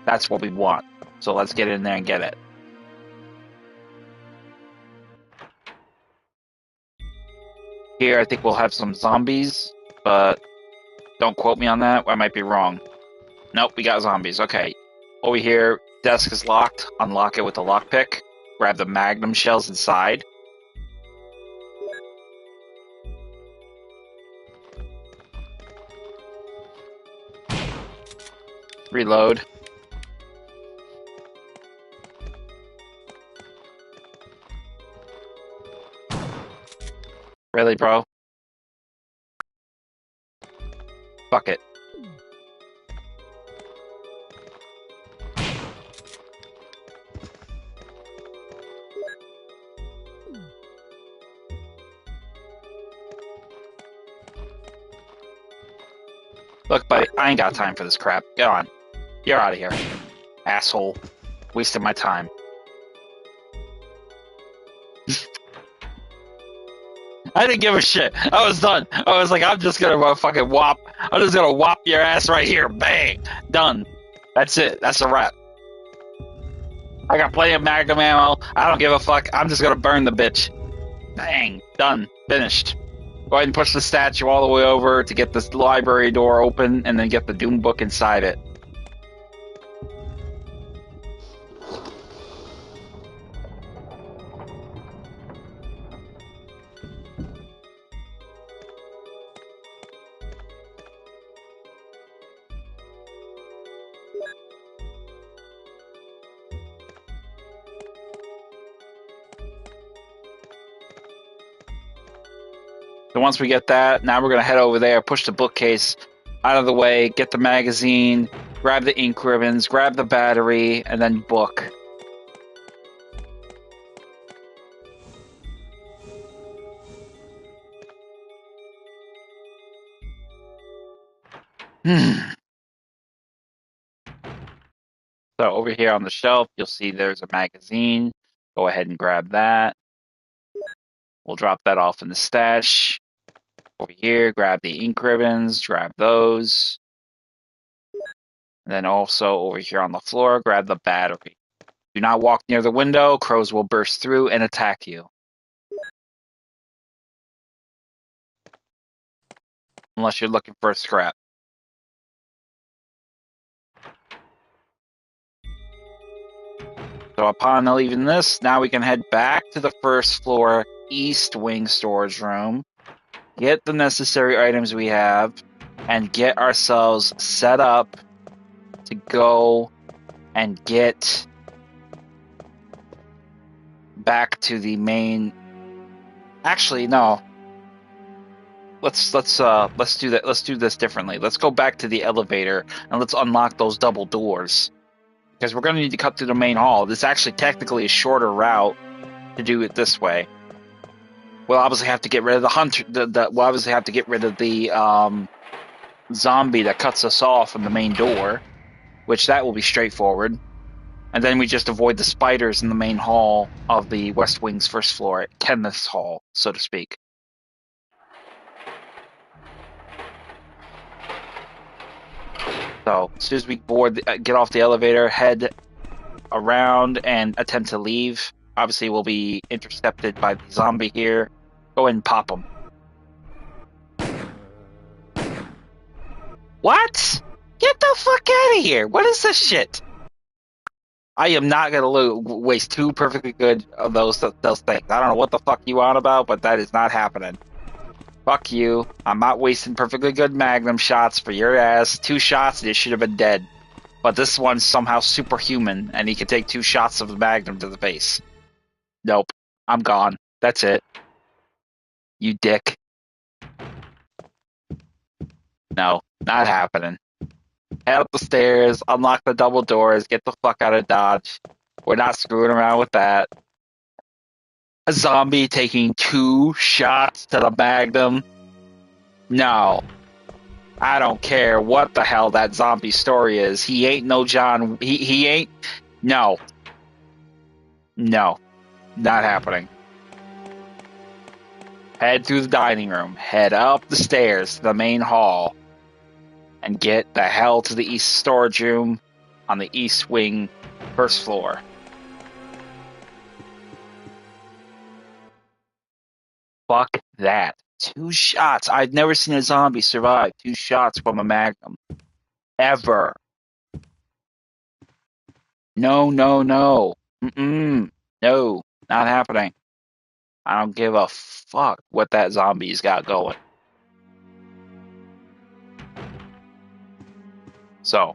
That's what we want. So let's get in there and get it. Here, I think we'll have some zombies, but don't quote me on that. I might be wrong. Nope, we got zombies. Okay. Over here, desk is locked. Unlock it with a lockpick. Grab the magnum shells inside. Reload. Really, bro? Fuck it. Look, buddy, I ain't got time for this crap. Get on. You're out of here. Asshole. Wasting my time. I didn't give a shit. I was done. I was like, I'm just gonna fucking whop. I'm just gonna whop your ass right here. Bang. Done. That's it. That's a wrap. I got plenty of magnum ammo. I don't give a fuck. I'm just gonna burn the bitch. Bang! Done. Finished. Go ahead and push the statue all the way over to get this library door open, and then get the Doom book inside it. So once we get that, now we're going to head over there, push the bookcase out of the way, get the magazine, grab the ink ribbons, grab the battery, and then book. So over here on the shelf, you'll see there's a magazine. Go ahead and grab that. We'll drop that off in the stash. Over here, grab the ink ribbons, grab those. And then also over here on the floor, grab the battery. Do not walk near the window. Crows will burst through and attack you. Unless you're looking for a scrap. So upon leaving this, now we can head back to the first floor east wing storage room, get the necessary items we have, and get ourselves set up to go and get back to the main. Actually, no. Let's do that. Let's do this differently. Let's go back to the elevator and let's unlock those double doors. Because we're going to need to cut through the main hall. This is actually technically a shorter route to do it this way. We'll obviously have to get rid of the hunter. We'll obviously have to get rid of the zombie that cuts us off from the main door, which that will be straightforward. And then we just avoid the spiders in the main hall of the West Wing's first floor, Kenneth's Hall, so to speak. So as soon as we get off the elevator, head around and attempt to leave. Obviously, we'll be intercepted by the zombie here. Go ahead and pop him. What? Get the fuck out of here! What is this shit? I am not gonna waste two perfectly good of those things. I don't know what the fuck you on about, but that is not happening. Fuck you. I'm not wasting perfectly good magnum shots for your ass. 2 shots and you should have been dead. But this one's somehow superhuman, and he can take 2 shots of the magnum to the face. Nope. I'm gone. That's it. You dick. No, not happening. Head up the stairs, unlock the double doors, get the fuck out of Dodge. We're not screwing around with that. A zombie taking 2 shots to the magnum? No. I don't care what the hell that zombie story is. He ain't no John. He ain't. No. No. Not happening. Head through the dining room. Head up the stairs to the main hall. And get the hell to the east storage room on the east wing, first floor. Fuck that. 2 shots. I've never seen a zombie survive 2 shots from a magnum. Ever. No, no, no. Mm-mm. No. Not happening. I don't give a fuck what that zombie's got going. So,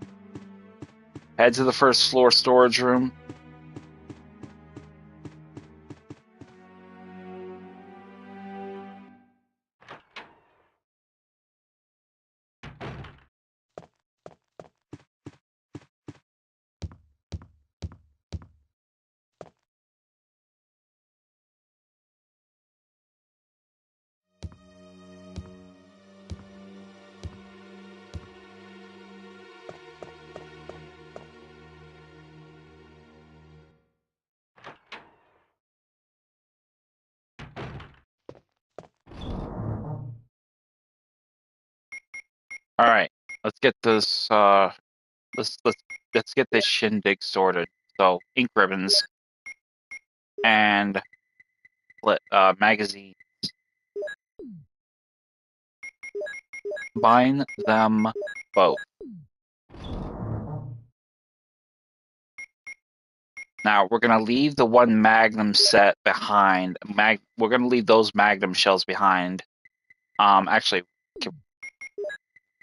head to the first floor storage room. All right, let's get this. Let's get this shindig sorted. So ink ribbons and magazines. Combine them both. Now we're gonna leave the one Magnum set behind. We're gonna leave those Magnum shells behind. Actually,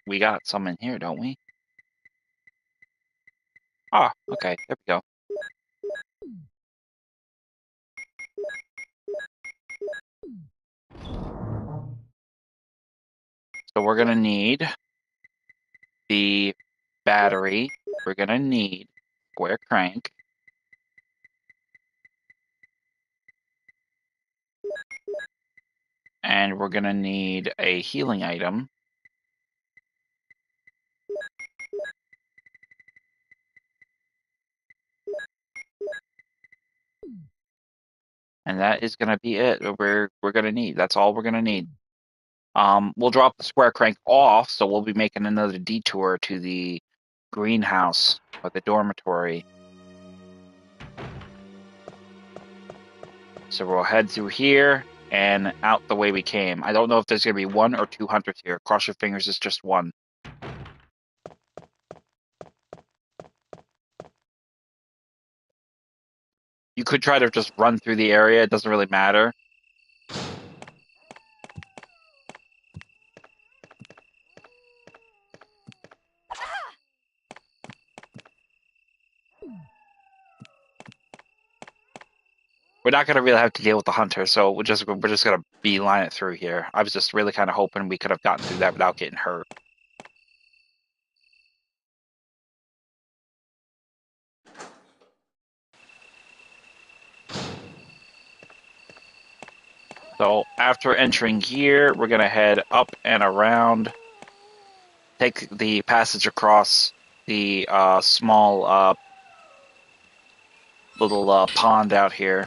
we got some in here, don't we? Ah, okay, there we go. So we're gonna need the battery. We're gonna need square crank. And we're gonna need a healing item. And that is gonna be it. We're gonna need. That's all we're gonna need. We'll drop the square crank off, so we'll be making another detour to the greenhouse or the dormitory. So we'll head through here and out the way we came. I don't know if there's gonna be 1 or 2 hunters here. Cross your fingers, it's just one. You could try to just run through the area. It doesn't really matter. We're not gonna really have to deal with the hunter, so we're just gonna beeline it through here. I was just really kind of hoping we could have gotten through that without getting hurt. So after entering here, we're gonna head up and around. Take the passage across the small little pond out here.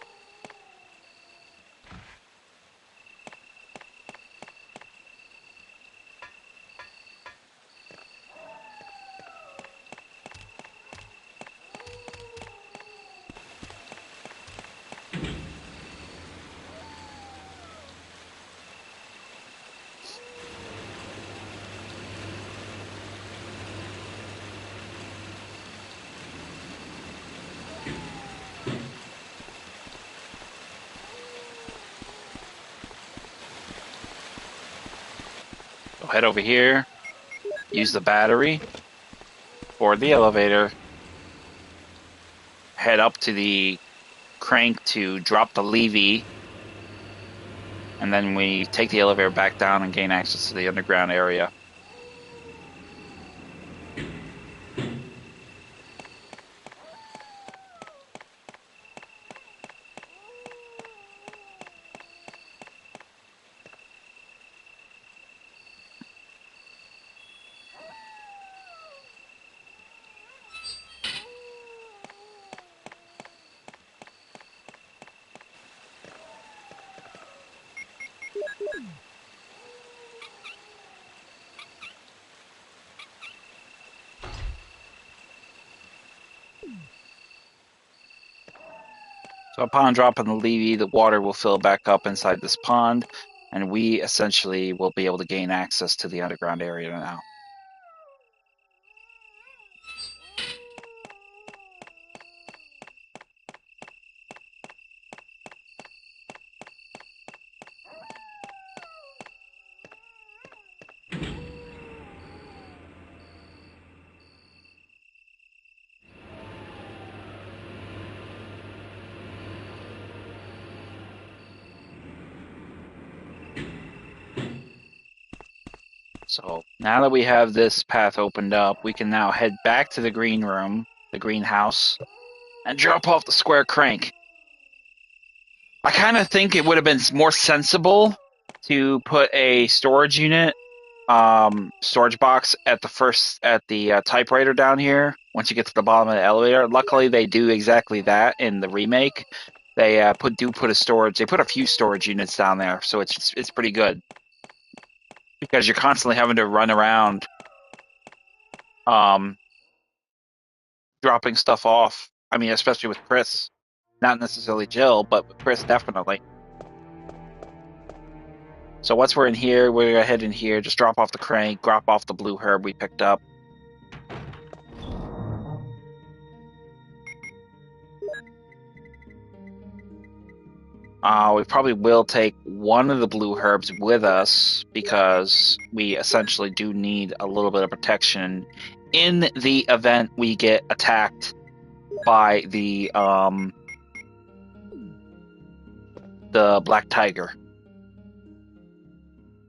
So head over here, use the battery for the elevator, head up to the crank to drop the levy, and then we take the elevator back down and gain access to the underground area. So upon dropping the levy, the water will fill back up inside this pond, and we essentially will be able to gain access to the underground area now. So now that we have this path opened up, we can now head back to the green room, the greenhouse, and drop off the square crank. I kind of think it would have been more sensible to put a storage unit, storage box at the typewriter down here. Once you get to the bottom of the elevator, luckily they do exactly that in the remake. They put a storage. They put a few storage units down there, so it's pretty good because you're constantly having to run around, dropping stuff off. I mean, especially with Chris, not necessarily Jill, but with Chris definitely. So once we're in here, we're gonna head in here, just drop off the crank, drop off the blue herb we picked up. We probably will take one of the blue herbs with us because we essentially do need a little bit of protection in the event we get attacked by the black tiger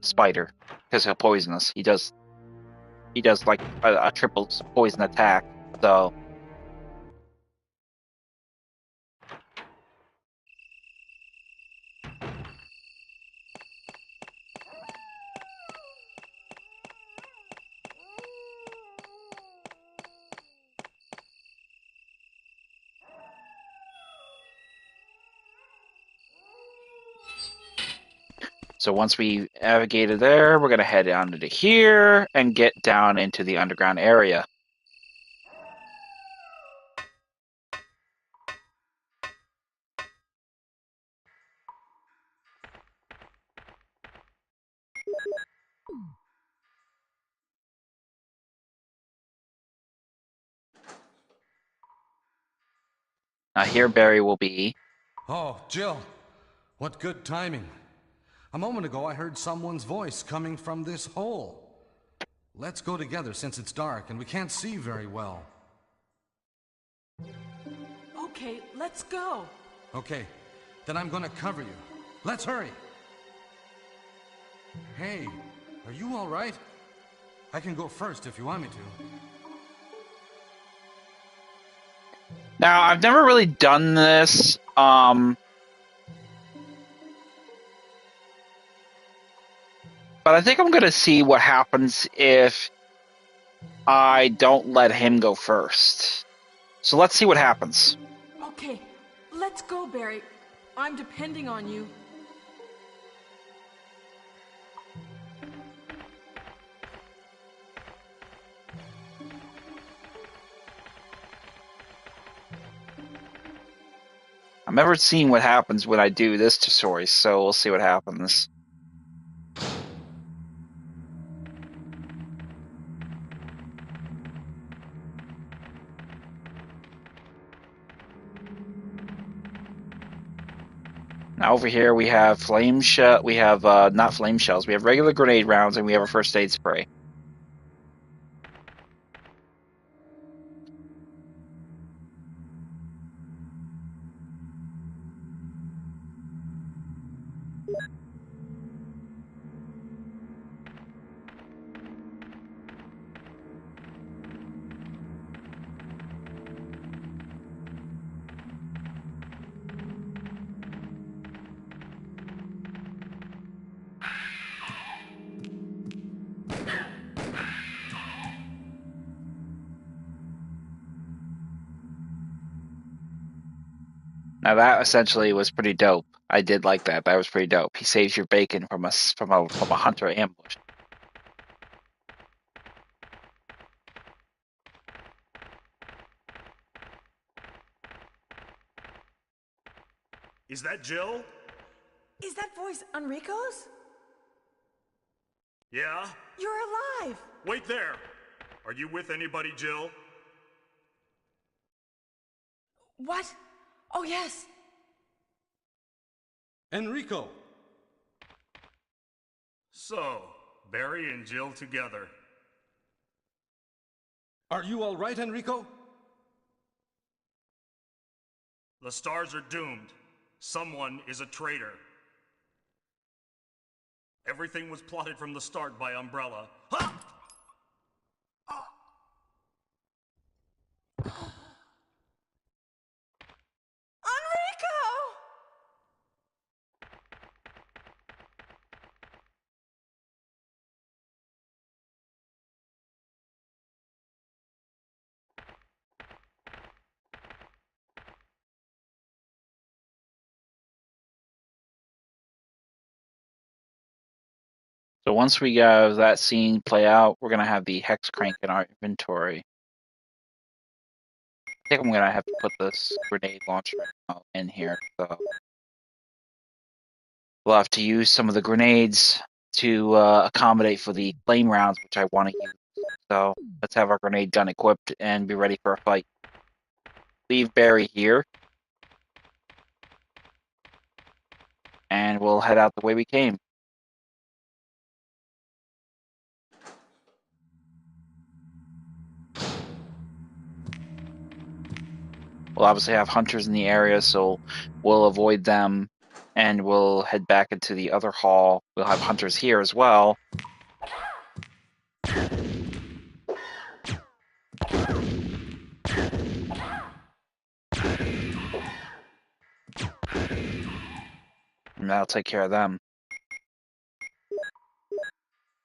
spider, because he'll poison us. He does like a triple poison attack. So once we navigated there, we're gonna head down into here and get down into the underground area. Now here Barry will be. Oh, Jill, what good timing. A moment ago I heard someone's voice coming from this hole. Let's go together since it's dark and we can't see very well. Okay, let's go. Okay, then I'm gonna cover you. Let's hurry. Hey, are you all right? I can go first if you want me to. Now I've never really done this. But I think I'm gonna see what happens if I don't let him go first. So let's see what happens. Okay, let's go, Barry. I'm depending on you. I've never seen what happens when I do this to Sori, so we'll see what happens. Now over here we have flame shell. We have not flame shells. We have regular grenade rounds, and we have a first aid spray. Now that essentially was pretty dope. I did like that. That was pretty dope. He saves your bacon from a hunter ambush. Is that Jill? Is that voice Enrico's? Yeah? You're alive! Wait there! Are you with anybody, Jill? What? Oh, yes. Enrico! So, Barry and Jill together. Are you all right, Enrico? The stars are doomed. Someone is a traitor. Everything was plotted from the start by Umbrella. Ha! Enrico! So once we have that scene play out, we're gonna have the hex crank in our inventory. I think I'm gonna have to put this grenade launcher in here. So We'll have to use some of the grenades to accommodate for the flame rounds, which I want to use. So let's have our grenade gun equipped and be ready for a fight. Leave Barry here. And we'll head out the way we came. We'll obviously have hunters in the area, so we'll avoid them, and we'll head back into the other hall. We'll have hunters here as well. And that'll take care of them.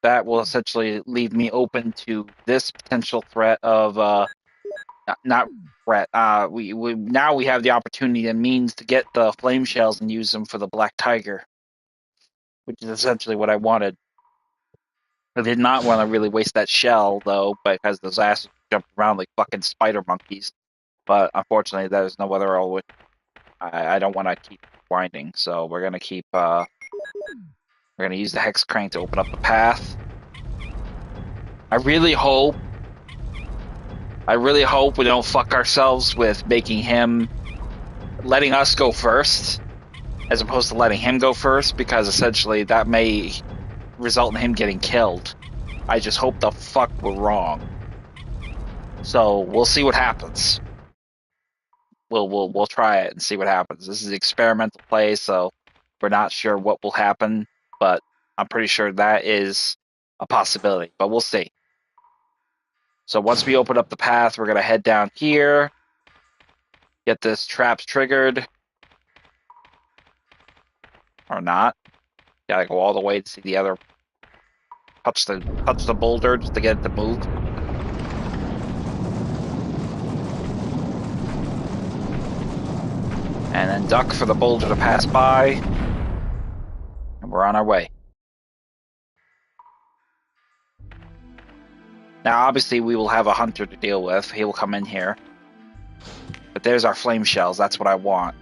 That will essentially leave me open to this potential threat of not threat. We now we have the opportunity and means to get the flame shells and use them for the Black Tiger, which is essentially what I wanted. I did not want to really waste that shell though, because those asses jump around like fucking spider monkeys. But unfortunately, there's no other. I don't want to keep winding, so we're gonna keep. We're gonna use the hex crank to open up the path. I really hope we don't fuck ourselves with letting us go first, as opposed to letting him go first, because essentially that may result in him getting killed. I just hope the fuck we're wrong. So we'll see what happens. We'll try it and see what happens. This is experimental play, so we're not sure what will happen, but I'm pretty sure that is a possibility. But we'll see. So once we open up the path, we're gonna head down here, get this traps triggered, or not. Gotta go all the way to see the other. Touch the boulder just to get it to move. And then duck for the boulder to pass by. And we're on our way. Now, obviously, we will have a hunter to deal with. He will come in here. But there's our flame shells. That's what I want.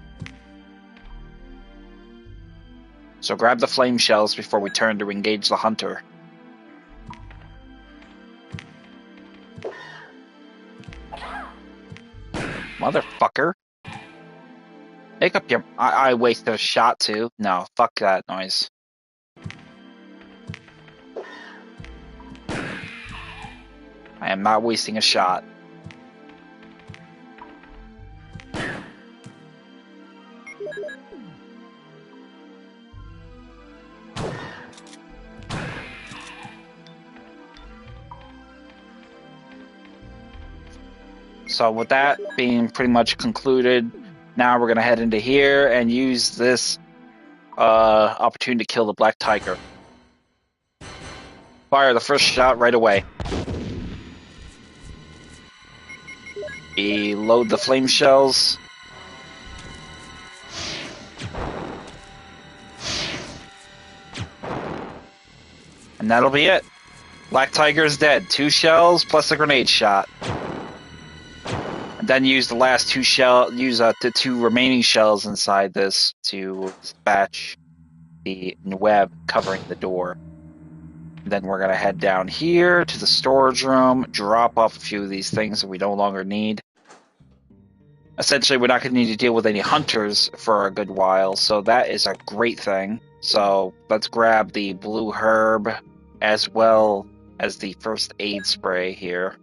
So grab the flame shells before we turn to engage the hunter. Motherfucker. Make up your... I wasted a shot too. No, fuck that noise. I am not wasting a shot. So with that being pretty much concluded, now we're going to head into here and use this opportunity to kill the Black Tiger. Fire the first shot right away. Load the flame shells. And that'll be it. Black Tiger is dead. 2 shells plus a grenade shot. And then use the last 2 the 2 remaining shells inside this to dispatch the web covering the door. And then we're gonna head down here to the storage room, drop off a few of these things that we no longer need. Essentially, we're not going to need to deal with any hunters for a good while, so that is a great thing. So let's grab the blue herb as well as the first aid spray here.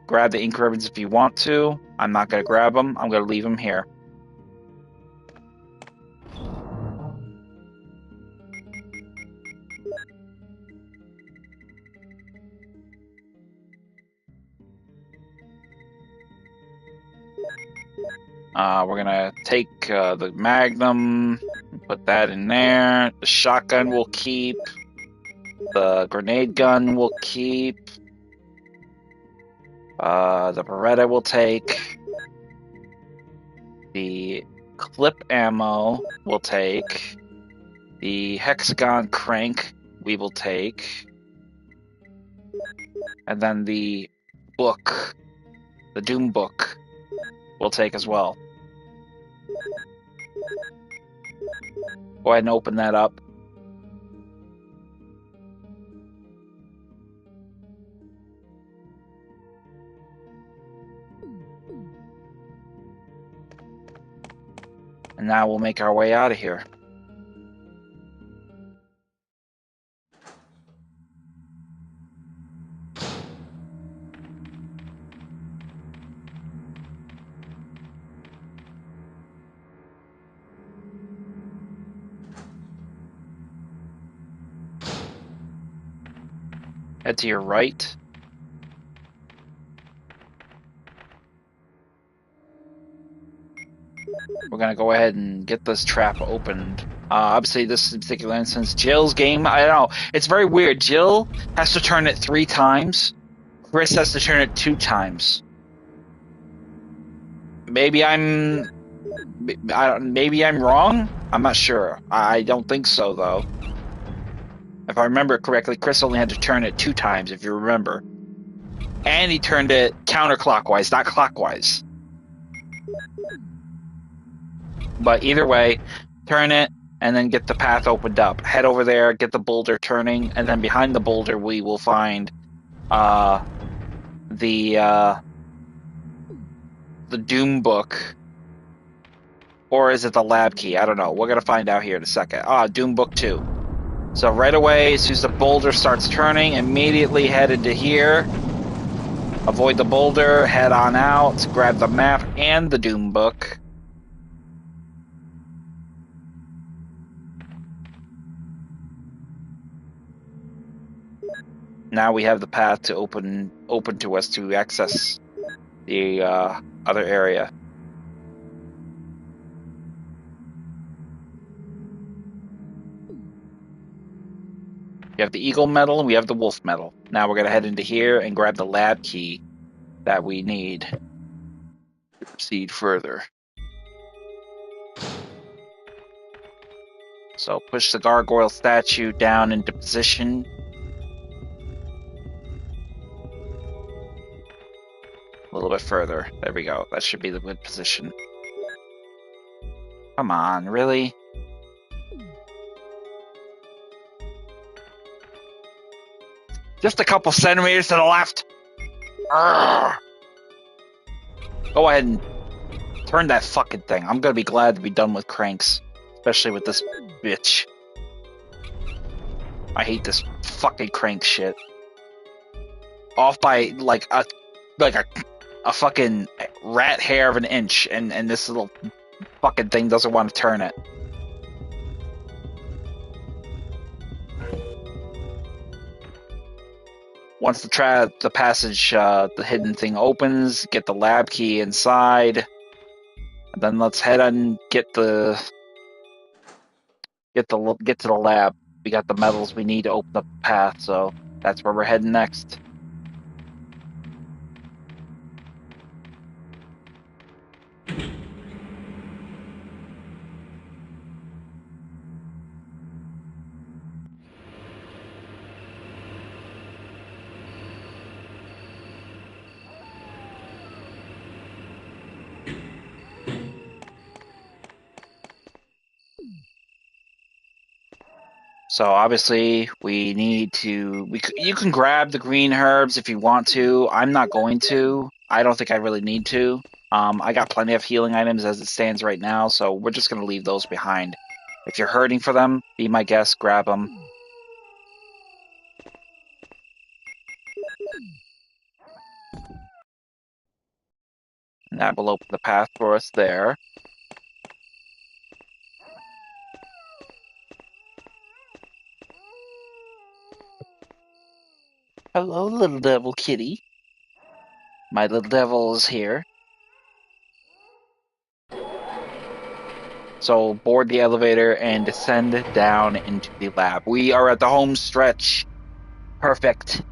Grab the ink ribbons if you want to. I'm not going to grab them. I'm going to leave them here. We're gonna take the Magnum, put that in there. The shotgun we'll keep. The grenade gun we'll keep. The Beretta we'll take. The clip ammo we'll take. The hexagon crank we will take. And then the book, the Doom book, we'll take as well. Go ahead and open that up. And now we'll make our way out of here. Head to your right. We're gonna go ahead and get this trap opened. Obviously, this particular instance, Jill's game, I don't know. It's very weird. Jill has to turn it 3 times. Chris has to turn it 2 times. Maybe I'm wrong. I'm not sure. I don't think so, though. If I remember correctly, Chris only had to turn it 2 times, if you remember. And he turned it counterclockwise, not clockwise. But either way, turn it and then get the path opened up. Head over there, get the boulder turning, and then behind the boulder we will find the Doom book. Or is it the lab key? I don't know. We're gonna find out here in a second. Doom book 2. So right away, as soon as the boulder starts turning, immediately head into here. Avoid the boulder, head on out, grab the map and the Doom book. Now we have the path to open to us to access the other area. We have the Eagle medal and we have the Wolf medal. Now we're going to head into here and grab the lab key that we need to proceed further. So push the gargoyle statue down into position. A little bit further. There we go. That should be the good position. Come on, really? Just a couple centimeters to the left. Urgh. Go ahead and turn that fucking thing. I'm gonna be glad to be done with cranks. Especially with this bitch. I hate this fucking crank shit. Off by like a fucking rat hair of an inch, and this little fucking thing doesn't want to turn it. Once the passage, the hidden thing opens, get the lab key inside, and then let's head on get to the lab. We got the metals we need to open up the path, so that's where we're heading next. So obviously we need to. You can grab the green herbs if you want to. I'm not going to. I don't think I really need to. I got plenty of healing items as it stands right now, so we're just gonna leave those behind. If you're hurting for them, be my guest, grab them. And that will open the path for us there. Hello, little devil kitty. My little devil is here. So board the elevator and descend down into the lab. We are at the home stretch. Perfect.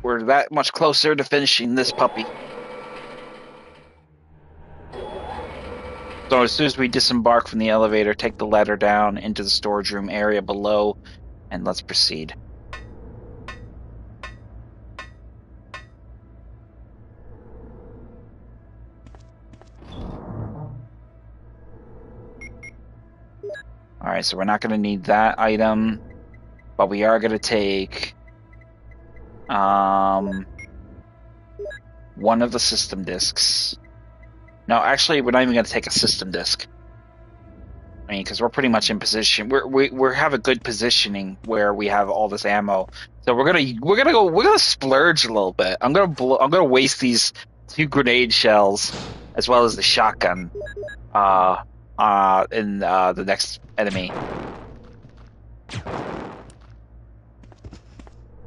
We're that much closer to finishing this puppy. So as soon as we disembark from the elevator, take the ladder down into the storage room area below, and let's proceed. Alright, so we're not going to need that item, but we are going to take one of the system discs. No, actually, we're not even going to take a system disc. I mean, because we're pretty much in position. We have a good positioning where we have all this ammo. So we're gonna splurge a little bit. I'm gonna waste these 2 grenade shells as well as the shotgun in the next enemy.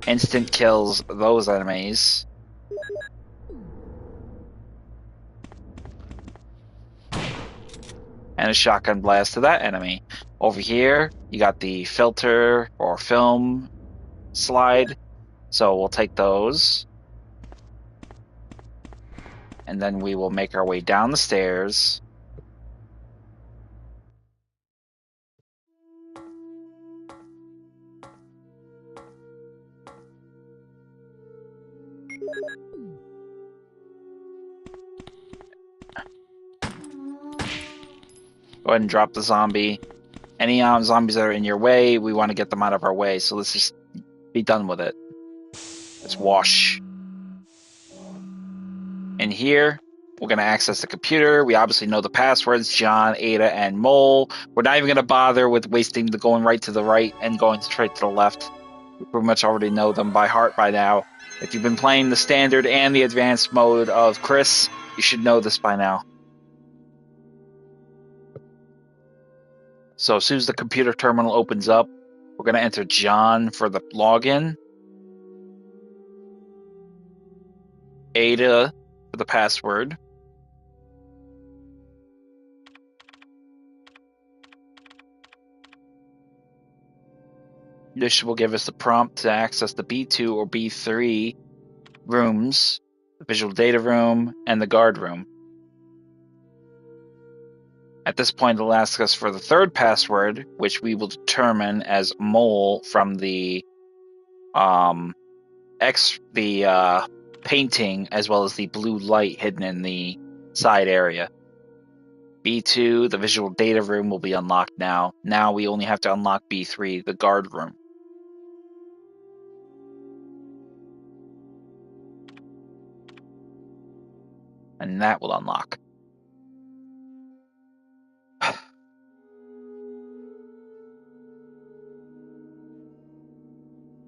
Instant kills those enemies. And a shotgun blast to that enemy. Over here, you got the filter or film slide. So we'll take those. And then we will make our way down the stairs. Go ahead and drop the zombie. Any zombies that are in your way, we want to get them out of our way. So let's just be done with it. Let's wash. In here, we're going to access the computer. We obviously know the passwords, John, Ada, and Mole. We're not even going to bother with wasting the going right to the right and going straight to the left. We pretty much already know them by heart by now. If you've been playing the standard and the advanced mode of Chris, you should know this by now. So as soon as the computer terminal opens up, we're going to enter John for the login, Ada for the password, this will give us the prompt to access the B2 or B3 rooms, the visual data room, and the guard room. At this point, it'll ask us for the third password, which we will determine as Mole from the painting, as well as the blue light hidden in the side area. B2, the visual data room, will be unlocked now. Now we only have to unlock B3, the guard room. And that will unlock.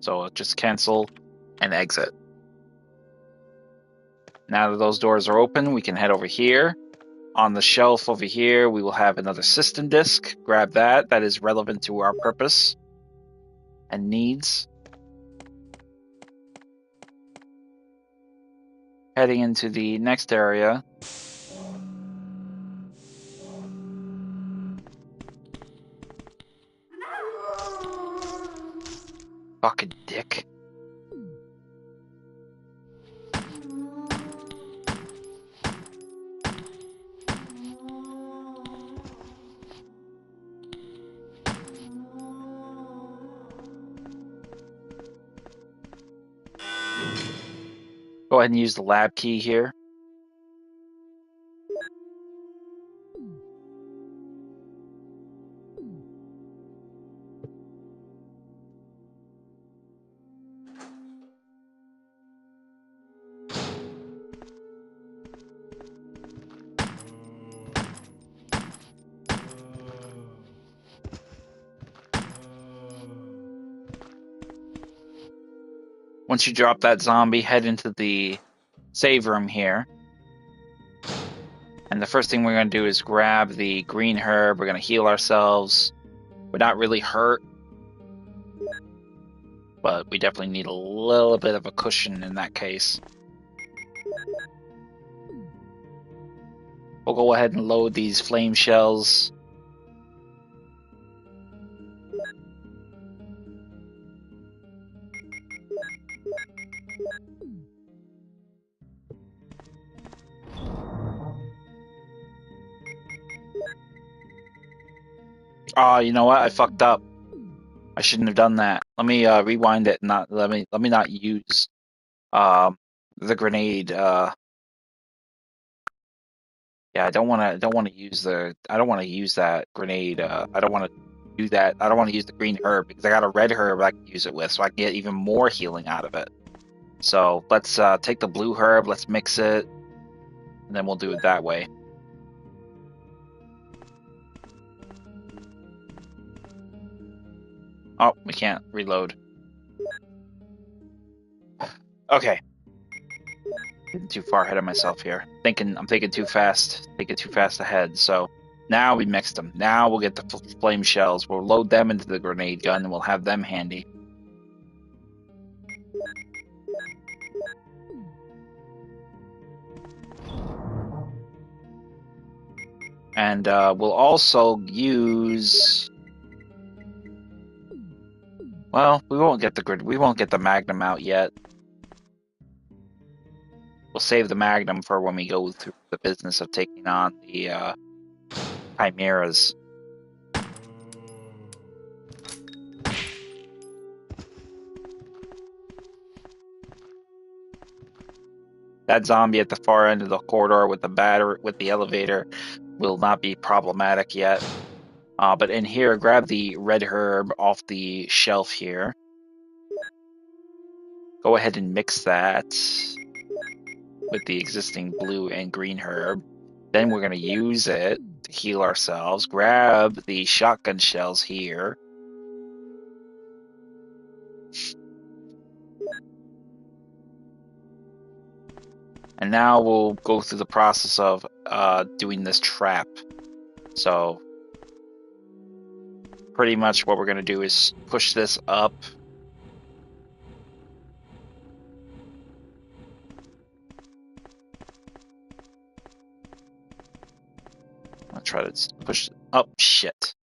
So just cancel and exit. Now that those doors are open, we can head over here. On the shelf over here, we will have another system disk. Grab that. That is relevant to our purpose and needs. Heading into the next area. Fucking dick. Go ahead and use the lab key here. Once you drop that zombie, head into the save room here. And the first thing we're going to do is grab the green herb. We're going to heal ourselves. We're not really hurt, but we definitely need a little bit of a cushion in that case. We'll go ahead and load these flame shells. Oh, you know what? I fucked up. I shouldn't have done that. Let me rewind it. Let me not use the grenade. Yeah, I don't want to use that grenade. I don't want to do that. I don't want to use the green herb because I got a red herb I can use it with, so I can get even more healing out of it. So let's take the blue herb, let's mix it, and then we'll do it that way. Oh, we can't reload. Okay. Getting too far ahead of myself here. I'm thinking too fast. Thinking too fast ahead. So now we mixed them. Now we'll get the flame shells. We'll load them into the grenade gun, and we'll have them handy. And we'll also use. Well, we won't get the Magnum out yet. We'll save the Magnum for when we go through the business of taking on the Chimeras. That zombie at the far end of the corridor with the elevator will not be problematic yet. But in here, grab the red herb off the shelf here. Go ahead and mix that with the existing blue and green herb. Then we're going to use it to heal ourselves. Grab the shotgun shells here. And now we'll go through the process of doing this trap. So pretty much what we're going to do is push this up. I'll try to push it up. Oh, shit.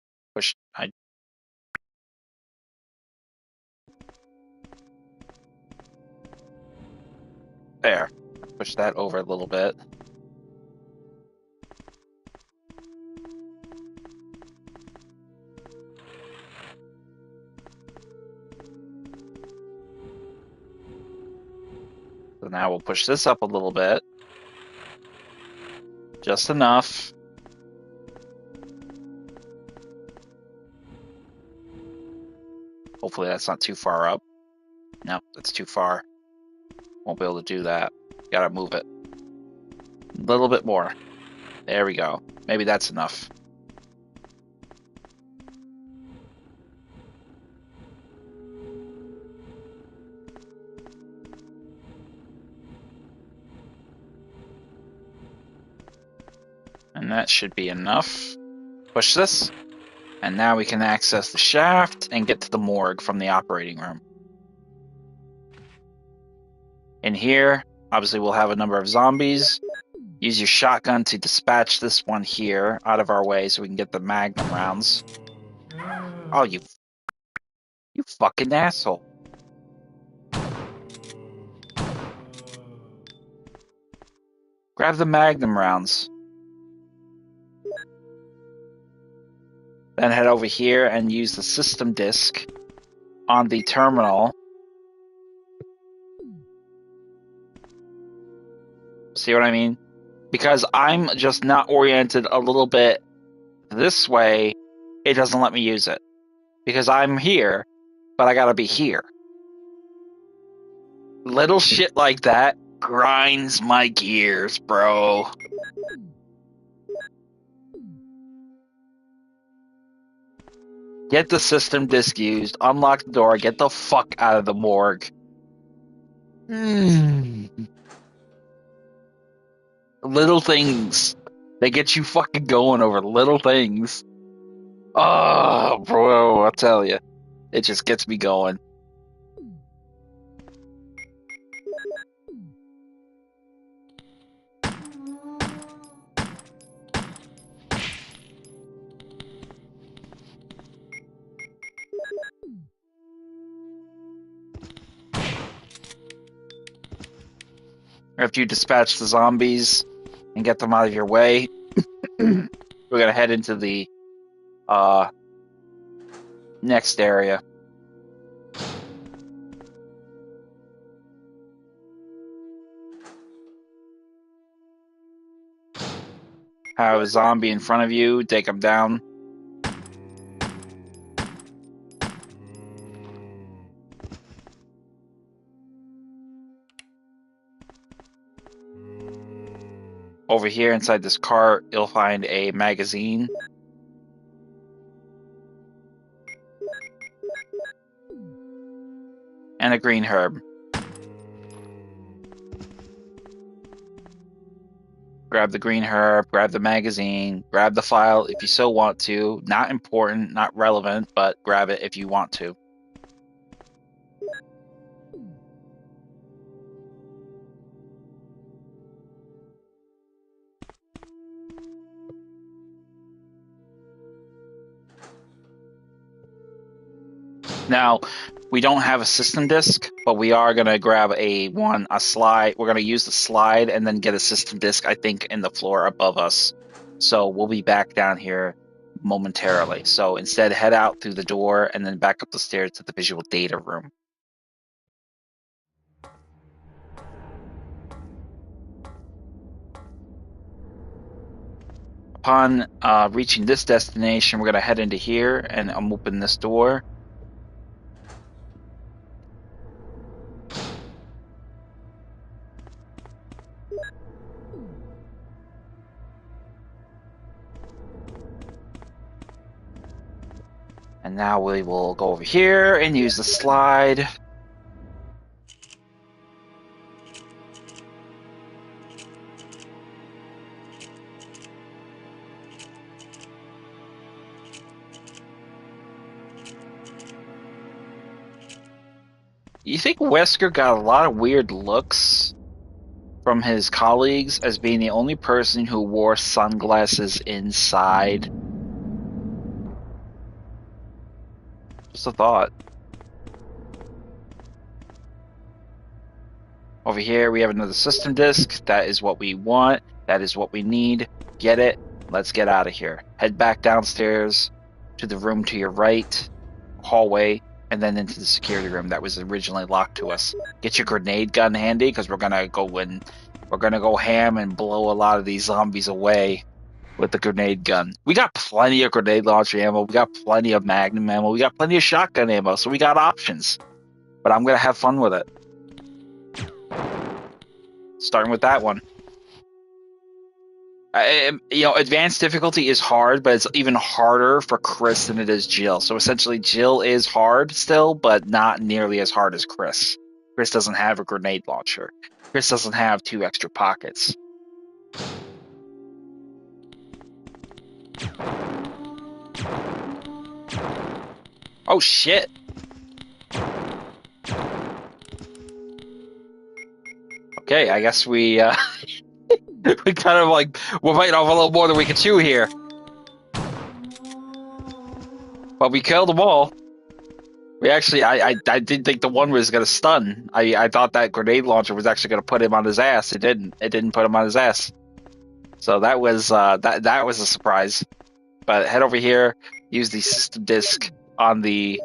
There. Push that over a little bit. So now we'll push this up a little bit. Just enough. Hopefully that's not too far up. Nope, that's too far. Won't be able to do that. Gotta move it. A little bit more. There we go. Maybe that's enough. And that should be enough. Push this. And now we can access the shaft and get to the morgue from the operating room. In here, obviously we'll have a number of zombies. Use your shotgun to dispatch this one here out of our way so we can get the Magnum rounds. Oh, you fucking asshole. Grab the Magnum rounds. Then head over here and use the system disk on the terminal. See what I mean? Because I'm just not oriented a little bit this way, it doesn't let me use it. Because I'm here, but I gotta be here. Little shit like that grinds my gears, bro. Get the system disk used, unlock the door, get the fuck out of the morgue. Little things. They get you fucking going over little things. Oh, bro, I'll tell you. It just gets me going. After you dispatch the zombies and get them out of your way, we're gonna head into the next area. Have a zombie in front of you, take him down. Over here inside this cart, you'll find a magazine. And a green herb. Grab the green herb, grab the magazine, grab the file if you so want to. Not important, not relevant, but grab it if you want to. Now, we don't have a system disk, but we are going to grab a slide. We're going to use the slide and then get a system disk, I think, in the floor above us. So we'll be back down here momentarily. So instead, head out through the door and then back up the stairs to the visual data room. Upon reaching this destination, we're going to head into here and I'm open this door. And now we will go over here and use the slide. You think Wesker got a lot of weird looks from his colleagues as being the only person who wore sunglasses inside? Just a thought. Over here we have another system disk. That is what we want. That is what we need. Get it. Let's get out of here. Head back downstairs to the room to your right, hallway, and then into the security room that was originally locked to us. Get your grenade gun handy because we're gonna go ham and blow a lot of these zombies away with the grenade gun. We got plenty of grenade launcher ammo. We got plenty of magnum ammo. We got plenty of shotgun ammo. So we got options. But I'm gonna have fun with it. Starting with that one. Advanced difficulty is hard, but it's even harder for Chris than it is Jill. So essentially, Jill is hard still, but not nearly as hard as Chris. Chris doesn't have a grenade launcher. Chris doesn't have 2 extra pockets. Oh shit! Okay, I guess we we kind of we're biting off a little more than we can chew here. But we killed them all. We actually, I didn't think the one was gonna stun. I thought that grenade launcher was actually gonna put him on his ass. It didn't. It didn't put him on his ass. So that was that was a surprise. But head over here, use the system disk on the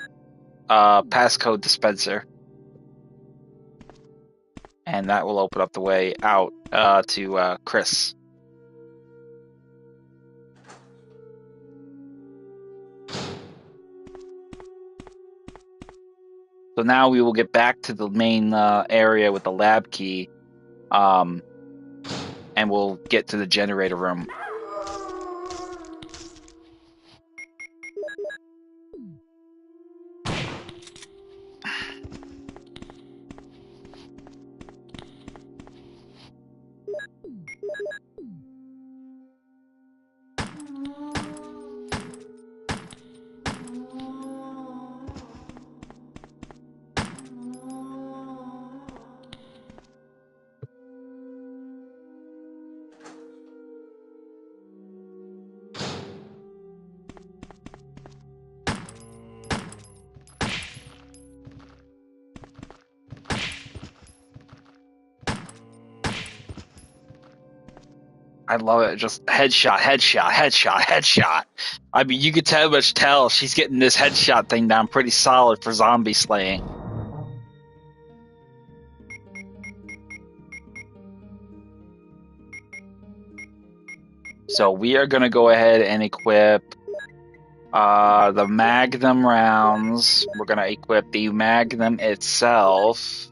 passcode dispenser, and that will open up the way out to Chris. So now we will get back to the main area with the lab key, and we'll get to the generator room. I love it. Just headshot, headshot, headshot, headshot. I mean, you could tell she's getting this headshot thing down pretty solid for zombie slaying. So we are going to go ahead and equip the Magnum rounds. We're going to equip the Magnum itself.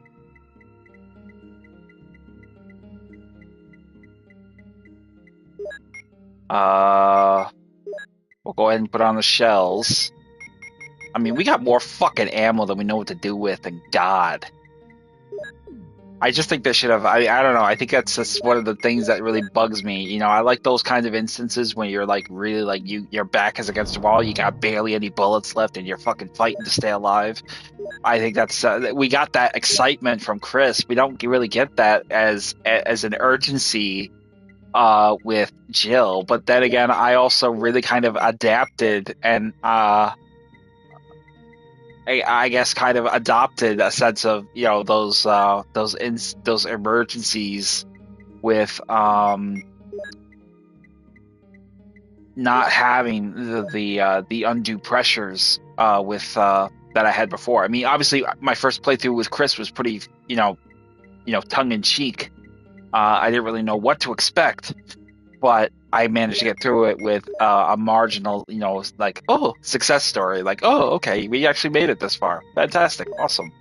We'll go ahead and put on the shells. I mean, we got more fucking ammo than we know what to do with, and God. I just think they should have. I don't know. I think that's just one of the things that really bugs me. You know, I like those kinds of instances when you're like really like your back is against the wall, you got barely any bullets left, and you're fucking fighting to stay alive. I think that's we got that excitement from Chris. We don't really get that as an urgency with Jill. But then again, I also really kind of adapted and I guess kind of adopted a sense of those those emergencies with not having the undue pressures with that I had before. I mean, obviously, my first playthrough with Chris was pretty tongue in cheek. I didn't really know what to expect, but I managed to get through it with a marginal, like, oh, success story. Like, oh, okay, we actually made it this far. Fantastic, awesome.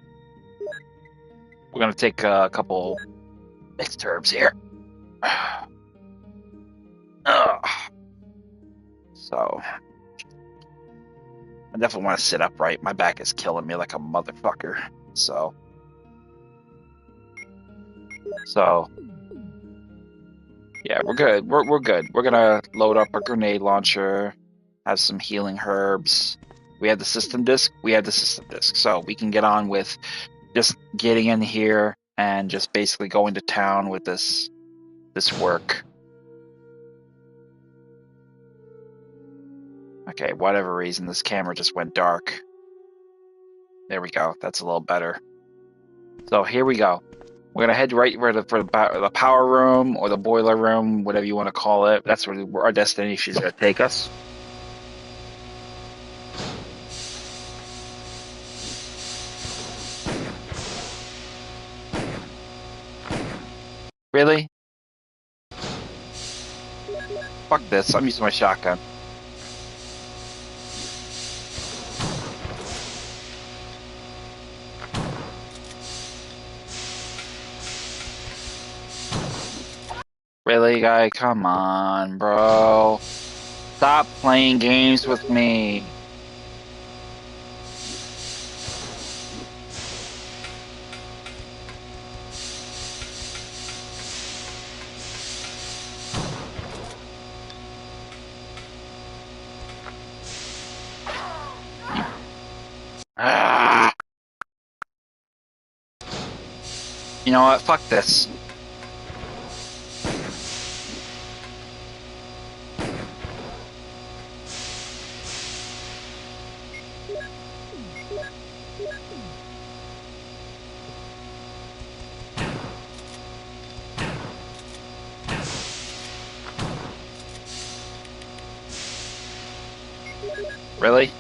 We're gonna take a couple mixed herbs here. So, I definitely want to sit upright. My back is killing me like a motherfucker. So, yeah, we're good. We're good. We're gonna load up a grenade launcher, have some healing herbs. We had the system disc. We had the system disc, so we can get on with just getting in here and just basically going to town with this work. Okay, whatever reason, this camera just went dark. There we go. That's a little better. So here we go. We're gonna head right for the power room or the boiler room, whatever you want to call it. That's where our destination is gonna take us. Really? Fuck this. I'm using my shotgun. Really, guy? Come on, bro. Stop playing games with me. Ah. You know what? Fuck this. Really?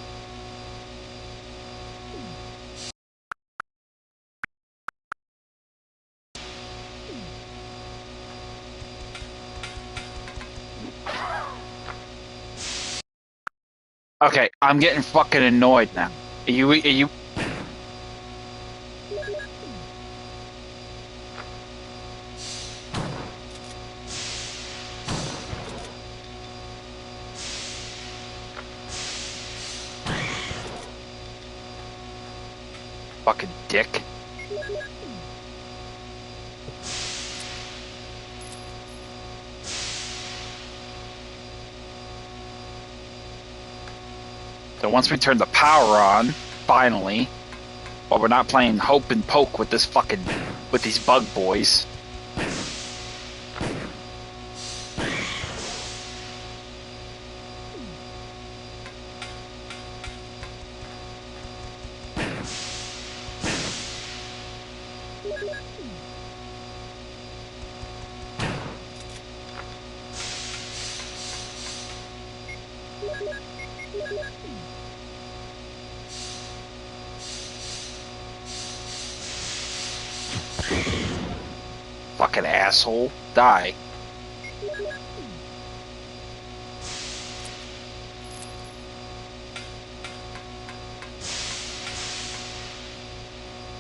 Okay, I'm getting fucking annoyed now. Are you fucking dick? So once we turn the power on, finally, well, we're not playing hope and poke with these bug boys. Fucking asshole. Die.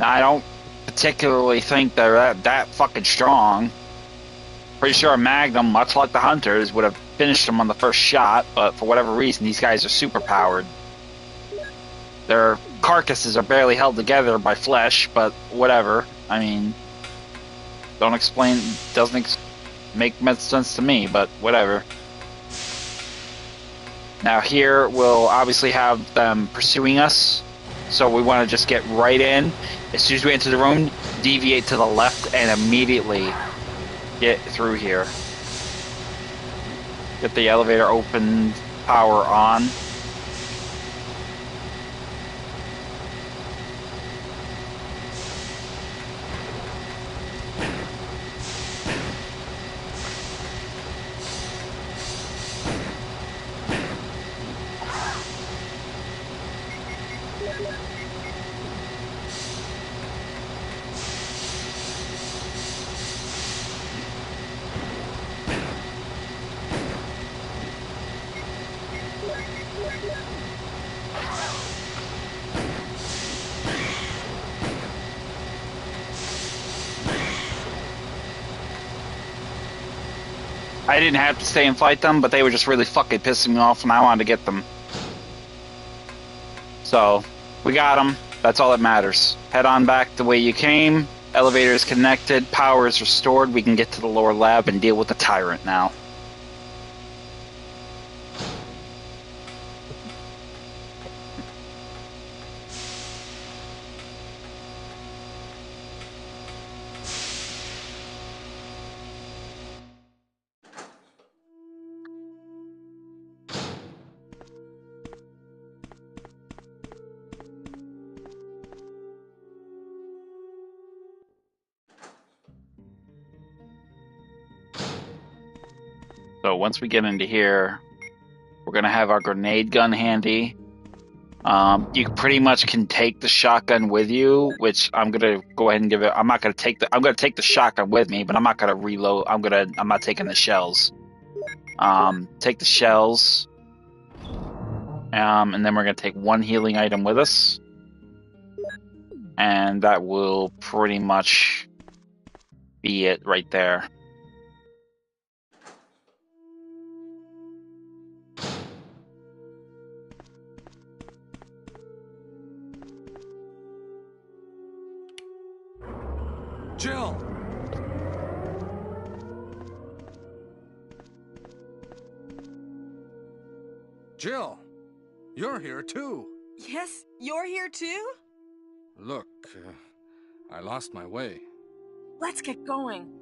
Now, I don't particularly think they're that fucking strong. Pretty sure a Magnum, much like the Hunters, would have finished them on the first shot, but for whatever reason, these guys are super powered. Their carcasses are barely held together by flesh, but whatever. I mean, doesn't make much sense to me, but whatever. Now here, we'll obviously have them pursuing us, so we want to just get right in. As soon as we enter the room, deviate to the left and immediately get through here. Get the elevator open, power on. I didn't have to stay and fight them, but they were just really fucking pissing me off and I wanted to get them. So, we got them. That's all that matters. Head on back the way you came. Elevator is connected. Power is restored. We can get to the lower lab and deal with the tyrant now. So once we get into here, we're going to have our grenade gun handy. You pretty much can take the shotgun with you, which I'm going to go ahead and give it. I'm going to take the shotgun with me, but I'm not going to reload. I'm not taking the shells. Take the shells. And then we're going to take one healing item with us. And that will pretty much be it right there. Jill! Jill! You're here too! Yes, you're here too? Look, I lost my way. Let's get going.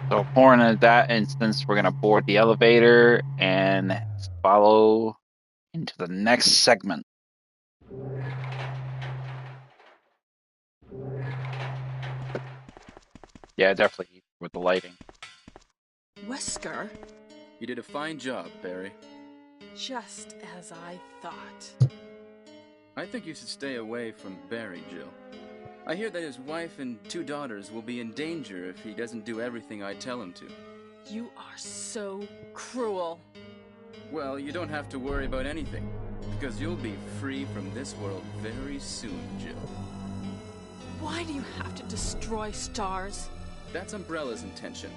So, pouring in that instance, we're going to board the elevator and follow into the next segment. Yeah, definitely with the lighting. Wesker? You did a fine job, Barry. Just as I thought. I think you should stay away from Barry, Jill. I hear that his wife and 2 daughters will be in danger if he doesn't do everything I tell him to. You are so cruel. Well, you don't have to worry about anything, because you'll be free from this world very soon, Jill. Why do you have to destroy stars? That's Umbrella's intention.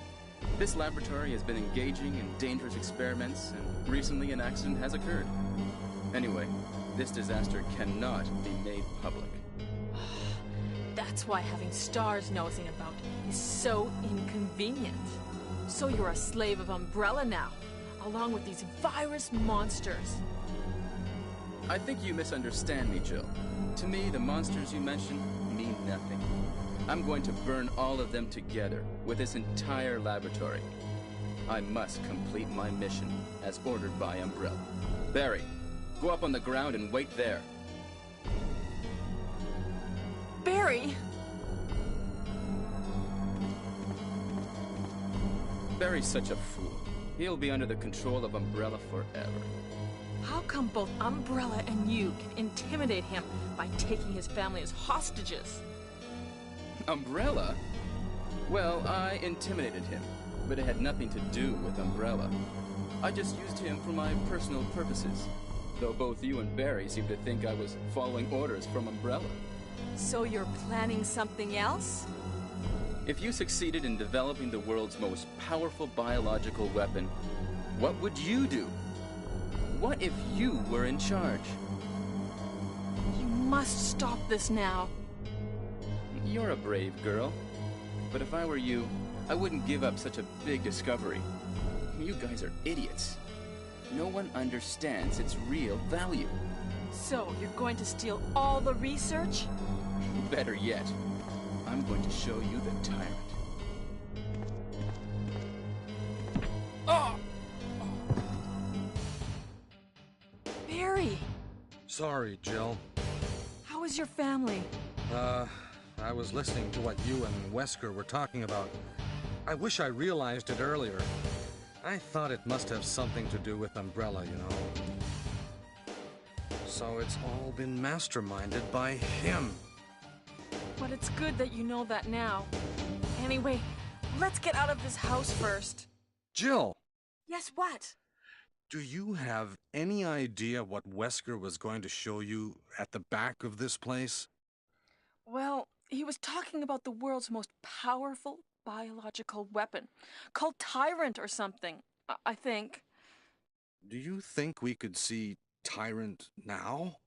This laboratory has been engaging in dangerous experiments, and recently an accident has occurred. Anyway, this disaster cannot be made public. That's why having stars nosing about is so inconvenient. So you're a slave of Umbrella now, along with these virus monsters. I think you misunderstand me, Jill. To me, the monsters you mention mean nothing. I'm going to burn all of them together with this entire laboratory. I must complete my mission as ordered by Umbrella. Barry, go up on the ground and wait there. Barry! Barry's such a fool. He'll be under the control of Umbrella forever. How come both Umbrella and you can intimidate him by taking his family as hostages? Umbrella? Well, I intimidated him, but it had nothing to do with Umbrella. I just used him for my personal purposes. Though both you and Barry seem to think I was following orders from Umbrella. So you're planning something else? If you succeeded in developing the world's most powerful biological weapon, what would you do? What if you were in charge? You must stop this now. You're a brave girl. But if I were you, I wouldn't give up such a big discovery. You guys are idiots. No one understands its real value. So, you're going to steal all the research? Better yet, I'm going to show you the tyrant. Barry! Sorry, Jill. How is your family? I was listening to what you and Wesker were talking about. I wish I realized it earlier. I thought it must have something to do with Umbrella, you know. So it's all been masterminded by him. But it's good that you know that now. Anyway, let's get out of this house first. Jill! Yes, what? Do you have any idea what Wesker was going to show you at the back of this place? Well, he was talking about the world's most powerful biological weapon, called Tyrant or something, I think. Do you think we could see Tyrant now?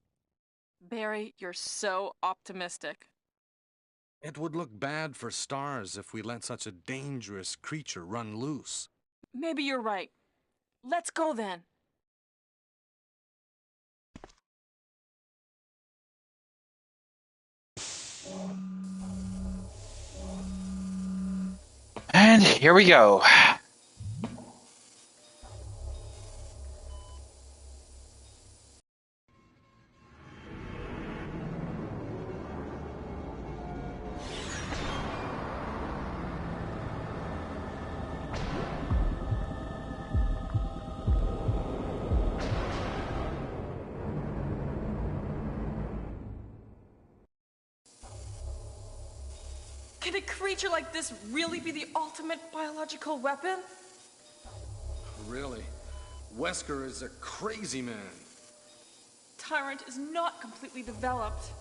Barry, you're so optimistic. It would look bad for Stars if we let such a dangerous creature run loose. Maybe you're right. Let's go then. And here we go. Can a creature like this really be the ultimate biological weapon? Really? Wesker is a crazy man. Tyrant is not completely developed.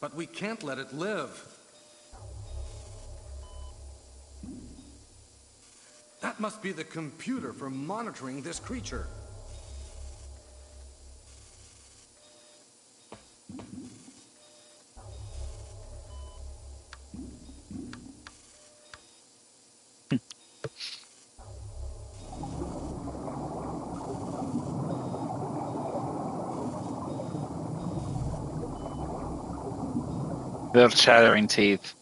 But we can't let it live. That must be the computer for monitoring this creature. Little chattering teeth.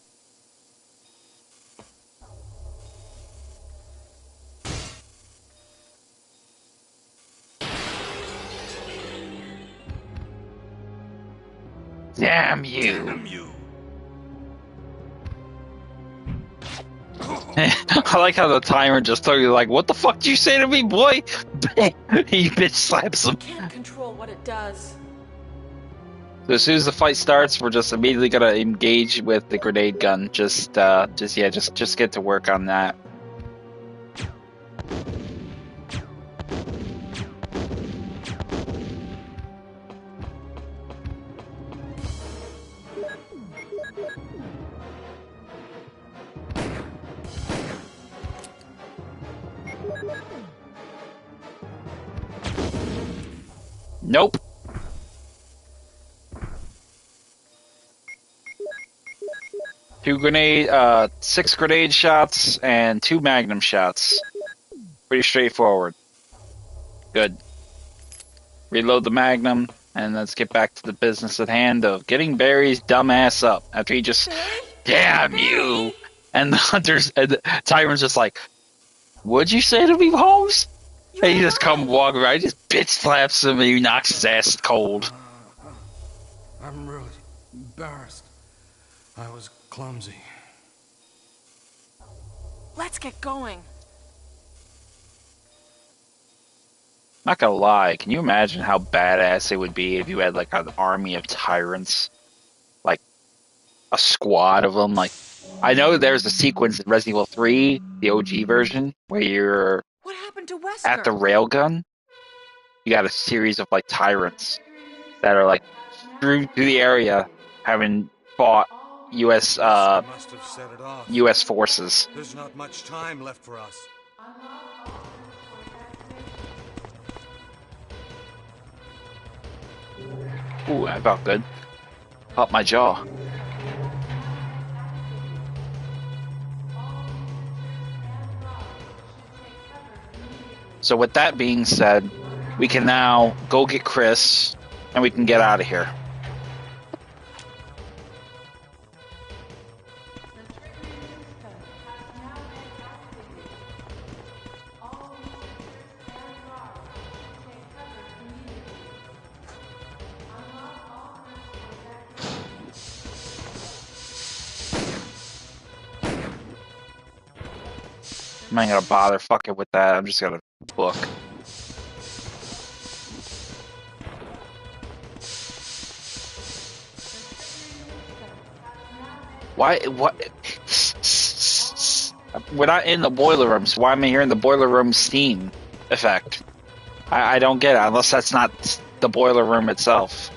Damn you. Damn you! I like how the tyrant just told you, like, what the fuck did you say to me, boy? He bitch slaps him. Can't control what it does. So as soon as the fight starts, we're just immediately gonna engage with the grenade gun. Just get to work on that. Nope. Six grenade shots and 2 magnum shots. Pretty straightforward. Good. Reload the magnum, and let's get back to the business at hand of getting Barry's dumb ass up after he just, damn you! And the hunters and the tyrant's just like, what'd you say to me, Holmes? And he just come walking right, he just bitch slaps him, and he knocks his ass cold. I'm really embarrassed. I was clumsy. Let's get going. Not gonna lie, can you imagine how badass it would be if you had like an army of tyrants? Like a squad of them? Like, I know there's a sequence in Resident Evil 3, the OG version, where you're What happened to At the Wesker? railgun, you got a series of like tyrants that are like through the area, having fought U.S. Wesker must have set it off. U.S. forces. There's not much time left for us. Ooh, that felt good. Popped my jaw. So with that being said, we can now go get Chris, and we can get out of here. I'm not gonna bother fucking with that. I'm just gonna book. Why? What? We're not in the boiler room, so why am I hearing the boiler room steam effect? I don't get it, unless that's not the boiler room itself.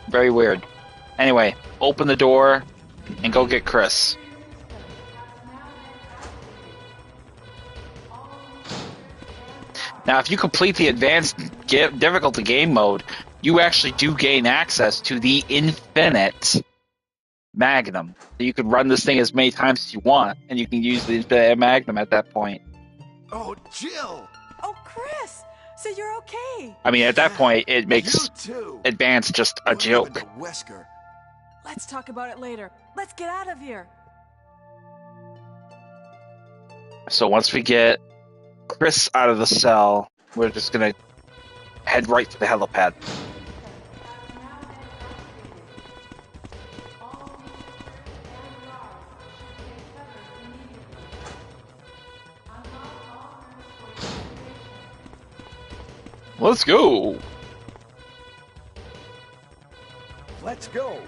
Very weird. Anyway, open the door and go get Chris. Now, if you complete the advanced difficulty game mode, you actually do gain access to the infinite Magnum. So you can run this thing as many times as you want, and you can use the infinite Magnum at that point. Oh, Jill! Oh, Chris! So you're okay. I mean, at that point, it makes You too. advanced just a What joke. happened to Wesker? Let's talk about it later. Let's get out of here. So once we get Chris out of the cell, we're just gonna head right for the helipad. Let's go. Let's go.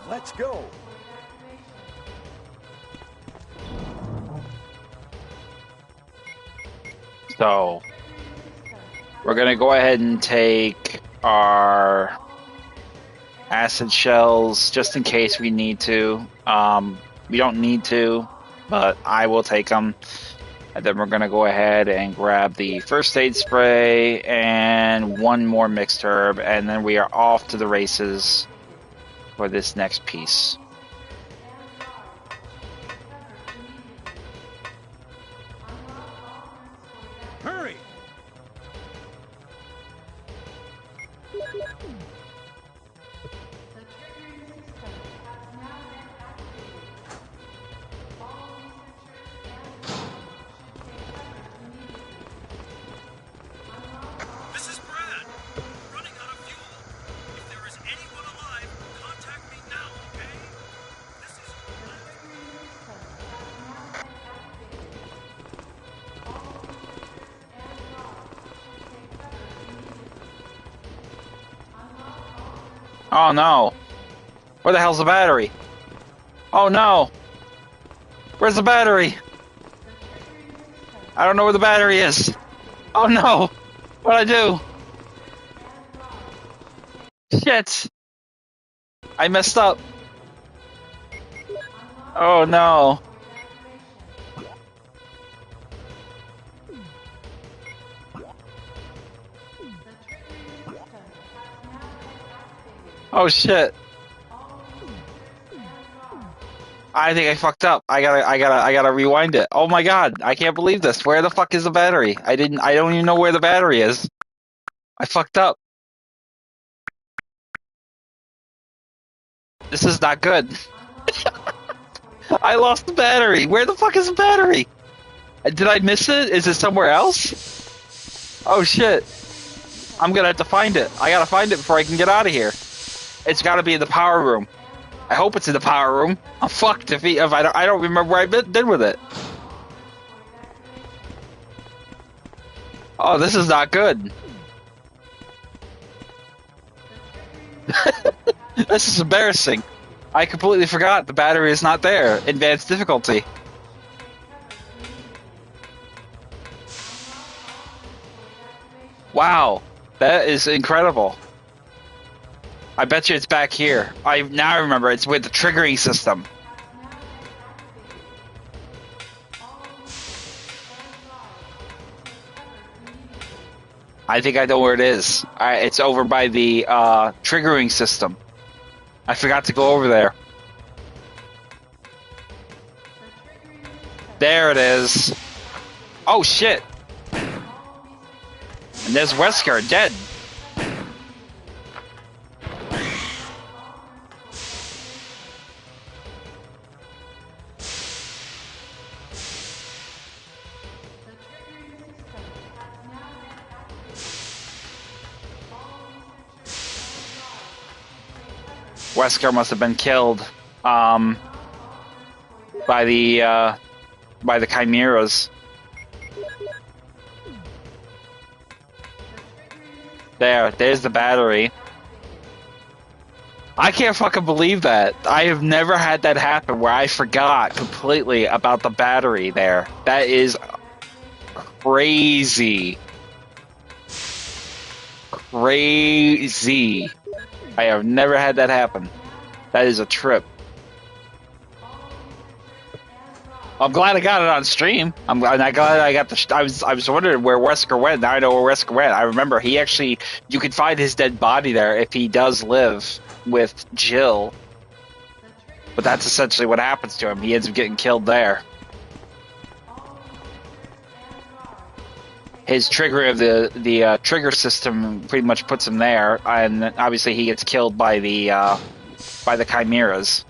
Let's go. So we're gonna go ahead and take our acid shells just in case we need to. We don't need to, but I will take them. And then we're gonna go ahead and grab the first aid spray and one more mixed herb, and then we are off to the races for this next piece. Hurry! This is Brad. Running out of fuel. If there is anyone alive, contact me now, okay? This is Oh no! Where the hell's the battery? Oh no! Where's the battery? I don't know where the battery is. Oh no! What'd I do? Shit! I messed up. Oh no. Oh shit. I think I fucked up. I gotta rewind it. Oh my god, I can't believe this. Where the fuck is the battery? I don't even know where the battery is. I fucked up. This is not good. I lost the battery. Where the fuck is the battery? Did I miss it? Is it somewhere else? Oh shit. I'm gonna have to find it. I gotta find it before I can get out of here. It's gotta be in the power room. I hope it's in the power room. I'm fucked if I don't remember where I did with it. Oh, this is not good. This is embarrassing. I completely forgot the battery is not there. Advanced difficulty. Wow, that is incredible. I bet you it's back here. I now remember it's with the triggering system. I think I know where it is. It's over by the triggering system. I forgot to go over there. There it is. Oh shit. And there's Wesker dead. Wesker must have been killed by the chimeras. There's the battery. I can't fucking believe that. I have never had that happen where I forgot completely about the battery there. That is crazy. Crazy. I have never had that happen. That is a trip. I'm glad I got it on stream. I'm glad I got the. I was wondering where Wesker went. Now I know where Wesker went. I remember he actually. You can find his dead body there if he does live with Jill. But that's essentially what happens to him. He ends up getting killed there. His trigger of the trigger system pretty much puts him there, and obviously he gets killed by the chimeras.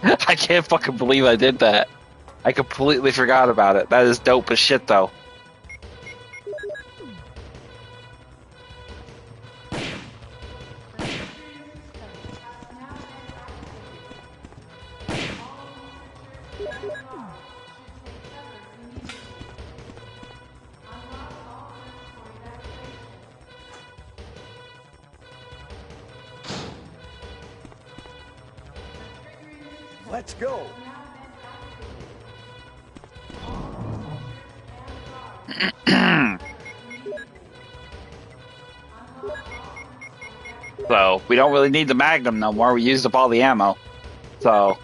I can't fucking believe I did that. I completely forgot about it. That is dope as shit, though. Let's go. So, we don't really need the Magnum no more. We used up all the ammo. So,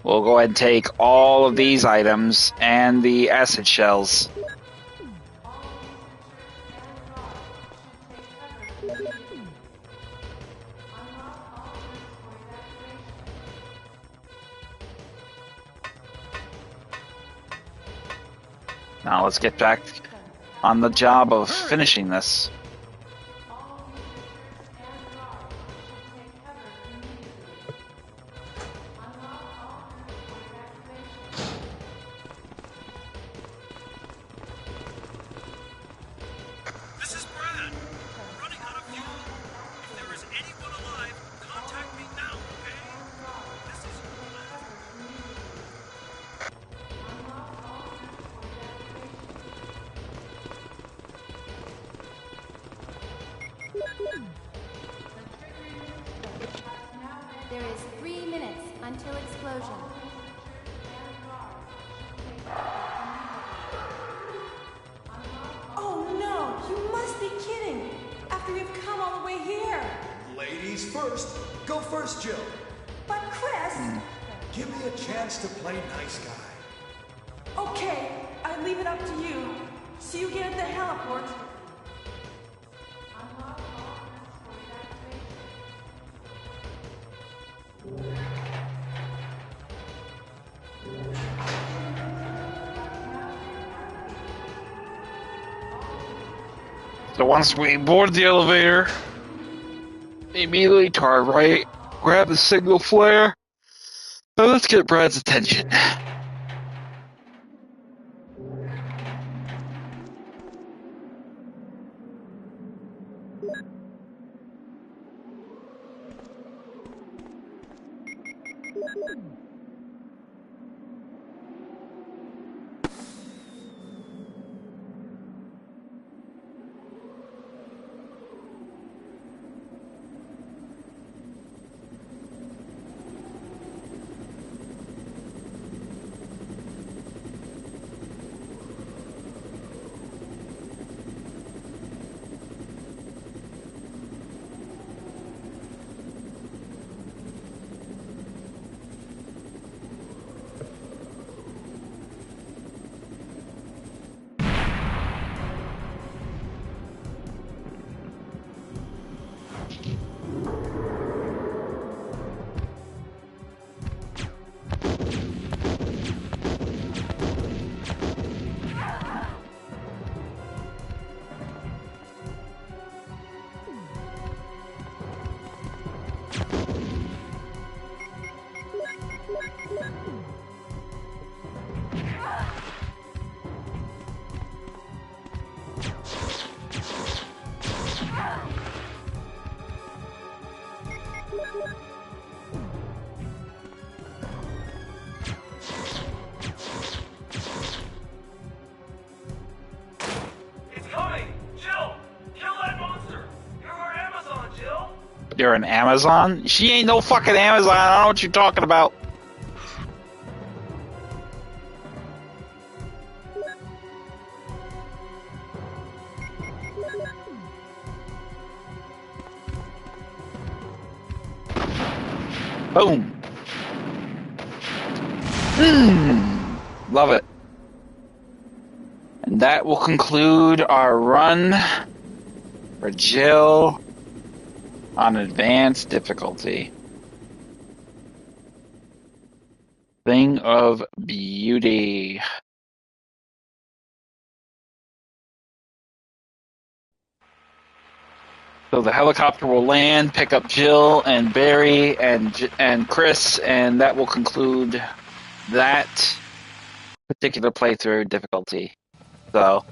we'll go ahead and take all of these items and the acid shells. Now let's get back on the job of finishing this. This is Brad. Running out of fuel. If there is anyone alive, contact me now, okay? This is There is 3 minutes until explosion. Oh no, you must be kidding! After we've come all the way here! Ladies first. Go first, Jill. But Chris! Give me a chance to play nice guy. Okay, I leave it up to you. See you again at the heliport. So once we board the elevator, immediately to our right, grab the signal flare, and let's get Brad's attention. It's coming! Jill! Kill that monster! You're our Amazon, Jill! You're an Amazon? She ain't no fucking Amazon. I don't know what you're talking about. Boom. Love it. And that will conclude our run for Jill on advanced difficulty. Thing of beauty. So the helicopter will land, pick up Jill and Barry and Chris, and that will conclude that particular playthrough difficulty. So,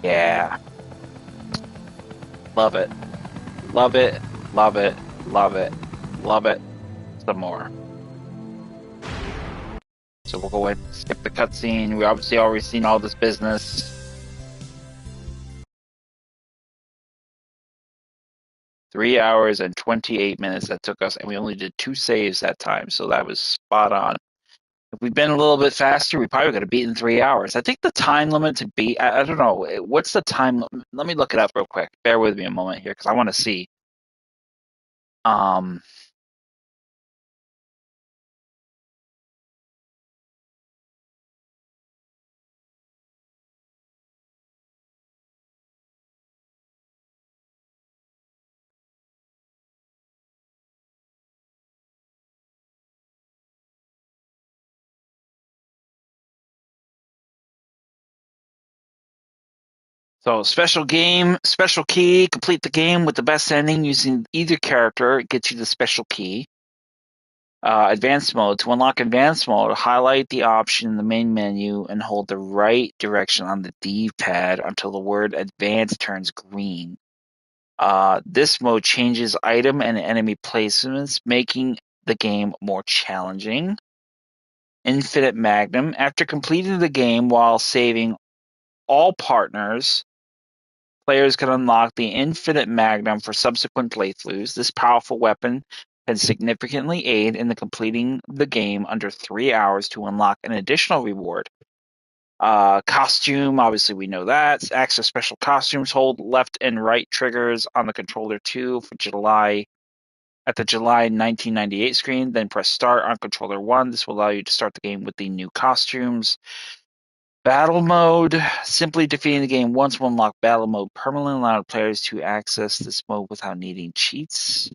yeah. Love it. Love it. Love it. Love it. Love it. Some more. So we'll go ahead and skip the cutscene. We obviously already seen all this business. 3 hours and 28 minutes that took us, and we only did 2 saves that time, so that was spot on. If we'd been a little bit faster, we probably could have beaten 3 hours. I think the time limit to beat, I don't know, what's the time? Let me look it up real quick. Bear with me a moment here, because I want to see. So special game, special key, complete the game with the best ending using either character. It gets you the special key. Advanced mode. To unlock advanced mode, highlight the option in the main menu and hold the right direction on the D-pad until the word advanced turns green. This mode changes item and enemy placements, making the game more challenging. Infinite Magnum. After completing the game while saving all partners, players can unlock the Infinite Magnum for subsequent playthroughs. This powerful weapon can significantly aid in the completing the game under 3 hours to unlock an additional reward. Costume, obviously we know that. Access special costumes. Hold left and right triggers on the controller 2 for July at the July 1998 screen. Then press start on controller 1. This will allow you to start the game with the new costumes. Battle mode. Simply defeating the game once will unlock battle mode. Permanently allow players to access this mode without needing cheats.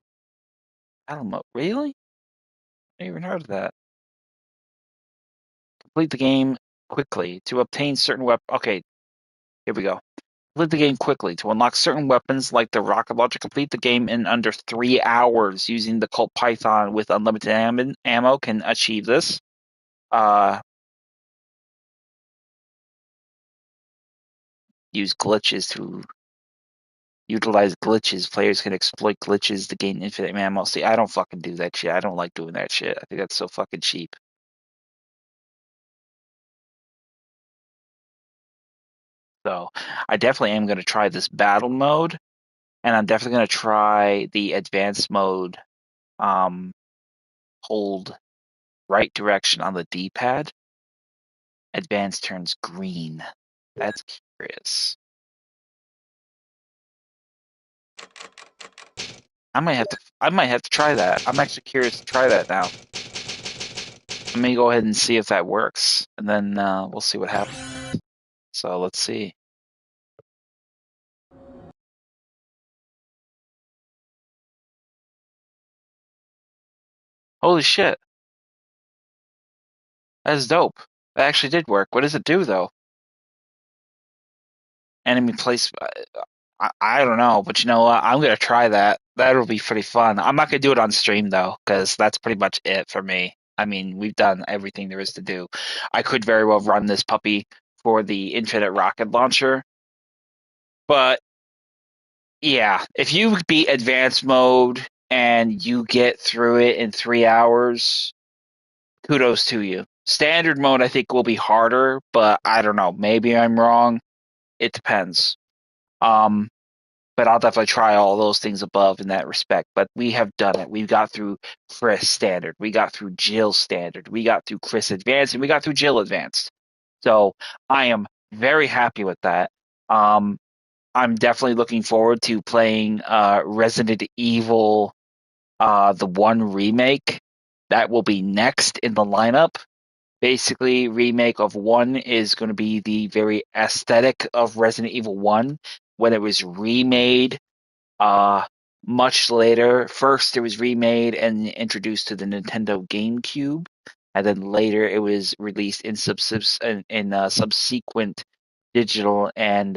Battle mode. Really? I never even heard of that. Complete the game quickly. To obtain certain weapons. Okay, here we go. Complete the game quickly. To unlock certain weapons like the rocket launcher, complete the game in under 3 hours using the Colt Python with unlimited ammo can achieve this. Use glitches to utilize glitches. Players can exploit glitches to gain infinite ammo. See, I don't fucking do that shit. I don't like doing that shit. I think that's so fucking cheap. So I definitely am going to try this battle mode, and I'm definitely going to try the advanced mode. Hold right direction on the D-pad. Advanced turns green. That's curious. I might have to try that. I'm actually curious to try that now. Let me go ahead and see if that works, and then we'll see what happens. So let's see. Holy shit, that's dope. That actually did work. What does it do though? Enemy place. I don't know, but you know what? I'm gonna try that. That'll be pretty fun. I'm not gonna do it on stream though, because that's pretty much it for me. I mean, we've done everything there is to do. I could very well run this puppy for the infinite rocket launcher, but yeah, if you beat advanced mode and you get through it in 3 hours, kudos to you. Standard mode, I think, will be harder, but I don't know. Maybe I'm wrong. It depends. Um, but I'll definitely try all those things above in that respect. But we have done it. We got through Chris Standard. We got through Jill Standard. We got through Chris Advanced, and we got through Jill Advanced. So I am very happy with that. I'm definitely looking forward to playing Resident Evil the One remake. That will be next in the lineup. Basically, remake of One is going to be the very aesthetic of Resident Evil 1 when it was remade uh, much later. First, it was remade and introduced to the Nintendo GameCube, and then later it was released in subsequent digital and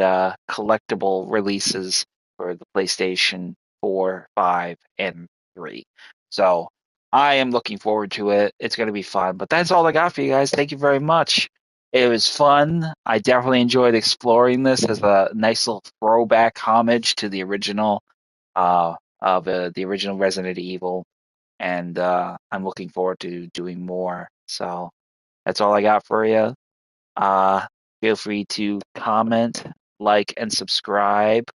collectible releases for the PlayStation 4, 5, and 3. So I am looking forward to it. It's going to be fun. But that's all I got for you guys. Thank you very much. It was fun. I definitely enjoyed exploring this as a nice little throwback homage to the original of the original Resident Evil, and I'm looking forward to doing more. So that's all I got for you. Uh, Feel free to comment, like, and subscribe.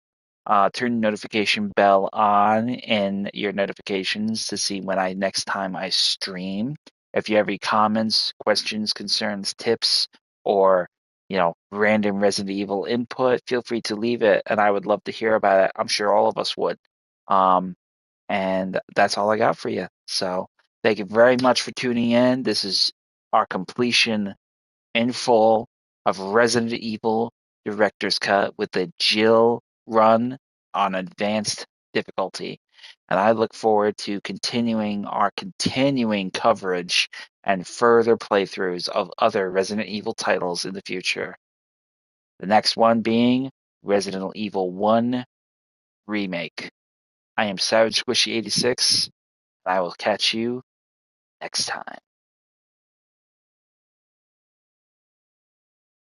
Turn the notification bell on in your notifications to see when next time I stream. If you have any comments, questions, concerns, tips, or random Resident Evil input, feel free to leave it, and I would love to hear about it. I'm sure all of us would. Um, and that's all I got for you. So thank you very much for tuning in. This is our completion in full of Resident Evil Director's Cut with the Jill run on advanced difficulty. And I look forward to continuing our continuing coverage and further playthroughs of other Resident Evil titles in the future. The next one being Resident Evil 1 Remake. I am Savage Squishy 86. I will catch you next time.